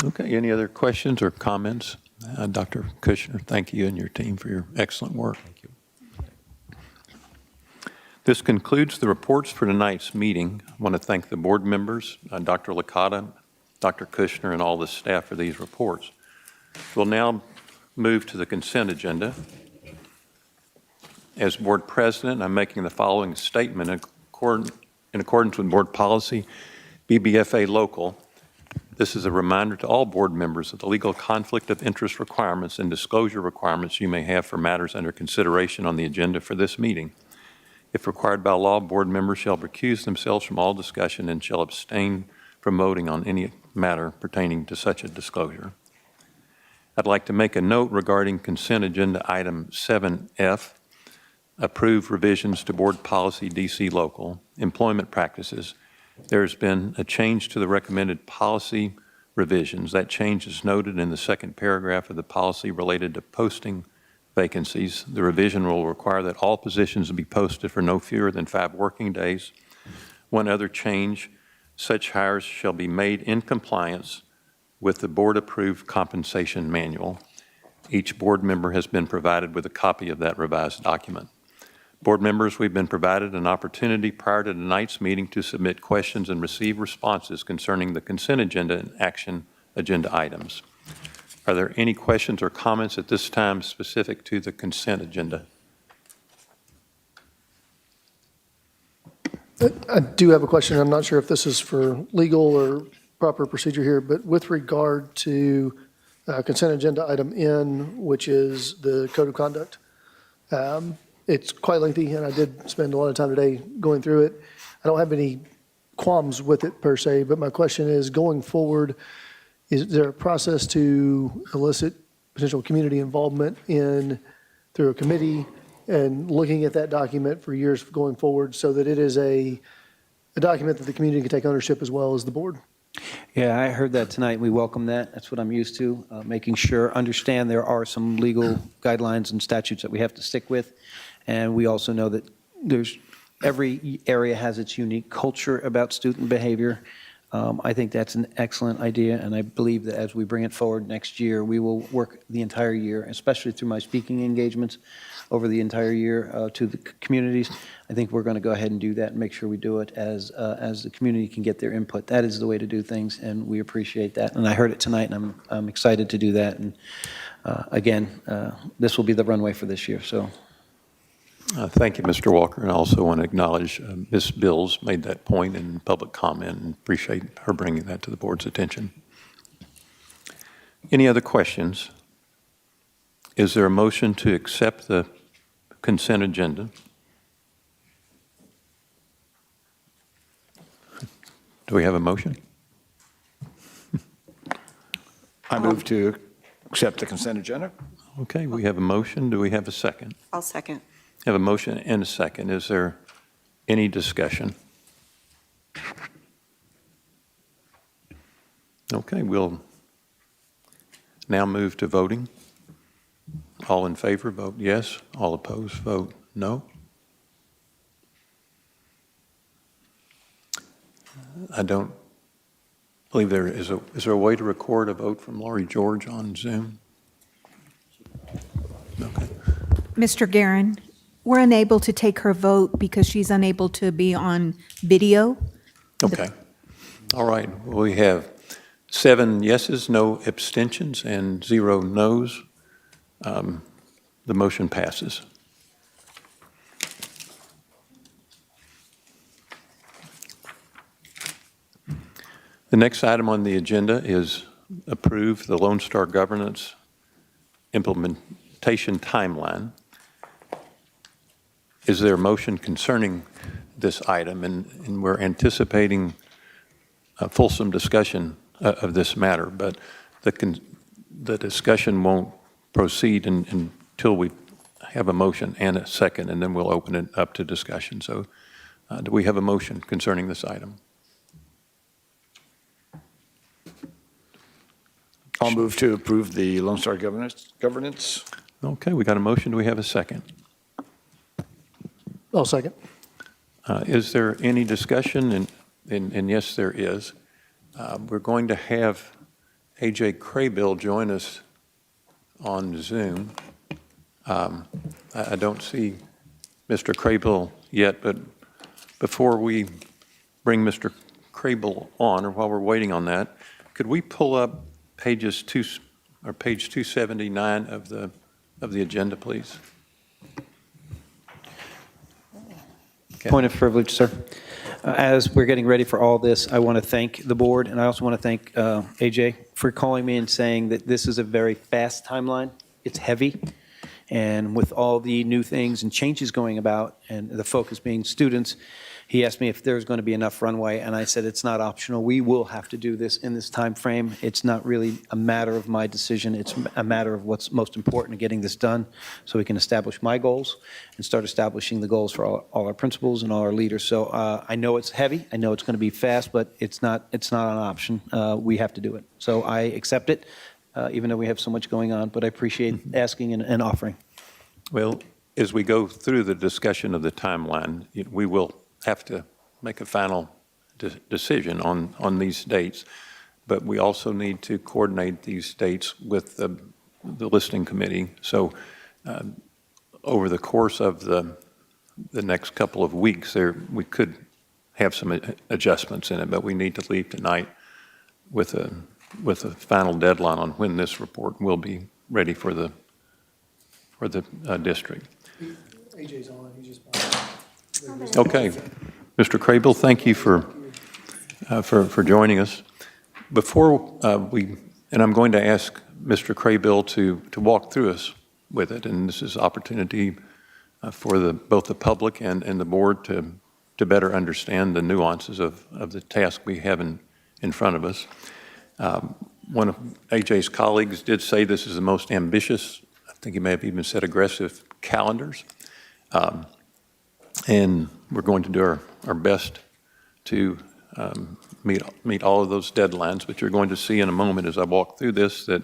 Okay, any other questions or comments? Dr. Kushner, thank you and your team for your excellent work. Thank you. This concludes the reports for tonight's meeting. I want to thank the board members, Dr. Licata, Dr. Kushner, and all the staff for these reports. We'll now move to the consent agenda. As board president, I'm making the following statement in accordance with board policy, BBFA local. This is a reminder to all board members of the legal conflict of interest requirements and disclosure requirements you may have for matters under consideration on the agenda for this meeting. If required by law, board members shall recuse themselves from all discussion and shall abstain from voting on any matter pertaining to such a disclosure. I'd like to make a note regarding consent agenda item 7F, approve revisions to board policy DC local, employment practices. There's been a change to the recommended policy revisions. That change is noted in the second paragraph of the policy related to posting vacancies. The revision will require that all positions be posted for no fewer than 5 working days. One other change, such hires shall be made in compliance with the board-approved compensation manual. Each board member has been provided with a copy of that revised document. Board members, we've been provided an opportunity prior to tonight's meeting to submit questions and receive responses concerning the consent agenda and action agenda items. Are there any questions or comments at this time specific to the consent agenda? I do have a question. I'm not sure if this is for legal or proper procedure here, but with regard to consent agenda item N, which is the code of conduct, it's quite lengthy, and I did spend a lot of time today going through it. I don't have any qualms with it per se, but my question is, going forward, is there a process to elicit potential community involvement through a committee and looking at that document for years going forward so that it is a document that the community can take ownership as well as the board? Yeah, I heard that tonight. We welcome that. That's what I'm used to, making sure, understand there are some legal guidelines and statutes that we have to stick with. And we also know that every area has its unique culture about student behavior. I think that's an excellent idea, and I believe that as we bring it forward next year, we will work the entire year, especially through my speaking engagements over the entire year to the communities. I think we're going to go ahead and do that and make sure we do it as the community can get their input. That is the way to do things, and we appreciate that. And I heard it tonight, and I'm excited to do that. And again, this will be the runway for this year. So. Thank you, Mr. Walker, and I also want to acknowledge Ms. Bills made that point in public comment and appreciate her bringing that to the board's attention. Any other questions? Is there a motion to accept the consent agenda? Do we have a motion? I move to accept the consent agenda. Okay, we have a motion. Do we have a second? I'll second. Have a motion and a second. Is there any discussion? Okay, we'll now move to voting. All in favor, vote yes. All opposed, vote no. I don't believe there is there a way to record a vote from Lori George on Zoom? Okay. Mr. Guerin, we're unable to take her vote because she's unable to be on video. Okay. All right. We have 7 yeses, no abstentions, and 0 noes. The motion passes. The next item on the agenda is approve the Lone Star Governance implementation timeline. Is there a motion concerning this item? And we're anticipating a fulsome discussion of this matter, but the discussion won't proceed until we have a motion and a second, and then we'll open it up to discussion. So do we have a motion concerning this item? I'll move to approve the Lone Star governance. Okay, we got a motion. Do we have a second? I'll second. Is there any discussion? And yes, there is. We're going to have A.J. Craybill join us on Zoom. I don't see Mr. Craybill yet, but before we bring Mr. Craybill on, or while we're waiting on that, could we pull up page 279 of the agenda, please? Point of privilege, sir. As we're getting ready for all this, I want to thank the board, and I also want to thank AJ for calling me and saying that this is a very fast timeline. It's heavy, and with all the new things and changes going about, and the focus being students, he asked me if there's going to be enough runway, and I said it's not optional. We will have to do this in this time frame. It's not really a matter of my decision. It's a matter of what's most important in getting this done, so we can establish my goals and start establishing the goals for all our principals and all our leaders. So I know it's heavy. I know it's going to be fast, but it's not an option. We have to do it. So I accept it, even though we have so much going on. But I appreciate asking and offering. Well, as we go through the discussion of the timeline, we will have to make a final decision on these dates, but we also need to coordinate these dates with the listening committee. So over the course of the next couple of weeks, we could have some adjustments in it, but we need to leave tonight with a final deadline on when this report will be ready for the district. AJ's on, he just. Okay. Mr. Crable, thank you for joining us. Before and I'm going to ask Mr. Crable to walk through us with it, and this is opportunity for both the public and the board to better understand the nuances of the task we have in front of us. One of AJ's colleagues did say this is the most ambitious, I think he may have even said aggressive, calendars. And we're going to do our best to meet all of those deadlines, but you're going to see in a moment as I walk through this that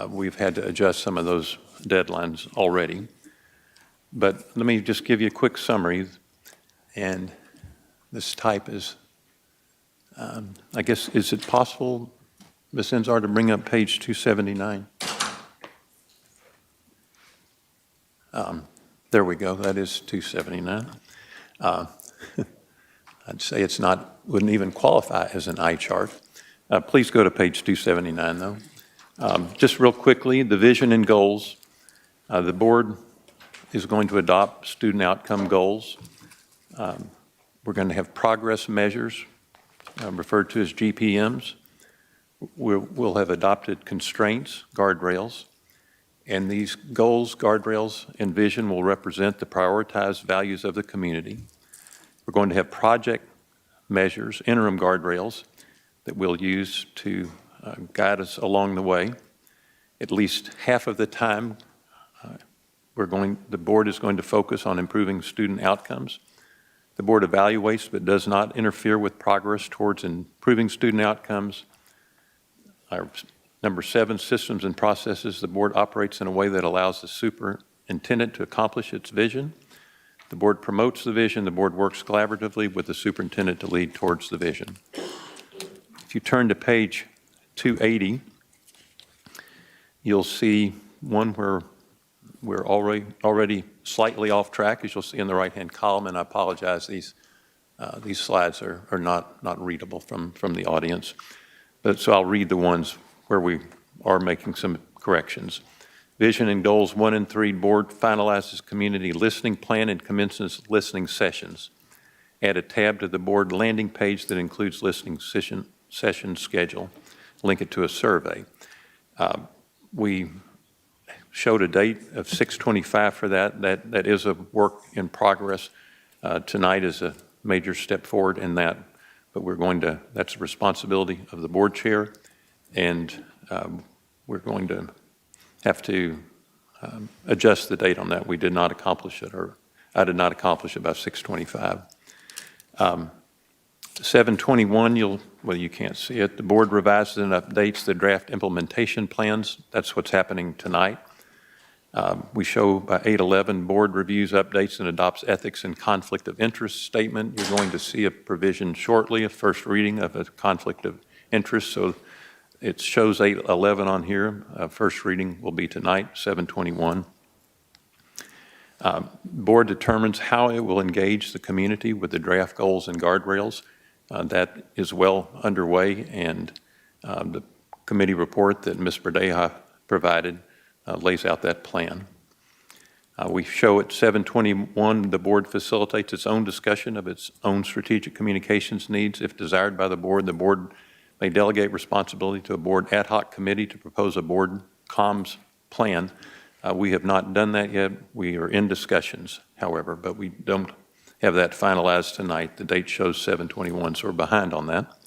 we've had to adjust some of those deadlines already. But let me just give you a quick summary, and this type is, I guess, is it possible, Ms. Enzar, to bring up page 279? There we go. That is 279. I'd say wouldn't even qualify as an eye chart. Please go to page 279, though. Just real quickly, the vision and goals. The board is going to adopt student outcome goals. We're going to have progress measures, referred to as GPMs. We'll have adopted constraints, guardrails. And these goals, guardrails, and vision will represent the prioritized values of the community. We're going to have project measures, interim guardrails, that we'll use to guide us along the way. At least half of the time, the board is going to focus on improving student outcomes. The board evaluates but does not interfere with progress towards improving student outcomes. Number 7, systems and processes. The board operates in a way that allows the superintendent to accomplish its vision. The board promotes the vision. The board works collaboratively with the superintendent to lead towards the vision. If you turn to page 280, you'll see one where we're already slightly off track, as you'll see in the right-hand column, and I apologize, these slides are not readable from the audience. So I'll read the ones where we are making some corrections. Vision and goals 1 and 3, board finalizes community listening plan and commences listening sessions. Add a tab to the board landing page that includes listening session schedule. Link it to a survey. We showed a date of 6/25 for that. That is a work in progress. Tonight is a major step forward in that, but that's the responsibility of the board chair. And we're going to have to adjust the date on that. We did not accomplish it, or I did not accomplish it by 6/25. 7/21, you can't see it. The board revises and updates the draft implementation plans. That's what's happening tonight. We show by 8/11, board reviews, updates, and adopts ethics and conflict of interest statement. You're going to see a provision shortly, a first reading of a conflict of interest. So it shows 8/11 on here. First reading will be tonight, 7/21. Board determines how it will engage the community with the draft goals and guardrails. That is well underway, and the committee report that Ms. Verdeja provided lays out that plan. We show at 7:21, the board facilitates its own discussion of its own strategic communications needs. If desired by the board may delegate responsibility to a board ad hoc committee to propose a board comms plan. We have not done that yet. We are in discussions, however, but we don't have that finalized tonight. The date shows 7/21, so we're behind on that.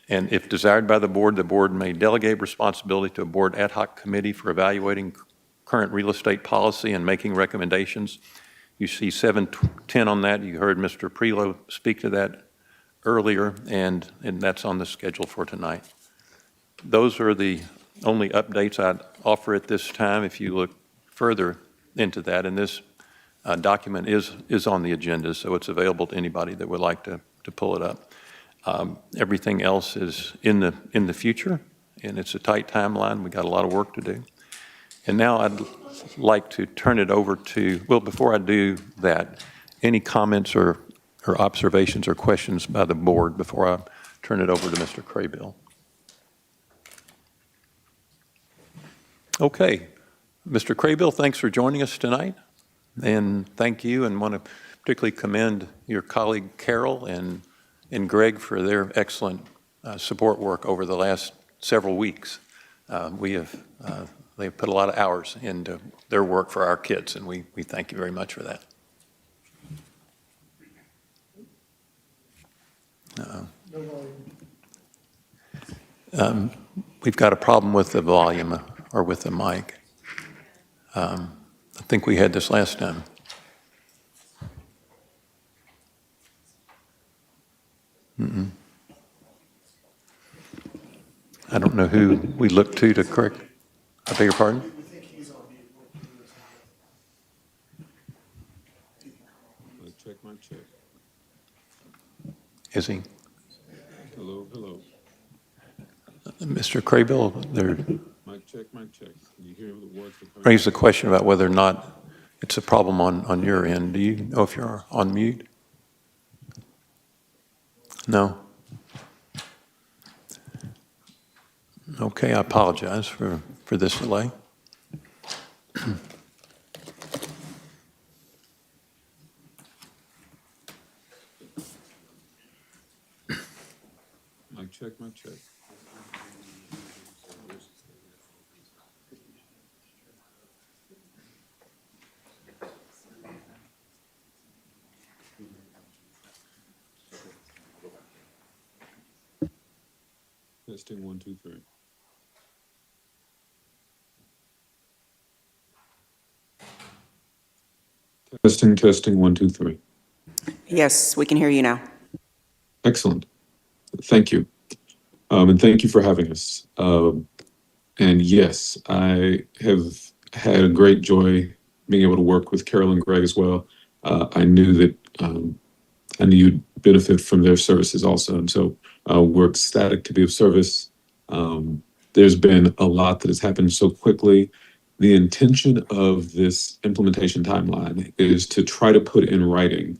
And if desired by the board may delegate responsibility to a board ad hoc committee for evaluating current real estate policy and making recommendations. You see 7:10 on that. You heard Mr. Prelo speak to that earlier, and that's on the schedule for tonight. Those are the only updates I'd offer at this time. If you look further into that, and this document is on the agenda, so it's available to anybody that would like to pull it up. Everything else is in the future, and it's a tight timeline. We got a lot of work to do. And now I'd like to turn it over to, well, before I do that, any comments or observations or questions by the board before I turn it over to Mr. Craybill? Okay. Mr. Craybill, thanks for joining us tonight. And thank you, and want to particularly commend your colleague Carol and Greg for their excellent support work over the last several weeks. They've put a lot of hours into their work for our kids, and we thank you very much for that. We've got a problem with the volume or with the mic. I think we had this last time. I don't know who we look to correct. I beg your pardon? Mic check. Is he? Hello. Mr. Craybill, there. Mic check. Can you hear the words? Raised the question about whether or not it's a problem on your end. Do you know if you're on mute? No? Okay, I apologize for this delay. Mic check. Testing 1, 2, 3. Testing 1, 2, 3. Yes, we can hear you now. Excellent. Thank you. And thank you for having us. And yes, I have had a great joy being able to work with Carol and Greg as well. I knew that I knew you'd benefit from their services also. And so we're ecstatic to be of service. There's been a lot that has happened so quickly. The intention of this implementation timeline is to try to put in writing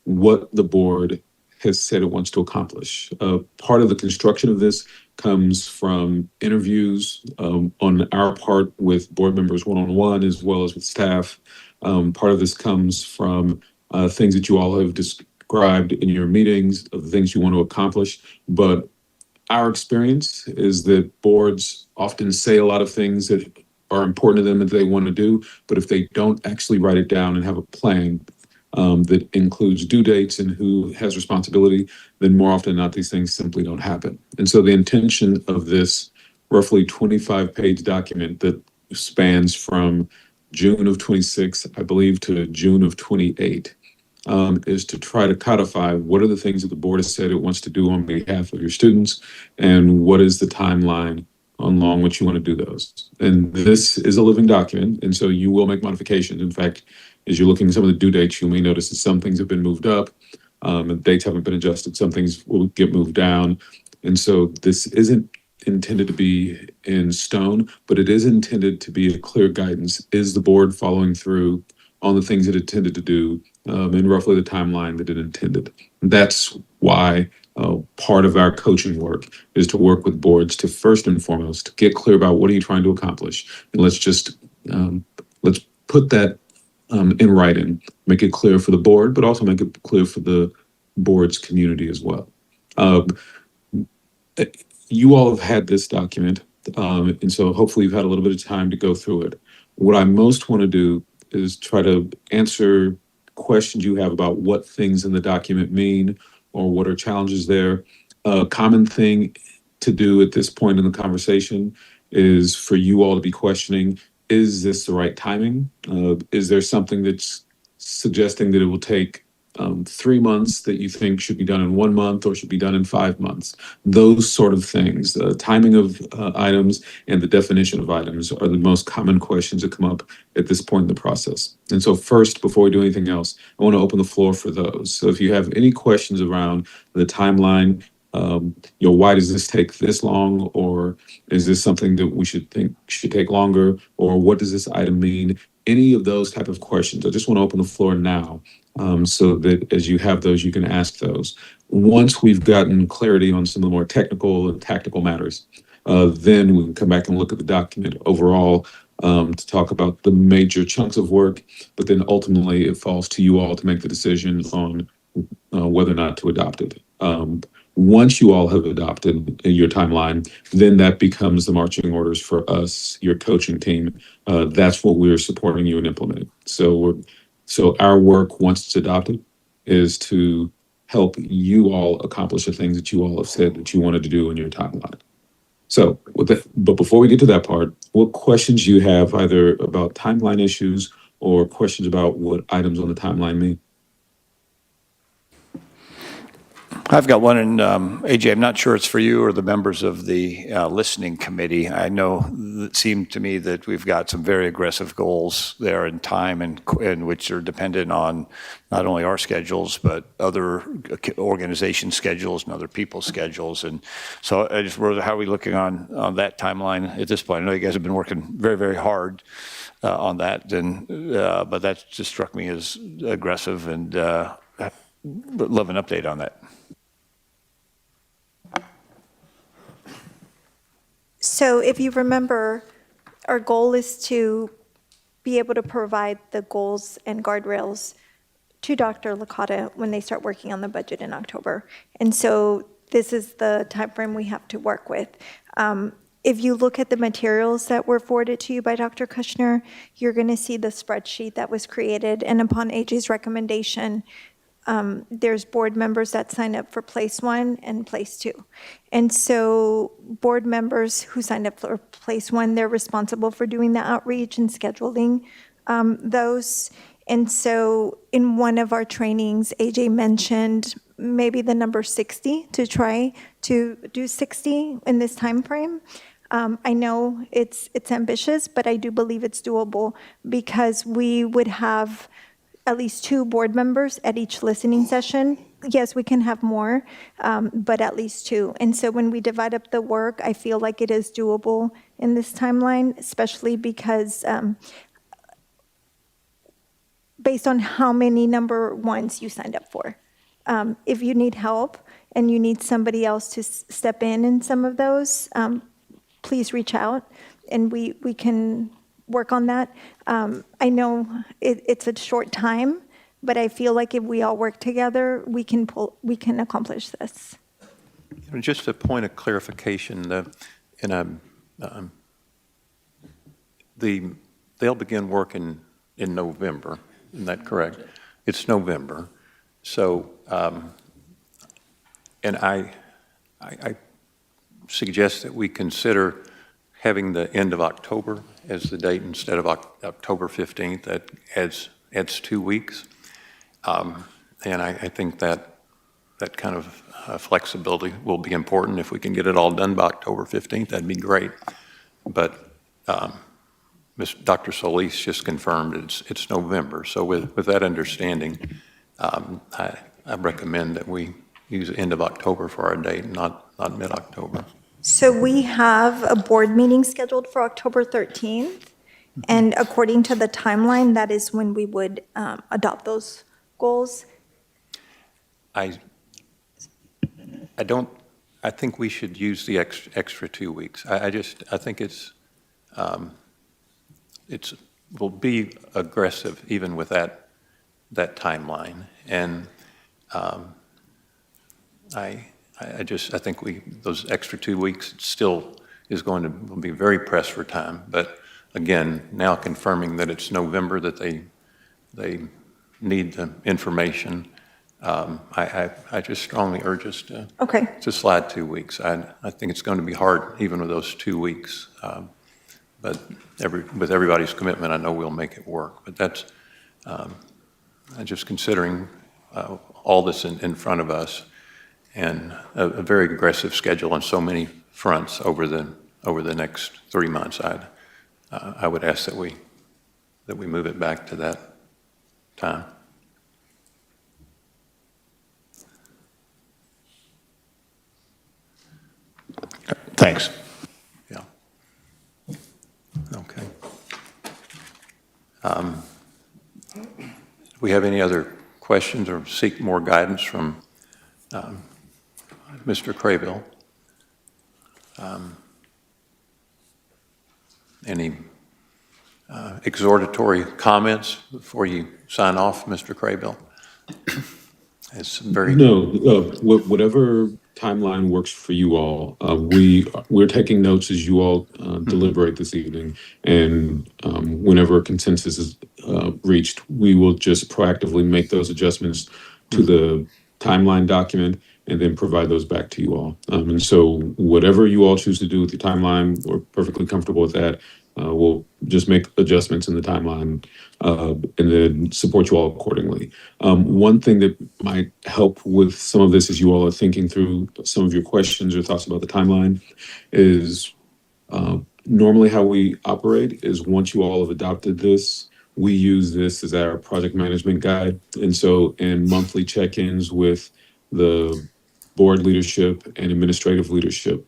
what the board has said it wants to accomplish. Part of the construction of this comes from interviews on our part with board members one-on-one as well as with staff. Part of this comes from things that you all have described in your meetings of the things you want to accomplish. But our experience is that boards often say a lot of things that are important to them that they want to do, but if they don't actually write it down and have a plan that includes due dates and who has responsibility, then more often than not, these things simply don't happen. And so the intention of this roughly 25-page document that spans from June of 26, I believe, to June of 28, is to try to codify what are the things that the board has said it wants to do on behalf of your students, and what is the timeline along which you want to do those. And this is a living document, and so you will make modifications. In fact, as you're looking at some of the due dates, you may notice that some things have been moved up, and dates haven't been adjusted. Some things will get moved down. And so this isn't intended to be in stone, but it is intended to be a clear guidance. Is the board following through on the things it intended to do in roughly the timeline that it intended? That's why part of our coaching work is to work with boards to first and foremost get clear about what are you trying to accomplish, and let's let's put that in writing, make it clear for the board, but also make it clear for the board's community as well. You all have had this document, and so hopefully you've had a little bit of time to go through it. What I most want to do is try to answer questions you have about what things in the document mean or what are challenges there. A common thing to do at this point in the conversation is for you all to be questioning, is this the right timing? Is there something that's suggesting that it will take 3 months that you think should be done in 1 month or should be done in 5 months? Those sort of things, the timing of items and the definition of items are the most common questions that come up at this point in the process. And so first, before we do anything else, I want to open the floor for those. So if you have any questions around the timeline, why does this take this long? Or is this something that we should think should take longer? Or what does this item mean? Any of those type of questions, I just want to open the floor now so that as you have those, you can ask those. Once we've gotten clarity on some of the more technical and tactical matters, then we can come back and look at the document overall to talk about the major chunks of work, but then ultimately it falls to you all to make the decision on whether or not to adopt it. Once you all have adopted your timeline, then that becomes the marching orders for us, your coaching team. That's what we're supporting you and implementing. So our work, once it's adopted, is to help you all accomplish the things that you all have said that you wanted to do in your timeline. So with that, but before we get to that part, what questions you have either about timeline issues or questions about what items on the timeline mean? I've got one, and AJ, I'm not sure it's for you or the members of the listening committee. I know it seemed to me that we've got some very aggressive goals there in time, and which are dependent on not only our schedules, but other organization schedules and other people's schedules. And so I just wondered, how are we looking on that timeline at this point? I know you guys have been working very, very hard on that, but that just struck me as aggressive, and would love an update on that. So if you remember, our goal is to be able to provide the goals and guardrails to Dr. Licata when they start working on the budget in October. And so this is the timeframe we have to work with. If you look at the materials that were forwarded to you by Dr. Kushner, you're going to see the spreadsheet that was created. And upon AJ's recommendation, there's board members that sign up for place 1 and place 2. And so board members who signed up for place 1, they're responsible for doing the outreach and scheduling those. And so in one of our trainings, AJ mentioned maybe the number 60 to try to do 60 in this time frame. I know it's ambitious, but I do believe it's doable because we would have at least 2 board members at each listening session. Yes, we can have more, but at least 2. And so when we divide up the work, I feel like it is doable in this timeline, especially because based on how many number 1s you signed up for. If you need help and you need somebody else to step in some of those, please reach out and we can work on that. I know it's a short time, but I feel like if we all work together, we can accomplish this. Just a point of clarification, they'll begin working in November. Isn't that correct? It's November. So, and I suggest that we consider having the end of October as the date instead of October 15th. That adds 2 weeks. And I think that kind of flexibility will be important. If we can get it all done by October 15th, that'd be great. But Dr. Solis just confirmed it's November. So with that understanding, I recommend that we use the end of October for our date, not mid-October. So we have a board meeting scheduled for October 13th. And according to the timeline, that is when we would adopt those goals. I think we should use the extra 2 weeks. I think it's will be aggressive even with that timeline. And I think those extra 2 weeks still will be very pressed for time. But again, now confirming that it's November that they need the information, I just strongly urge us to slide 2 weeks. I think it's going to be hard even with those 2 weeks. But with everybody's commitment, I know we'll make it work. But that's just considering all this in front of us, and a very aggressive schedule on so many fronts over the next 3 months. I would ask that we move it back to that time. Thanks. Yeah. Okay. Do we have any other questions or seek more guidance from Mr. Craybill? Any exhortatory comments before you sign off, Mr. Craybill? It's very... No, whatever timeline works for you all. We're taking notes as you all deliberate this evening, and whenever a consensus is reached, we will just proactively make those adjustments to the timeline document and then provide those back to you all. And so whatever you all choose to do with your timeline, we're perfectly comfortable with that. We'll just make adjustments in the timeline and then support you all accordingly. One thing that might help with some of this as you all are thinking through some of your questions or thoughts about the timeline is normally how we operate is once you all have adopted this, we use this as our project management guide. And so in monthly check-ins with the board leadership and administrative leadership,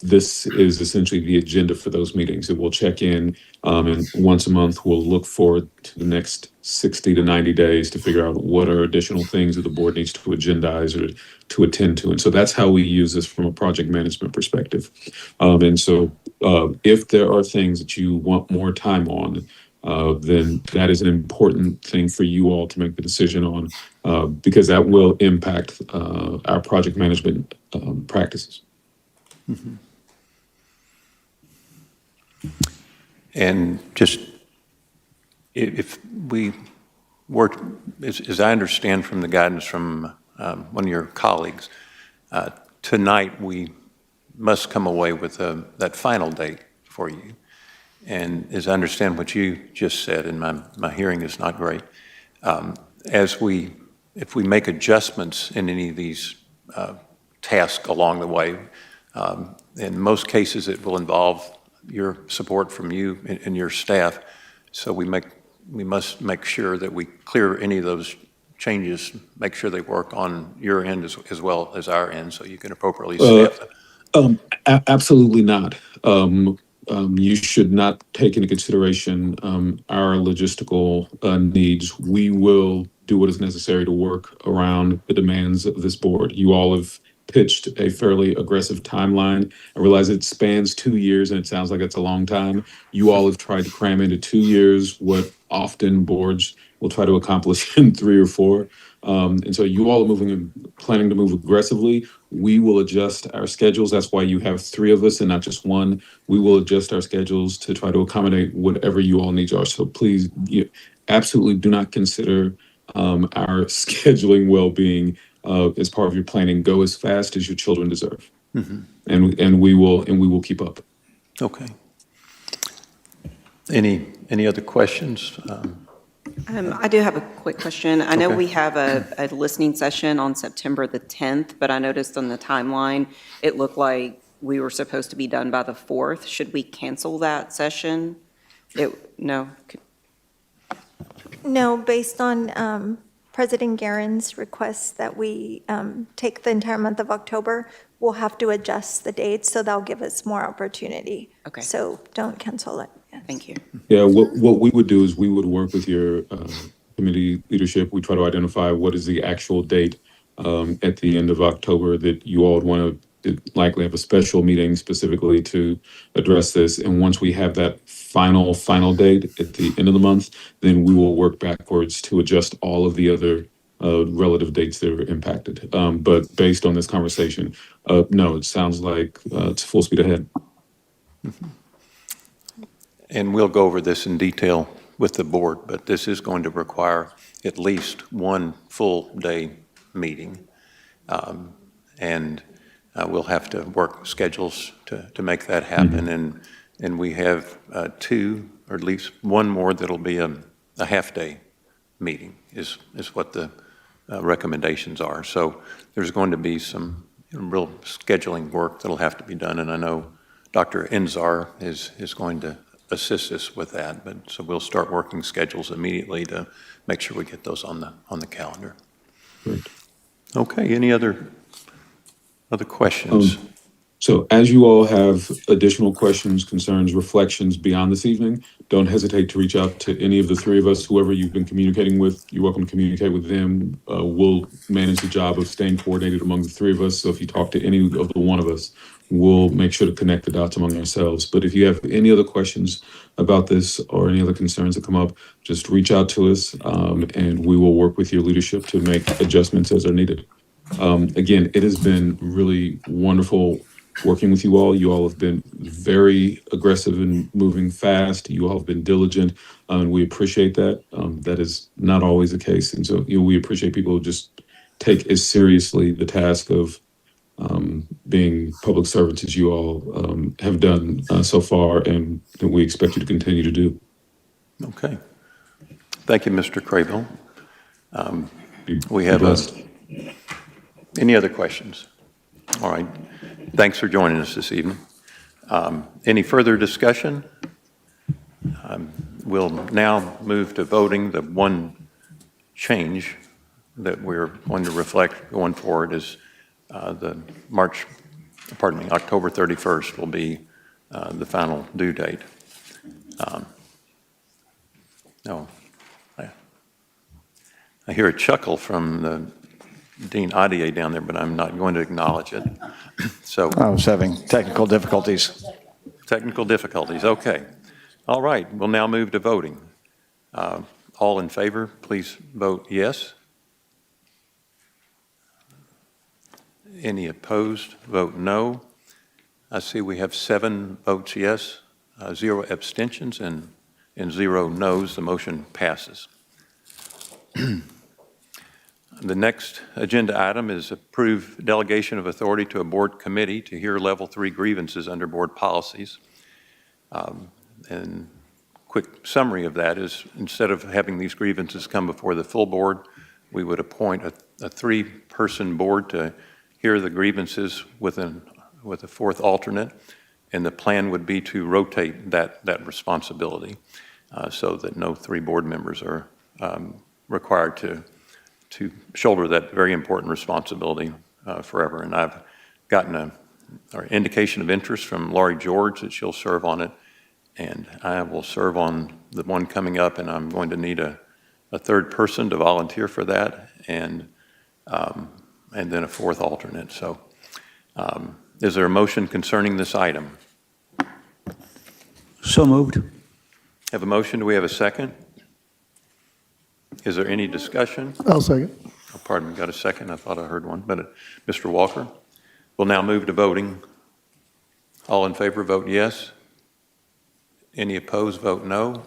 this is essentially the agenda for those meetings. It will check in, and once a month, we'll look forward to the next 60 to 90 days to figure out what are additional things that the board needs to agendize or to attend to. And so that's how we use this from a project management perspective. And so if there are things that you want more time on, then that is an important thing for you all to make the decision on, because that will impact our project management practices. Mm-hmm. And just if we were, as I understand from the guidance from one of your colleagues, tonight we must come away with that final date for you. And as I understand what you just said, and my hearing is not great, if we make adjustments in any of these tasks along the way, in most cases it will involve your support from you and your staff. So we must make sure that we clear any of those changes, make sure they work on your end as well as our end, so you can appropriately staff them. Absolutely not. You should not take into consideration our logistical needs. We will do what is necessary to work around the demands of this board. You all have pitched a fairly aggressive timeline. I realize it spans 2 years and it sounds like it's a long time. You all have tried to cram into 2 years what often boards will try to accomplish in 3 or 4. And so you all are planning to move aggressively. We will adjust our schedules. That's why you have 3 of us and not just one. We will adjust our schedules to try to accommodate whatever you all needs are. So please, absolutely do not consider our scheduling well-being as part of your planning. Go as fast as your children deserve. Mm-hmm. And we will keep up. Okay. Any other questions? I do have a quick question. I know Okay. we have a listening session on September the 10th, but I noticed on the timeline, it looked like we were supposed to be done by the 4th. Should we cancel that session? No? No, based on President Guerin's request that we take the entire month of October, we'll have to adjust the dates, so that'll give us more opportunity. Okay. So don't cancel it. Yes. Thank you. Yeah, what we would do is we would work with your committee leadership. We try to identify what is the actual date at the end of October that you all would want to likely have a special meeting specifically to address this. And once we have that final date at the end of the month, then we will work backwards to adjust all of the other relative dates that are impacted. But based on this conversation, no, it sounds like it's full speed ahead. And we'll go over this in detail with the board, but this is going to require at least one full day meeting. And we'll have to work schedules to make that happen. And we have two, or at least one more that'll be a half-day meeting is what the recommendations are. So there's going to be some real scheduling work that'll have to be done. And I know Dr. Enzar is going to assist us with that. But so we'll start working schedules immediately to make sure we get those on the calendar. Great. Okay, any other questions? So as you all have additional questions, concerns, reflections beyond this evening, don't hesitate to reach out to any of the three of us, whoever you've been communicating with. You're welcome to communicate with them. We'll manage the job of staying coordinated among the three of us. So if you talk to any of the one of us, we'll make sure to connect the dots among ourselves. But if you have any other questions about this or any other concerns that come up, just reach out to us and we will work with your leadership to make adjustments as are needed. Again, it has been really wonderful working with you all. You all have been very aggressive and moving fast. You all have been diligent, and we appreciate that. That is not always the case. And so we appreciate people who just take as seriously the task of being public servants as you all have done so far, and that we expect you to continue to do. Okay. Thank you, Mr. Craybill. We have any other questions? All right. Thanks for joining us this evening. Any further discussion? We'll now move to voting. The one change that we're going to reflect going forward is October 31st will be the final due date. I hear a chuckle from the Dean Adier down there, but I'm not going to acknowledge it. So I was having technical difficulties. Technical difficulties, okay. All right, we'll now move to voting. All in favor, please vote yes. Any opposed, vote no. I see we have 7 votes yes, 0 abstentions, and 0 no's. The motion passes. The next agenda item is approve delegation of authority to a board committee to hear level 3 grievances under board policies. And quick summary of that is, instead of having these grievances come before the full board, we would appoint a 3-person board to hear the grievances with a 4th alternate, and the plan would be to rotate that responsibility so that no 3 board members are required to shoulder that very important responsibility forever. And I've gotten an indication of interest from Laurie George that she'll serve on it, and I will serve on the one coming up, and I'm going to need a 3rd person to volunteer for that, and then a 4th alternate. So is there a motion concerning this item? So moved. Have a motion. Do we have a second? Is there any discussion? I'll second. Oh, pardon me, got a second? I thought I heard one. But Mr. Walker, we'll now move to voting. All in favor, vote yes. Any opposed, vote no.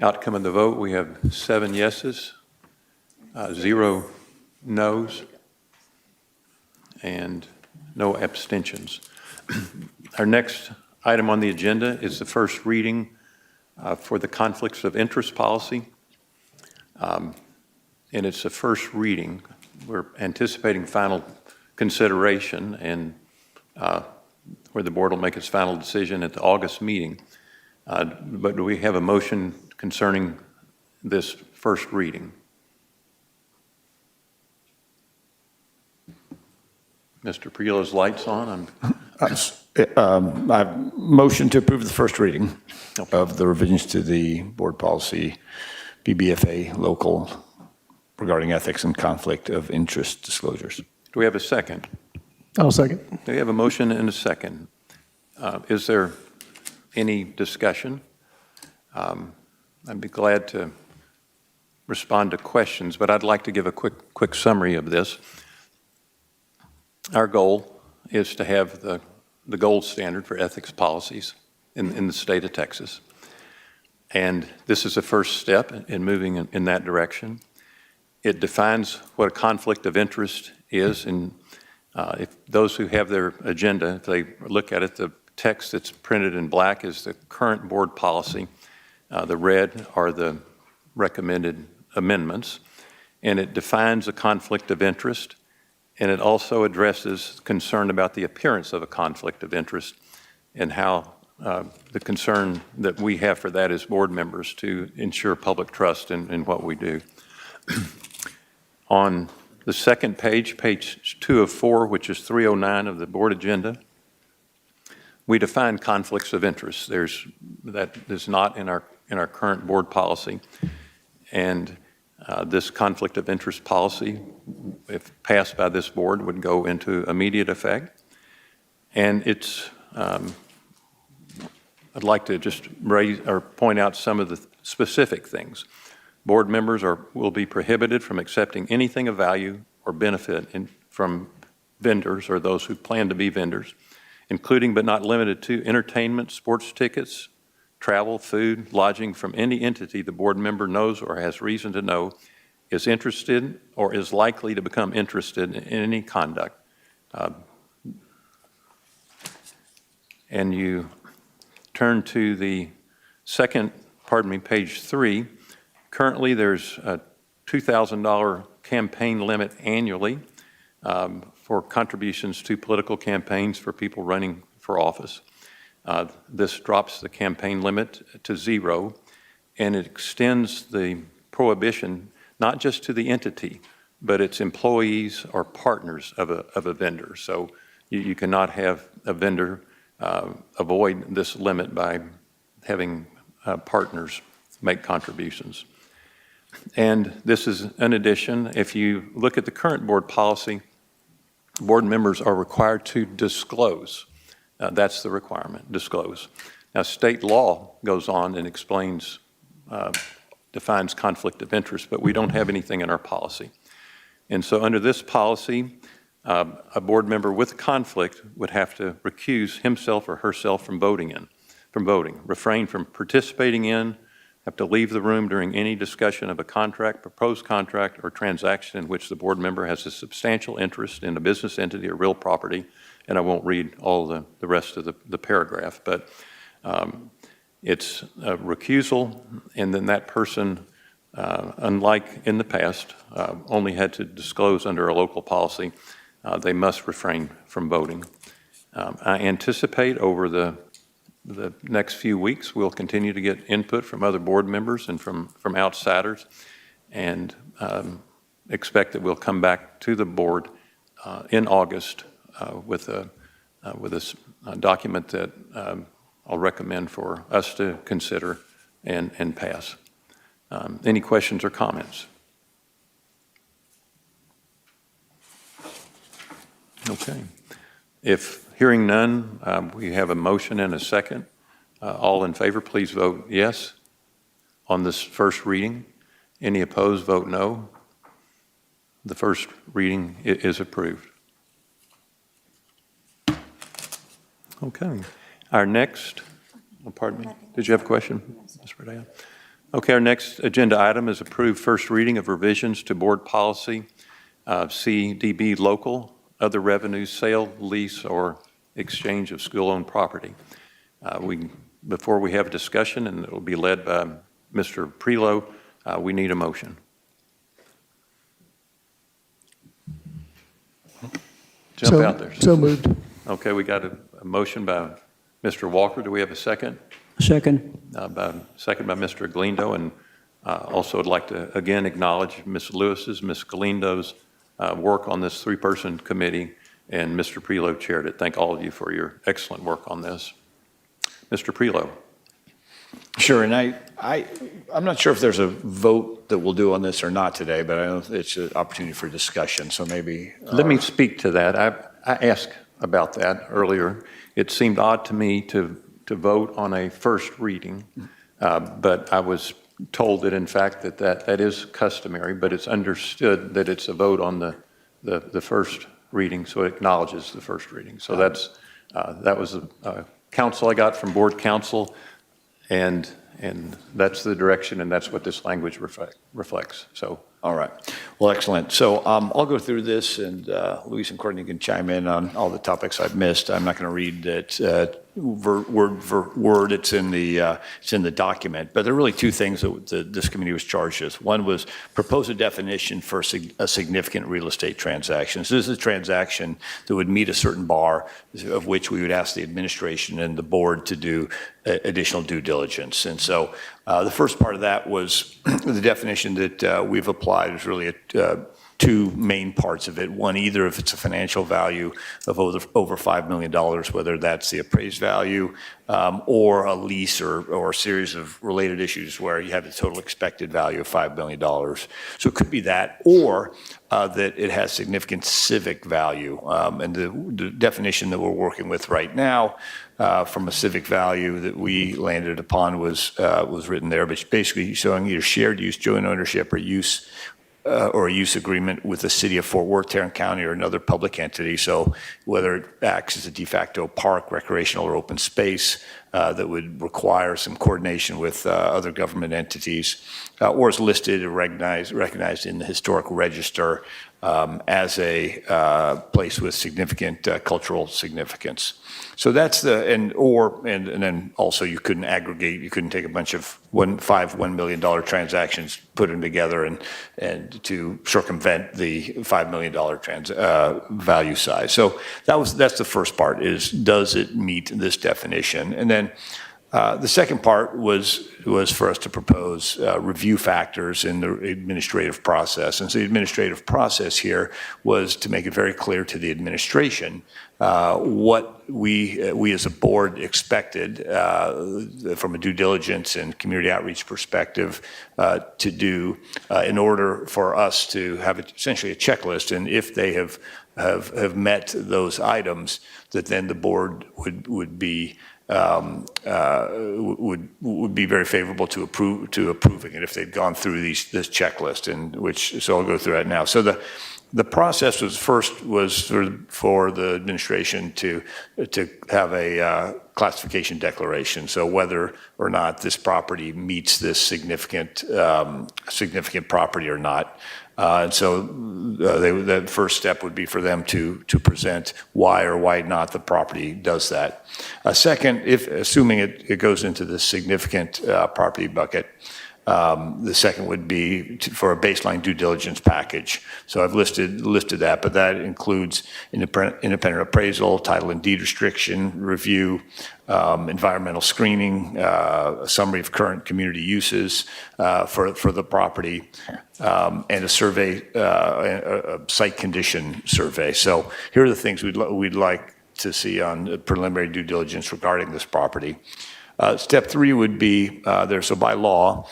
Outcome of the vote, we have 7 yeses, 0 no's, and no abstentions. Our next item on the agenda is the first reading for the conflicts of interest policy. And it's the first reading. We're anticipating final consideration and where the board will make its final decision at the August meeting. But do we have a motion concerning this first reading? Mr. Priola's light's on. I motion to approve the first reading of the revisions to the board policy BBFA local regarding ethics and conflict of interest disclosures. Do we have a second? I'll second. We have a motion and a second. Is there any discussion? I'd be glad to respond to questions, but I'd like to give a quick summary of this. Our goal is to have the gold standard for ethics policies in the state of Texas. And this is a first step in moving in that direction. It defines what a conflict of interest is, and if those who have their agenda, if they look at it, the text that's printed in black is the current board policy. The red are the recommended amendments, and it defines a conflict of interest, and it also addresses concern about the appearance of a conflict of interest and how the concern that we have for that as board members to ensure public trust in what we do. On the second page, page 2 of 4, which is 309 of the board agenda, we define conflicts of interest. That is not in our current board policy. And this conflict of interest policy, if passed by this board, would go into immediate effect. And it's, I'd like to just raise or point out some of the specific things. Board members will be prohibited from accepting anything of value or benefit from vendors or those who plan to be vendors, including but not limited to entertainment, sports tickets, travel, food, lodging from any entity the board member knows or has reason to know is interested or is likely to become interested in any conduct. And you turn to the page 3. Currently, there's a $2,000 campaign limit annually for contributions to political campaigns for people running for office. This drops the campaign limit to 0, and it extends the prohibition not just to the entity, but its employees or partners of a vendor. So you cannot have a vendor avoid this limit by having partners make contributions. And this is an addition. If you look at the current board policy, board members are required to disclose. That's the requirement, disclose. Now, state law goes on and explains, defines conflict of interest, but we don't have anything in our policy. And so under this policy, a board member with conflict would have to recuse himself or herself from voting, refrain from participating in, have to leave the room during any discussion of a contract, proposed contract, or transaction in which the board member has a substantial interest in a business entity or real property. And I won't read all the rest of the paragraph, but it's a recusal, and then that person, unlike in the past, only had to disclose under a local policy. They must refrain from voting. I anticipate over the next few weeks, we'll continue to get input from other board members and from outsiders, and expect that we'll come back to the board in August with a document that I'll recommend for us to consider and pass. Any questions or comments? Okay. If hearing none, we have a motion and a second. All in favor, please vote yes on this first reading. Any opposed, vote no. The first reading is approved. Okay. Our next, pardon me, did you have a question, Ms. Redea? Okay, our next agenda item is approved first reading of revisions to board policy CDB local, other revenues, sale, lease, or exchange of school-owned property. Before we have a discussion, and it will be led by Mr. Prelow, we need a motion. Jump out there. So moved. Okay, we got a motion by Mr. Walker. Do we have a second? Second. Second by Mr. Galindo, and also would like to again acknowledge Ms. Lewis's, Ms. Galindo's work on this three-person committee, and Mr. Prelow chaired it. Thank all of you for your excellent work on this. Mr. Prelow. Sure, and I'm not sure if there's a vote that we'll do on this or not today, but I know it's an opportunity for discussion, so maybe. Let me speak to that. asked about that earlier. It seemed odd to me to vote on a first reading, but I was told that in fact that is customary, but it's understood that it's a vote on the first reading, so it acknowledges the first reading. So that was a counsel I got from board counsel, and that's the direction, and that's what this language reflects. So. All right. Well, excellent. So I'll go through this, and Luis and Courtney can chime in on all the topics I've missed. I'm not going to read it word for word. It's in the document. But there are really two things that this committee was charged with. One was propose a definition for a significant real estate transaction. So this is a transaction that would meet a certain bar, of which we would ask the administration and the board to do additional due diligence. And so the first part of that was the definition that we've applied is really two main parts of it. One, either if it's a financial value of over $5 million, whether that's the appraised value or a lease or a series of related issues where you have the total expected value of $5 million. So it could be that, or that it has significant civic value. And the definition that we're working with right now from a civic value that we landed upon was written there, but basically showing either shared use, joint ownership, or a use agreement with the city of Fort Worth, Tarrant County, or another public entity. So whether it acts as a de facto park, recreational, or open space that would require some coordination with other government entities, or is listed or recognized in the historic register as a place with significant cultural significance. So that's and then also you couldn't aggregate, you couldn't take a bunch of $1 million transactions, put them together and to circumvent the $5 million value size. So that's the first part, is does it meet this definition? And then the second part was for us to propose review factors in the administrative process. And so the administrative process here was to make it very clear to the administration what we as a board expected from a due diligence and community outreach perspective to do in order for us to have essentially a checklist. And if they have met those items, that then the board would be would be very favorable to approving it if they'd gone through this checklist, so I'll go through that now. So the process was for the administration to have a classification declaration. So whether or not this property meets this significant property or not. And so the first step would be for them to present why or why not the property does that. Second, assuming it goes into the significant property bucket, the second would be for a baseline due diligence package. So I've listed that, but that includes independent appraisal, title and deed restriction review, environmental screening, a summary of current community uses for the property, and a survey, a site condition survey. So here are the things we'd like to see on preliminary due diligence regarding this property. Step 3 would be so by law,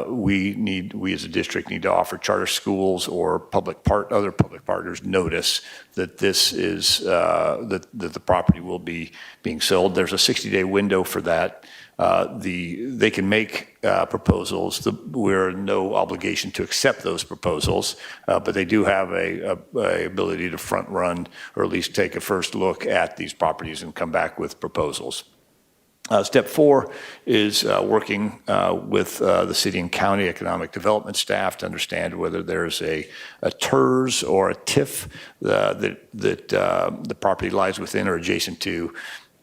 we as a district need to offer charter schools or other public partners notice that this is that the property will be being sold. There's a 60-day window for that. They can make proposals. We're no obligation to accept those proposals, but they do have a ability to front run or at least take a first look at these properties and come back with proposals. Step 4 is working with the city and county economic development staff to understand whether there's a TERS or a TIF that the property lies within or adjacent to,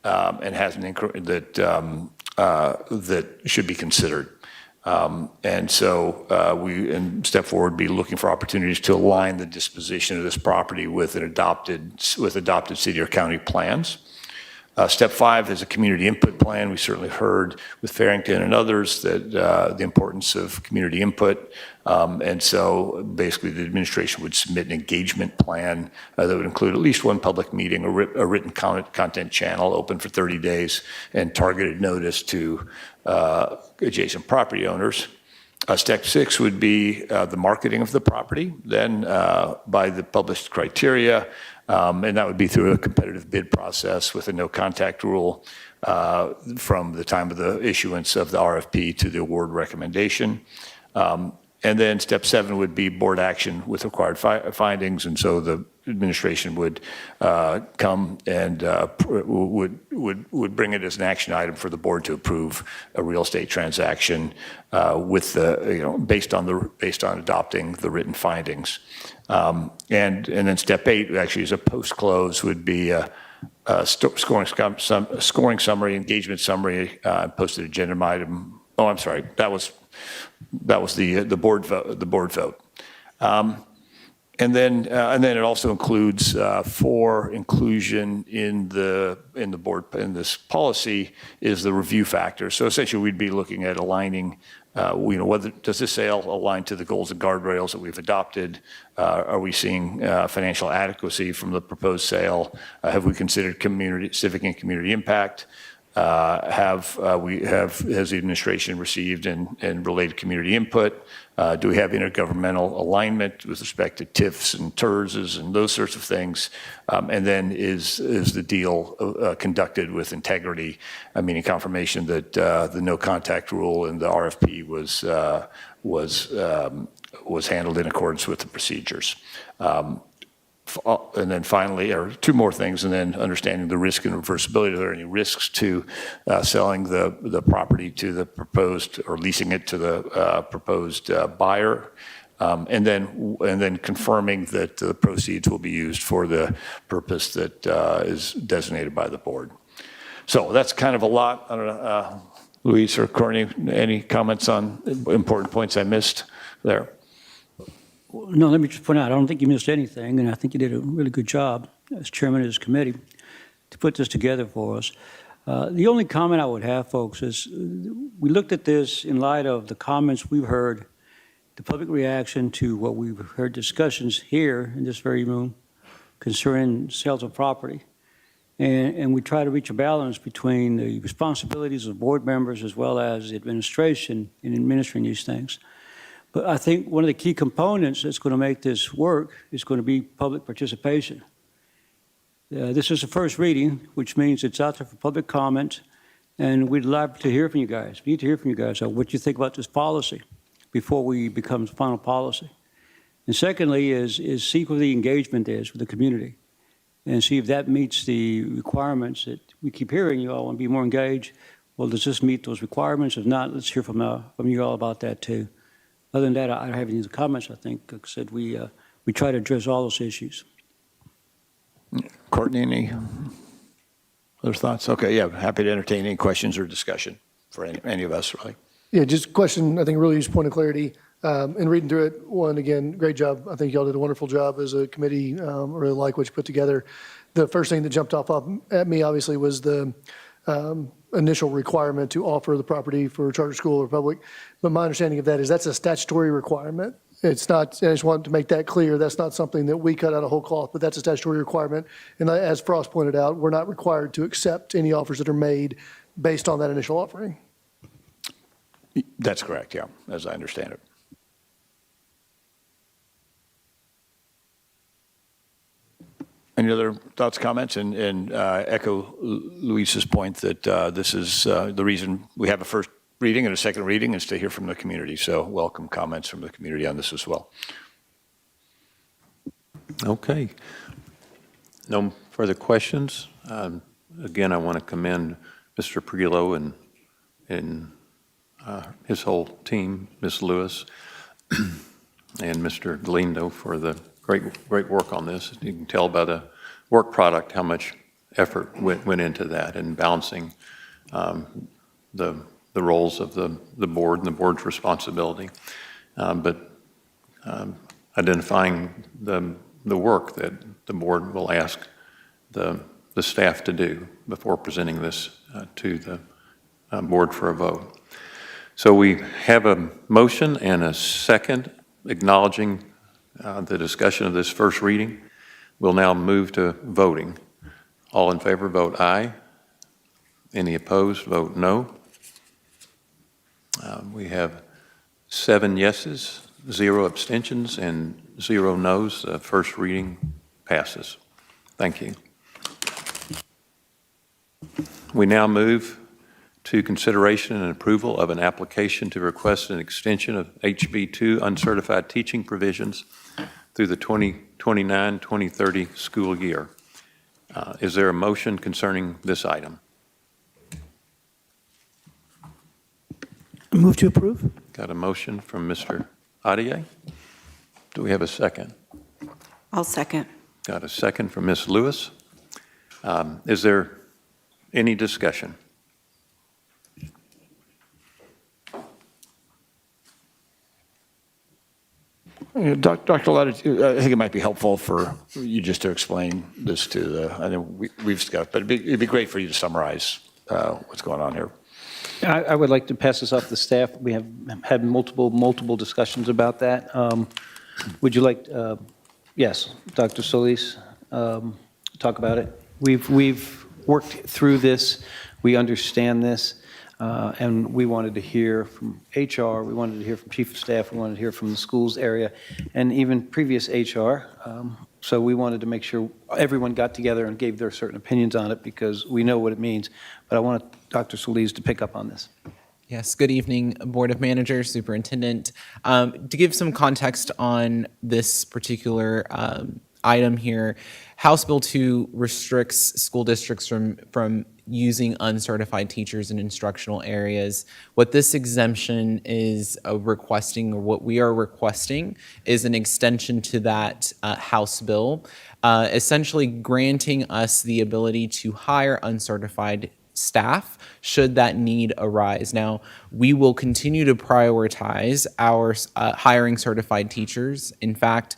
and has that should be considered. And so in step 4 would be looking for opportunities to align the disposition of this property with adopted city or county plans. Step 5 is a community input plan. We certainly heard with Farrington and others that the importance of community input. And so basically the administration would submit an engagement plan that would include at least one public meeting, a written content channel open for 30 days, and targeted notice to adjacent property owners. Step 6 would be the marketing of the property, then by the published criteria, And that would be through a competitive bid process with a no-contact rule from the time of the issuance of the RFP to the award recommendation. And then step 7 would be board action with required findings, and so the administration would come and would bring it as an action item for the board to approve a real estate transaction with the, based on adopting the written findings. And then step 8 actually is a post-close, would be a scoring summary, engagement summary, posted agenda item. Oh, I'm sorry, that was the board vote. And then it also includes for inclusion in this policy is the review factor. So essentially, we'd be looking at aligning, whether does this sale align to the goals and guardrails that we've adopted? Are we seeing financial adequacy from the proposed sale? Have we considered civic and community impact? Has the administration received and related community input? Do we have intergovernmental alignment with respect to TIFs and TERSs and those sorts of things? And then is the deal conducted with integrity, meaning confirmation that the no contact rule in the RFP was handled in accordance with the procedures. And then finally, or 2 more things, and then understanding the risk and reversibility. Are there any risks to selling the property to the proposed, or leasing it to the proposed buyer? And then confirming that the proceeds will be used for the purpose that is designated by the board. So that's kind of a lot. I don't know, Luis or Courtney, any comments on important points I missed there? No, let me just point out, I don't think you missed anything, and I think you did a really good job as chairman of this committee to put this together for us. The only comment I would have, folks, is we looked at this in light of the comments we've heard, the public reaction to what we've heard discussions here in this very room concerning sales of property. And we try to reach a balance between the responsibilities of board members as well as the administration in administering these things. But I think one of the key components that's going to make this work is going to be public participation. This is the first reading, which means it's out there for public comment, and we'd love to hear from you guys. We need to hear from you guys on what you think about this policy before we become final policy. And secondly is see what the engagement is with the community and see if that meets the requirements that we keep hearing. You all want to be more engaged. Well, does this meet those requirements? If not, let's hear from you all about that too. Other than that, I don't have any comments. I think, like I said, we try to address all those issues. Courtney, any other thoughts? Okay, yeah, happy to entertain any questions or discussion for any of us, really. Yeah, just a question, I think really just point of clarity. In reading through it, one, again, great job. I think y'all did a wonderful job as a committee. Really like what you put together. The first thing that jumped off at me, obviously, was the initial requirement to offer the property for a charter school or public. But my understanding of that is that's a statutory requirement. It's not, I just want to make that clear, that's not something that we cut out of whole cloth, but that's a statutory requirement. And as Frost pointed out, we're not required to accept any offers that are made based on that initial offering. That's correct, yeah, as I understand it. Any other thoughts, comments? And echo Luis's point that this is the reason we have a first reading and a second reading is to hear from the community. So welcome comments from the community on this as well. Okay. No further questions. Again, I want to commend Mr. Prillo and his whole team, Ms. Lewis and Mr. Galindo for the great work on this. You can tell by the work product how much effort went into that and balancing the roles of the board and the board's responsibility, but identifying the work that the board will ask the staff to do before presenting this to the board for a vote. So we have a motion and a second acknowledging the discussion of this first reading. We'll now move to voting. All in favor, vote aye. Any opposed, vote no. We have 7 yeses, 0 abstentions, and 0 noes. The first reading passes. Thank you. We now move to consideration and approval of an application to request an extension of HB2 uncertified teaching provisions through the 2029-2030 school year. Is there a motion concerning this item? Move to approve. Got a motion from Mr. Adier. Do we have a second? I'll second. Got a second from Ms. Lewis. Is there any discussion? Dr. Ladder, I think it might be helpful for you just to explain this to the, I know we've discussed, but it'd be great for you to summarize what's going on here. I would like to pass this off to staff. We have had multiple discussions about that. Would you like, yes, Dr. Solis, talk about it? We've worked through this. We understand this. And we wanted to hear from HR, we wanted to hear from Chief of Staff, we wanted to hear from the schools area, and even previous HR. So we wanted to make sure everyone got together and gave their certain opinions on it because we know what it means. But I want Dr. Solis to pick up on this. Yes, good evening, Board of Managers, Superintendent. To give some context on this particular item here, House Bill 2 restricts school districts from using uncertified teachers in instructional areas. What this exemption is requesting, or what we are requesting, is an extension to that House bill, essentially granting us the ability to hire uncertified staff should that need arise. Now, we will continue to prioritize our hiring certified teachers. In fact,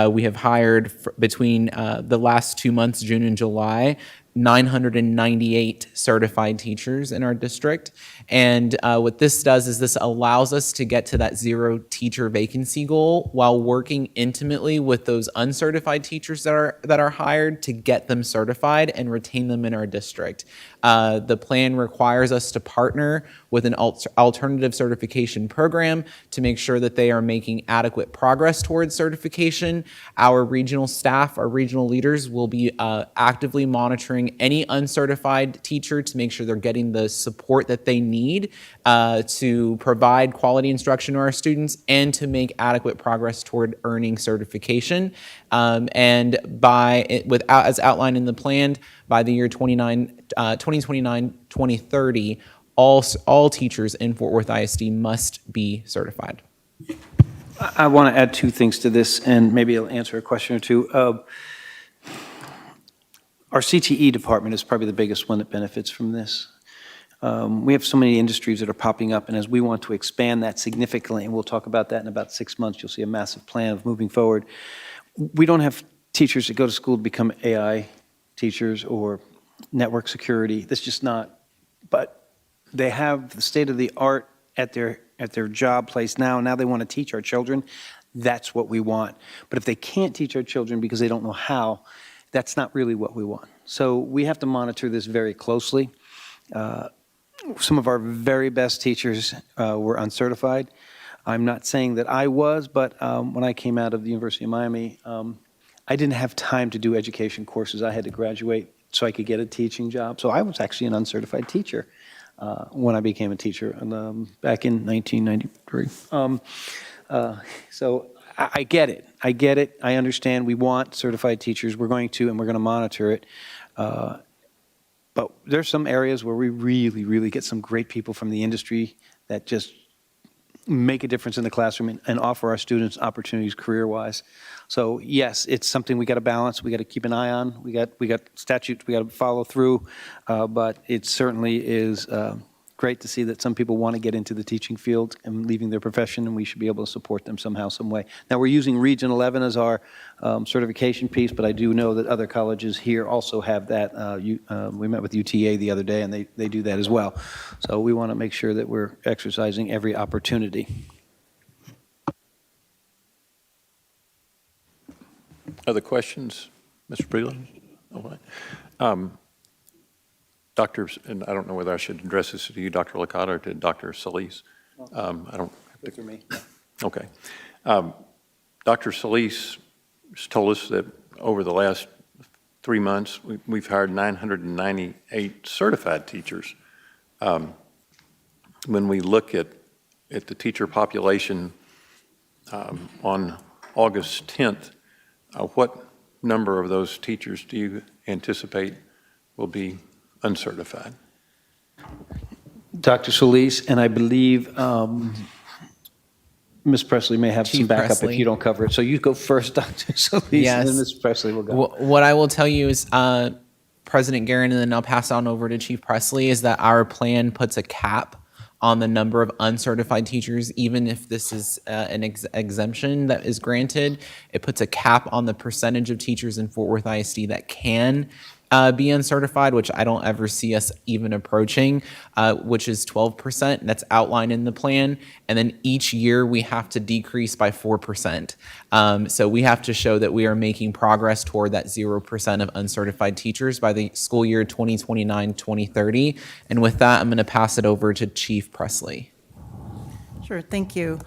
we have hired between the last 2 months, June and July, 998 certified teachers in our district. And what this does is this allows us to get to that 0 teacher vacancy goal while working intimately with those uncertified teachers that are hired to get them certified and retain them in our district. The plan requires us to partner with an alternative certification program to make sure that they are making adequate progress towards certification. Our regional staff, our regional leaders will be actively monitoring any uncertified teacher to make sure they're getting the support that they need to provide quality instruction to our students and to make adequate progress toward earning certification. And as outlined in the plan, by the year 2029-2030, all teachers in Fort Worth ISD must be certified. I want to add 2 things to this, and maybe I'll answer a question or 2. Our CTE department is probably the biggest one that benefits from this. We have so many industries that are popping up, and as we want to expand that significantly, and we'll talk about that in about 6 months, you'll see a massive plan of moving forward. We don't have teachers that go to school to become AI teachers or network security. That's just not, but they have the state of the art at their job place now. Now they want to teach our children. That's what we want. But if they can't teach our children because they don't know how, that's not really what we want. So we have to monitor this very closely. Some of our very best teachers were uncertified. I'm not saying that I was, but when I came out of the University of Miami, I didn't have time to do education courses. I had to graduate so I could get a teaching job. So I was actually an uncertified teacher when I became a teacher back in 1993. So I get it. I get it. I understand. We want certified teachers. We're going to, and we're going to monitor it. But there's some areas where we really get some great people from the industry that just make a difference in the classroom and offer our students opportunities career-wise. So yes, it's something we got to balance. We got to keep an eye on. We got statutes we got to follow through. But it certainly is great to see that some people want to get into the teaching field and leaving their profession, and we should be able to support them somehow, some way. Now, we're using Region 11 as our certification piece, but I do know that other colleges here also have that. We met with UTA the other day, and they do that as well. So we want to make sure that we're exercising every opportunity. Other questions, Mr. Breland? All right. Doctors, and I don't know whether I should address this to you, Dr. Licata, or to Dr. Solis. I don't. Good for me. Okay. Dr. Solis told us that over the last 3 months, we've hired 998 certified teachers. When we look at the teacher population on August 10th, what number of those teachers do you anticipate will be uncertified? Dr. Solis, and I believe Ms. Presley may have some Chief backup Presley. if you don't cover it. So you go first, Dr. Solis, and Yes. then Ms. Presley will go. What I will tell you is, President Guerin, and then I'll pass on over to Chief Presley, is that our plan puts a cap on the number of uncertified teachers, even if this is an exemption that is granted. It puts a cap on the percentage of teachers in Fort Worth ISD that can be uncertified, which I don't ever see us even approaching, which is 12%. That's outlined in the plan. And then each year we have to decrease by 4%. So we have to show that we are making progress toward that 0% of uncertified teachers by the school year 2029-2030. And with that, I'm going to pass it over to Chief Presley. Sure, thank you.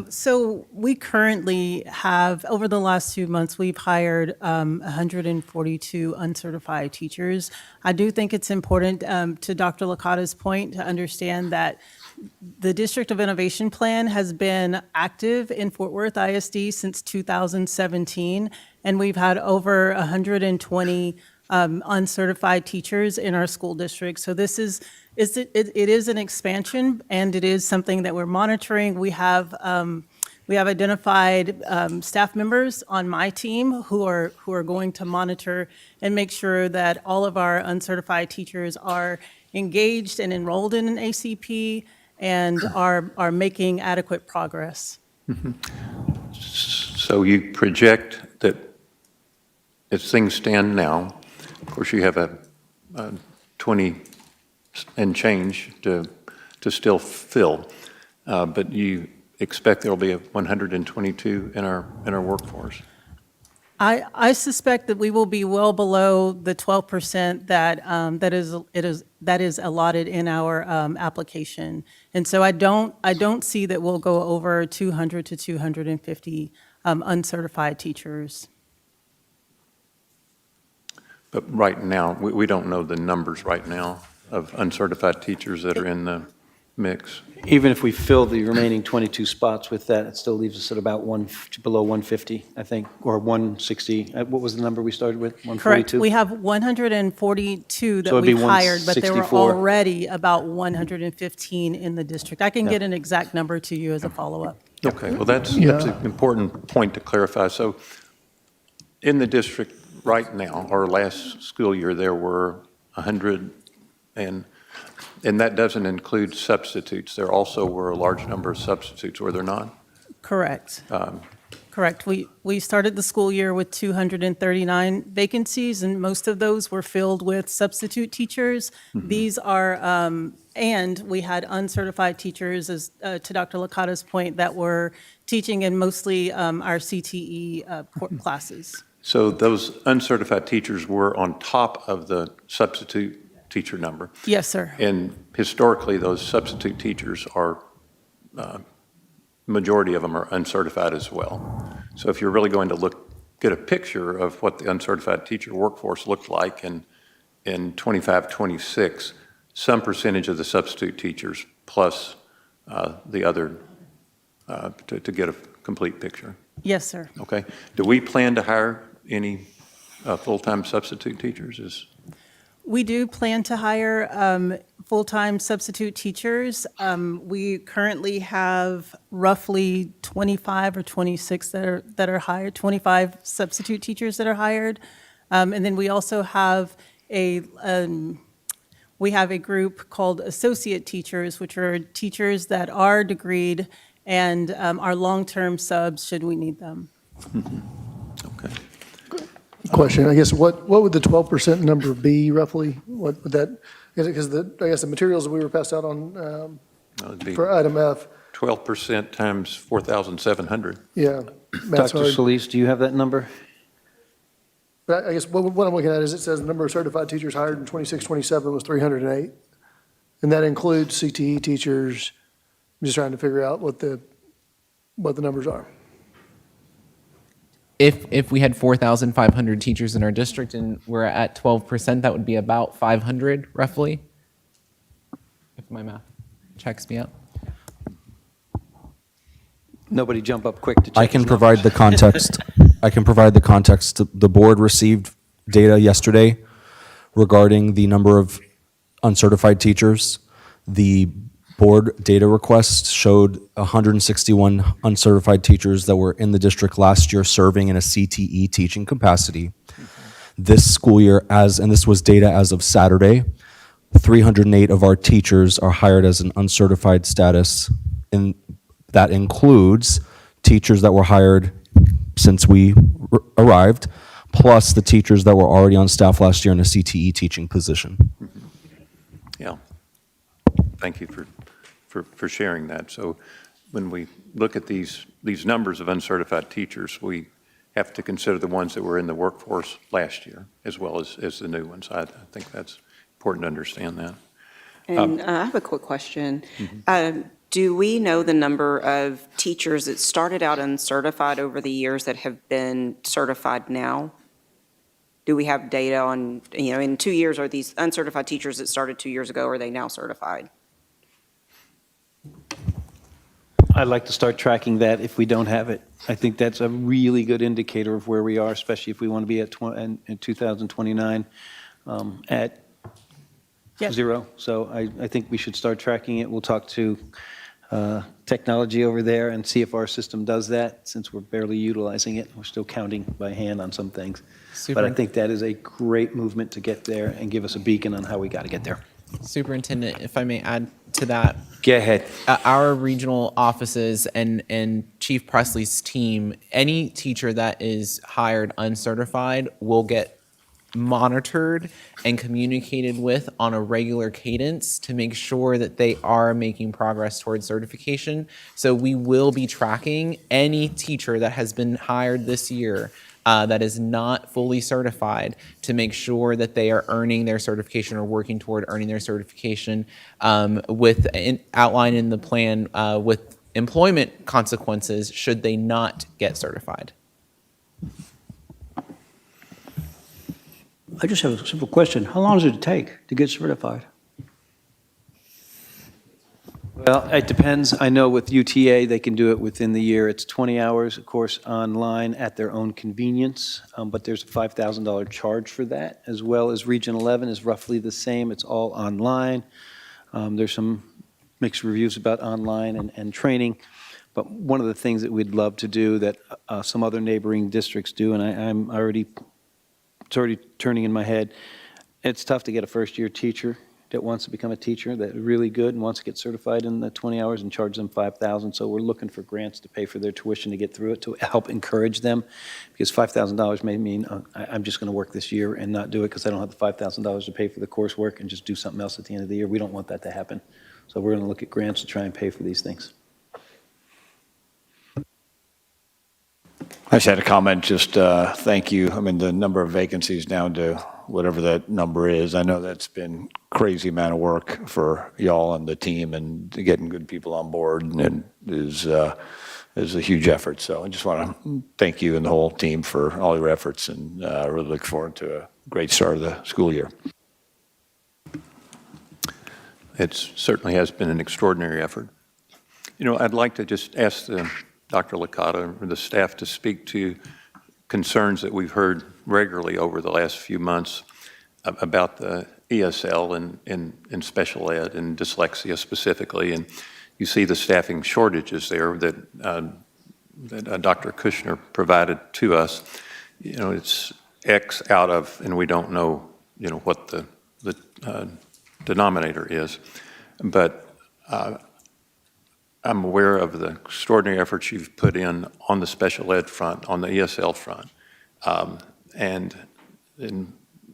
So we currently have, over the last 2 months, we've hired 142 uncertified teachers. I do think it's important, to Dr. Licata's point, to understand that the District of Innovation Plan has been active in Fort Worth ISD since 2017, and we've had over 120 uncertified teachers in our school district. So this is, it is an expansion, and it is something that we're monitoring. We have identified staff members on my team who are going to monitor and make sure that all of our uncertified teachers are engaged and enrolled in an ACP and are making adequate progress. So you project that as things stand now, of course, you have a 20 and change to still fill, but you expect there will be 122 in our workforce. I suspect that we will be well below the 12% that is allotted in our application, and so I don't see that we'll go over 200 to 250 uncertified teachers. But right now, we don't know the numbers right now of uncertified teachers that are in the mix. Even if we fill the remaining 22 spots with that, it still leaves us at about below 150, I think, or 160. What was the number we started with? 142? Correct. We have 142 that So it'd be we've hired, but there were 164. already about 115 in the district. I can get an exact number to you as a follow-up. Okay, well, that's an important point to clarify. So in the district right now, or last school year, there were 100, and that doesn't include substitutes. There also were a large number of substitutes, were there not? Correct. Correct. We started the school year with 239 vacancies, and most of those were filled with substitute teachers. These are, and we had uncertified teachers, as to Dr. Licata's point, that were teaching in mostly our CTE classes. So those uncertified teachers were on top of the substitute teacher number. Yes, sir. And historically, those substitute teachers are, majority of them are uncertified as well. So if you're really going to get a picture of what the uncertified teacher workforce looked like in 25, 26, some percentage of the substitute teachers plus the other to get a complete picture. Yes, sir. Okay. Do we plan to hire any full-time substitute teachers? We do plan to hire full-time substitute teachers. We currently have roughly 25 or 26 that are hired, 25 substitute teachers that are hired. And then we also have a group called associate teachers, which are teachers that are degreed and are long-term subs should we need them. Okay. Question, I guess, what would the 12% number be roughly? What would that, because I guess the materials that we were passed out on for item F. 12% times 4,700. Yeah. Matt's Dr. hard. Solis, do you have that number? But I guess what I'm looking at is it says the number of certified teachers hired in 26, 27 was 308. And that includes CTE teachers. I'm just trying to figure out what the numbers are. if we had 4,500 teachers in our district and we're at 12%, that would be about 500 roughly, if my math checks me out. Nobody jump up quick to check. I can his provide the numbers. context. I can provide the context. The board received data yesterday regarding the number of uncertified teachers. The board data request showed 161 uncertified teachers that were in the district last year serving in a CTE teaching capacity. This school year, and this was data as of Saturday, 308 of our teachers are hired as an uncertified status, and that includes teachers that were hired since we arrived, plus the teachers that were already on staff last year in a CTE teaching position. Yeah. Thank you for sharing that. So when we look at these numbers of uncertified teachers, we have to consider the ones that were in the workforce last year as well as the new ones. I think that's important to understand that. And I have a quick question. Do we know the number of teachers that started out uncertified over the years that have been certified now? Do we have data on, in 2 years, are these uncertified teachers that started 2 years ago, are they now certified? I'd like to start tracking that if we don't have it. I think that's a really good indicator of where we are, especially if we want to be at in 2029 at zero. So I think we should start tracking it. We'll talk to technology over there and see if our system does that, since we're barely utilizing it. We're still counting by hand on some things. Super. But I think that is a great movement to get there and give us a beacon on how we got to get there. Superintendent, if I may add to that. Go ahead. Our regional offices and Chief Presley's team, any teacher that is hired uncertified will get monitored and communicated with on a regular cadence to make sure that they are making progress towards certification. So we will be tracking any teacher that has been hired this year that is not fully certified to make sure that they are earning their certification or working toward earning their certification with outlined in the plan with employment consequences should they not get certified. I just have a simple question. How long does it take to get certified? Well, it depends. I know with UTA, they can do it within the year. It's 20 hours, of course, online at their own convenience, but there's a $5,000 charge for that, as well as Region 11 is roughly the same. It's all online. There's some mixed reviews about online and training, but one of the things that we'd love to do that some other neighboring districts do, and it's already turning in my head, it's tough to get a first-year teacher that wants to become a teacher, that's really good and wants to get certified in the 20 hours and charge them $5,000. So we're looking for grants to pay for their tuition to get through it, to help encourage them, because $5,000 may mean I'm just going to work this year and not do it because I don't have the $5,000 to pay for the coursework and just do something else at the end of the year. We don't want that to happen. So we're going to look at grants to try and pay for these things. I just had a comment, just thank you. I mean, the number of vacancies down to whatever that number is, I know that's been crazy amount of work for y'all and the team, and getting good people on board and is a huge effort. So I just want to thank you and the whole team for all your efforts, and I really look forward to a great start of the school year. It certainly has been an extraordinary effort. I'd like to just ask Dr. Licata or the staff to speak to concerns that we've heard regularly over the last few months about the ESL and special ed and dyslexia specifically. And you see the staffing shortages there that Dr. Kushner provided to us. It's X out of, and we don't know, what the denominator is. But I'm aware of the extraordinary efforts you've put in on the special ed front, on the ESL front, and in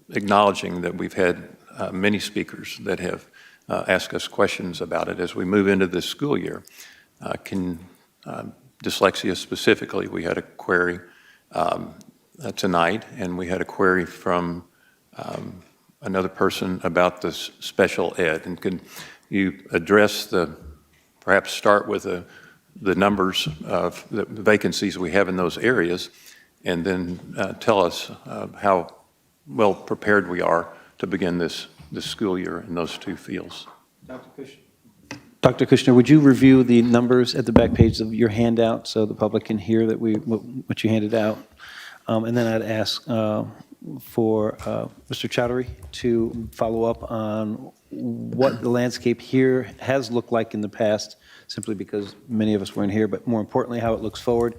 acknowledging that we've had many speakers that have asked us questions about it as we move into this school year. Dyslexia specifically, we had a query tonight, and we had a query from another person about this special ed. And can you address perhaps start with the numbers of the vacancies we have in those areas, and then tell us how well prepared we are to begin this school year in those two fields. Dr. Kushner, would you review the numbers at the back page of your handout so the public can hear that what you handed out? And then I'd ask for Mr. Chowdhury to follow up on what the landscape here has looked like in the past, simply because many of us weren't here, but more importantly, how it looks forward,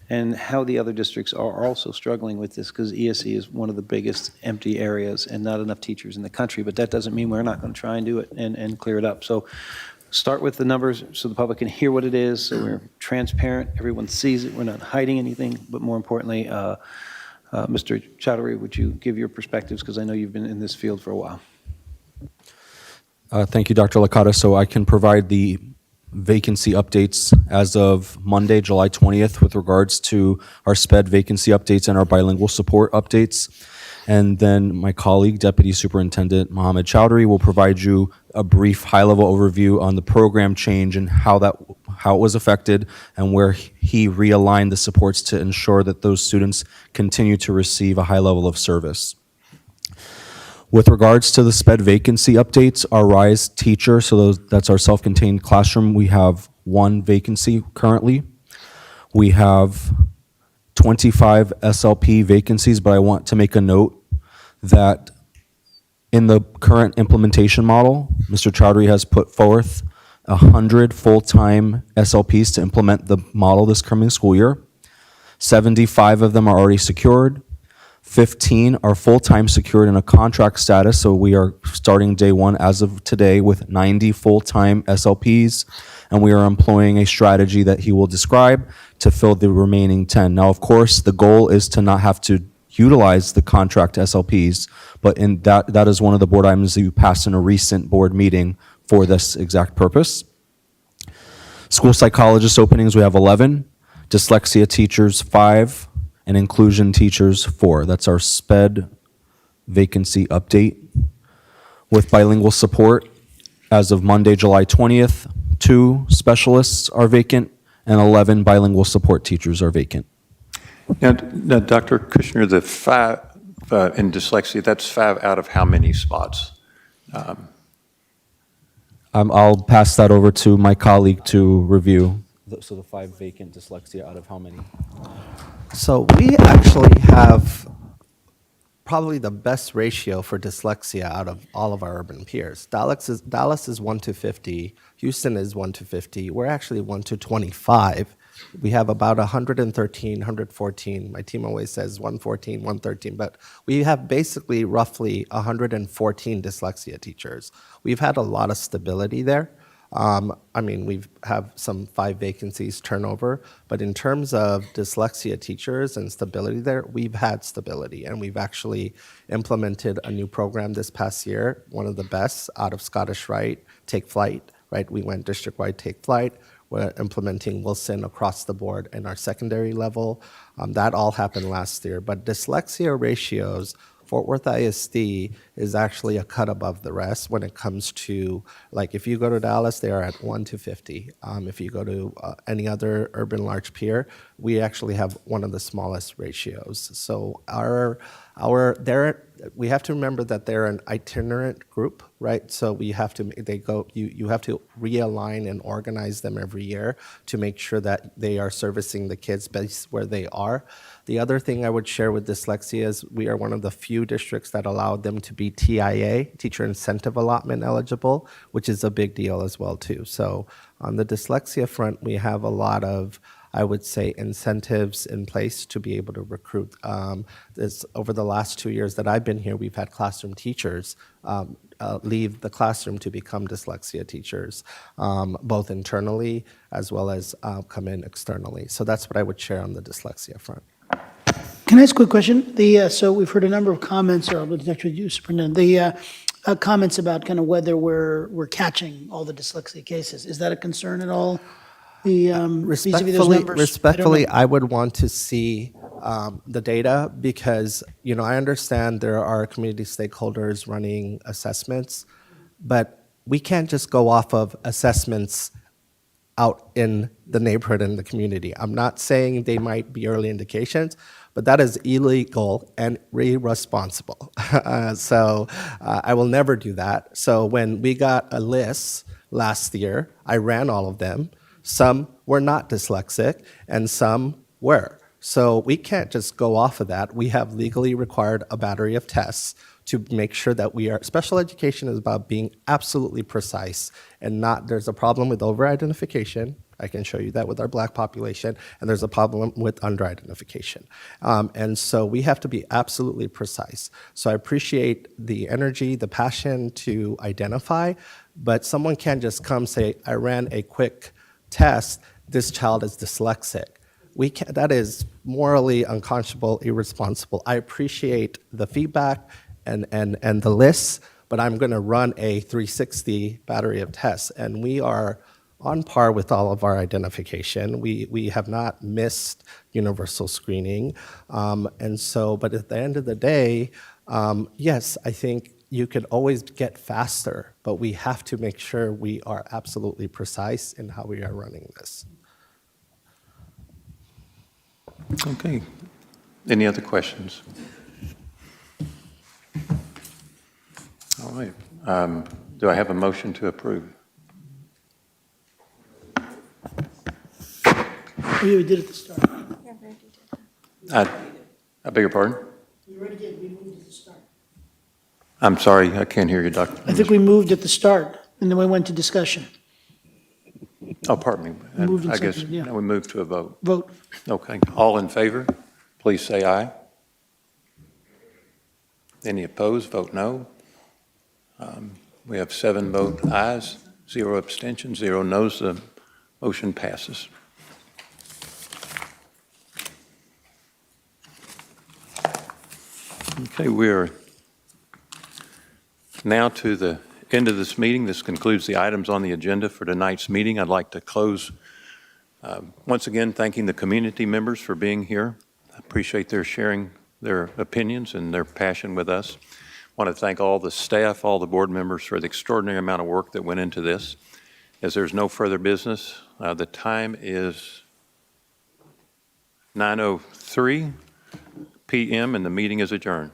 and how the other districts are also struggling with this, because ESE is one of the biggest empty areas and not enough teachers in the country, but that doesn't mean we're not going to try and do it and clear it up. So start with the numbers so the public can hear what it is, so we're transparent, everyone sees it, we're not hiding anything, but more importantly, Mr. Chowdhury, would you give your perspectives, because I know you've been in this field for a while. Thank you, Dr. Licata. So I can provide the vacancy updates as of Monday, July 20th, with regards to our SPED vacancy updates and our bilingual support updates. And then my colleague, Deputy Superintendent Mohammed Chowdhury, will provide you a brief high-level overview on the program change and how it was affected and where he realigned the supports to ensure that those students continue to receive a high level of service. With regards to the SPED vacancy updates, our RISE teacher, so that's our self-contained classroom, we have 1 vacancy currently. We have 25 SLP vacancies, but I want to make a note that in the current implementation model, Mr. Chowdhury has put forth 100 full-time SLPs to implement the model this coming school year. 75 of them are already secured. 15 are full-time secured in a contract status, so we are starting day one as of today with 90 full-time SLPs, and we are employing a strategy that he will describe to fill the remaining 10. Now, of course, the goal is to not have to utilize the contract SLPs, but in that is one of the board items that you passed in a recent board meeting for this exact purpose. School psychologist openings, we have 11. Dyslexia teachers, 5. And inclusion teachers, 4. That's our SPED vacancy update. With bilingual support, as of Monday, July 20th, 2 specialists are vacant and 11 bilingual support teachers are vacant. Now Dr. Kushner, the 5 in dyslexia, that's 5 out of how many spots? I'll pass that over to my colleague to review. So the 5 vacant dyslexia out of how many? So we actually have probably the best ratio for dyslexia out of all of our urban peers. Dallas is 1 to 50. Houston is 1 to 50. We're actually 1 to 25. We have about 113, 114. My team always says 114, 113, but we have basically roughly 114 dyslexia teachers. We've had a lot of stability there. I mean, we have some 5 vacancies turnover, but in terms of dyslexia teachers and stability there, we've had stability, and we've actually implemented a new program this past year, one of the best out of Scottish Rite, Take Flight, right? We went district-wide Take Flight. We're implementing Wilson across the board in our secondary level. That all happened last year, but dyslexia ratios, Fort Worth ISD is actually a cut above the rest when it comes to, like, if you go to Dallas, they are at 1 to 50. If you go to any other urban large peer, we actually have one of the smallest ratios. So we have to remember that they're an itinerant group, right? So you have to realign and organize them every year to make sure that they are servicing the kids based where they are. The other thing I would share with dyslexia is we are one of the few districts that allowed them to be TIA, Teacher Incentive Allotment eligible, which is a big deal as well too. So on the dyslexia front, we have a lot of, I would say, incentives in place to be able to recruit. Over the last 2 years that I've been here, we've had classroom teachers leave the classroom to become dyslexia teachers, both internally as well as come in externally. So that's what I would share on the dyslexia front. Can I ask a quick question? So we've heard a number of comments, or I'll connect with you, Superintendent. Comments about kind of whether we're catching all the dyslexia cases. Is that a concern at all? Vis-a-vis those numbers? Respectfully, I would want to see the data because, I understand there are community stakeholders running assessments, but we can't just go off of assessments out in the neighborhood and the community. I'm not saying they might be early indications, but that is illegal and irresponsible. So I will never do that. So when we got a list last year, I ran all of them. Some were not dyslexic and some were. So we can't just go off of that. We have legally required a battery of tests to make sure that we are, special education is about being absolutely precise and not, there's a problem with over-identification. I can show you that with our Black population, and there's a problem with under-identification. And so we have to be absolutely precise. So I appreciate the energy, the passion to identify, but someone can't just come say, I ran a quick test, this child is dyslexic. That is morally unconscionable, irresponsible. I appreciate the feedback and the lists, but I'm going to run a 360 battery of tests, and we are on par with all of our identification. We have not missed universal screening, and so. But at the end of the day, yes, I think you could always get faster, but we have to make sure we are absolutely precise in how we are running this. Okay. Any other questions? All right. Do I have a motion to approve? Oh, yeah, we did at the start. I beg your pardon? We already did, we moved at the start. I'm sorry, I can't hear you, Doctor. I think we moved at the start, and then we went to discussion. Oh, pardon me. We moved and I guess seconded, yeah. now we move to a vote. Vote. Okay. All in favor, please say aye. Any opposed, vote no. We have 7 vote ayes, 0 abstentions, 0 noes. The motion passes. Okay, we're now to the end of this meeting. This concludes the items on the agenda for tonight's meeting. I'd like to close once again thanking the community members for being here. I appreciate their sharing their opinions and their passion with us. I want to thank all the staff, all the board members for the extraordinary amount of work that went into this. As there's no further business, the time is 9:03 p.m. and the meeting is adjourned.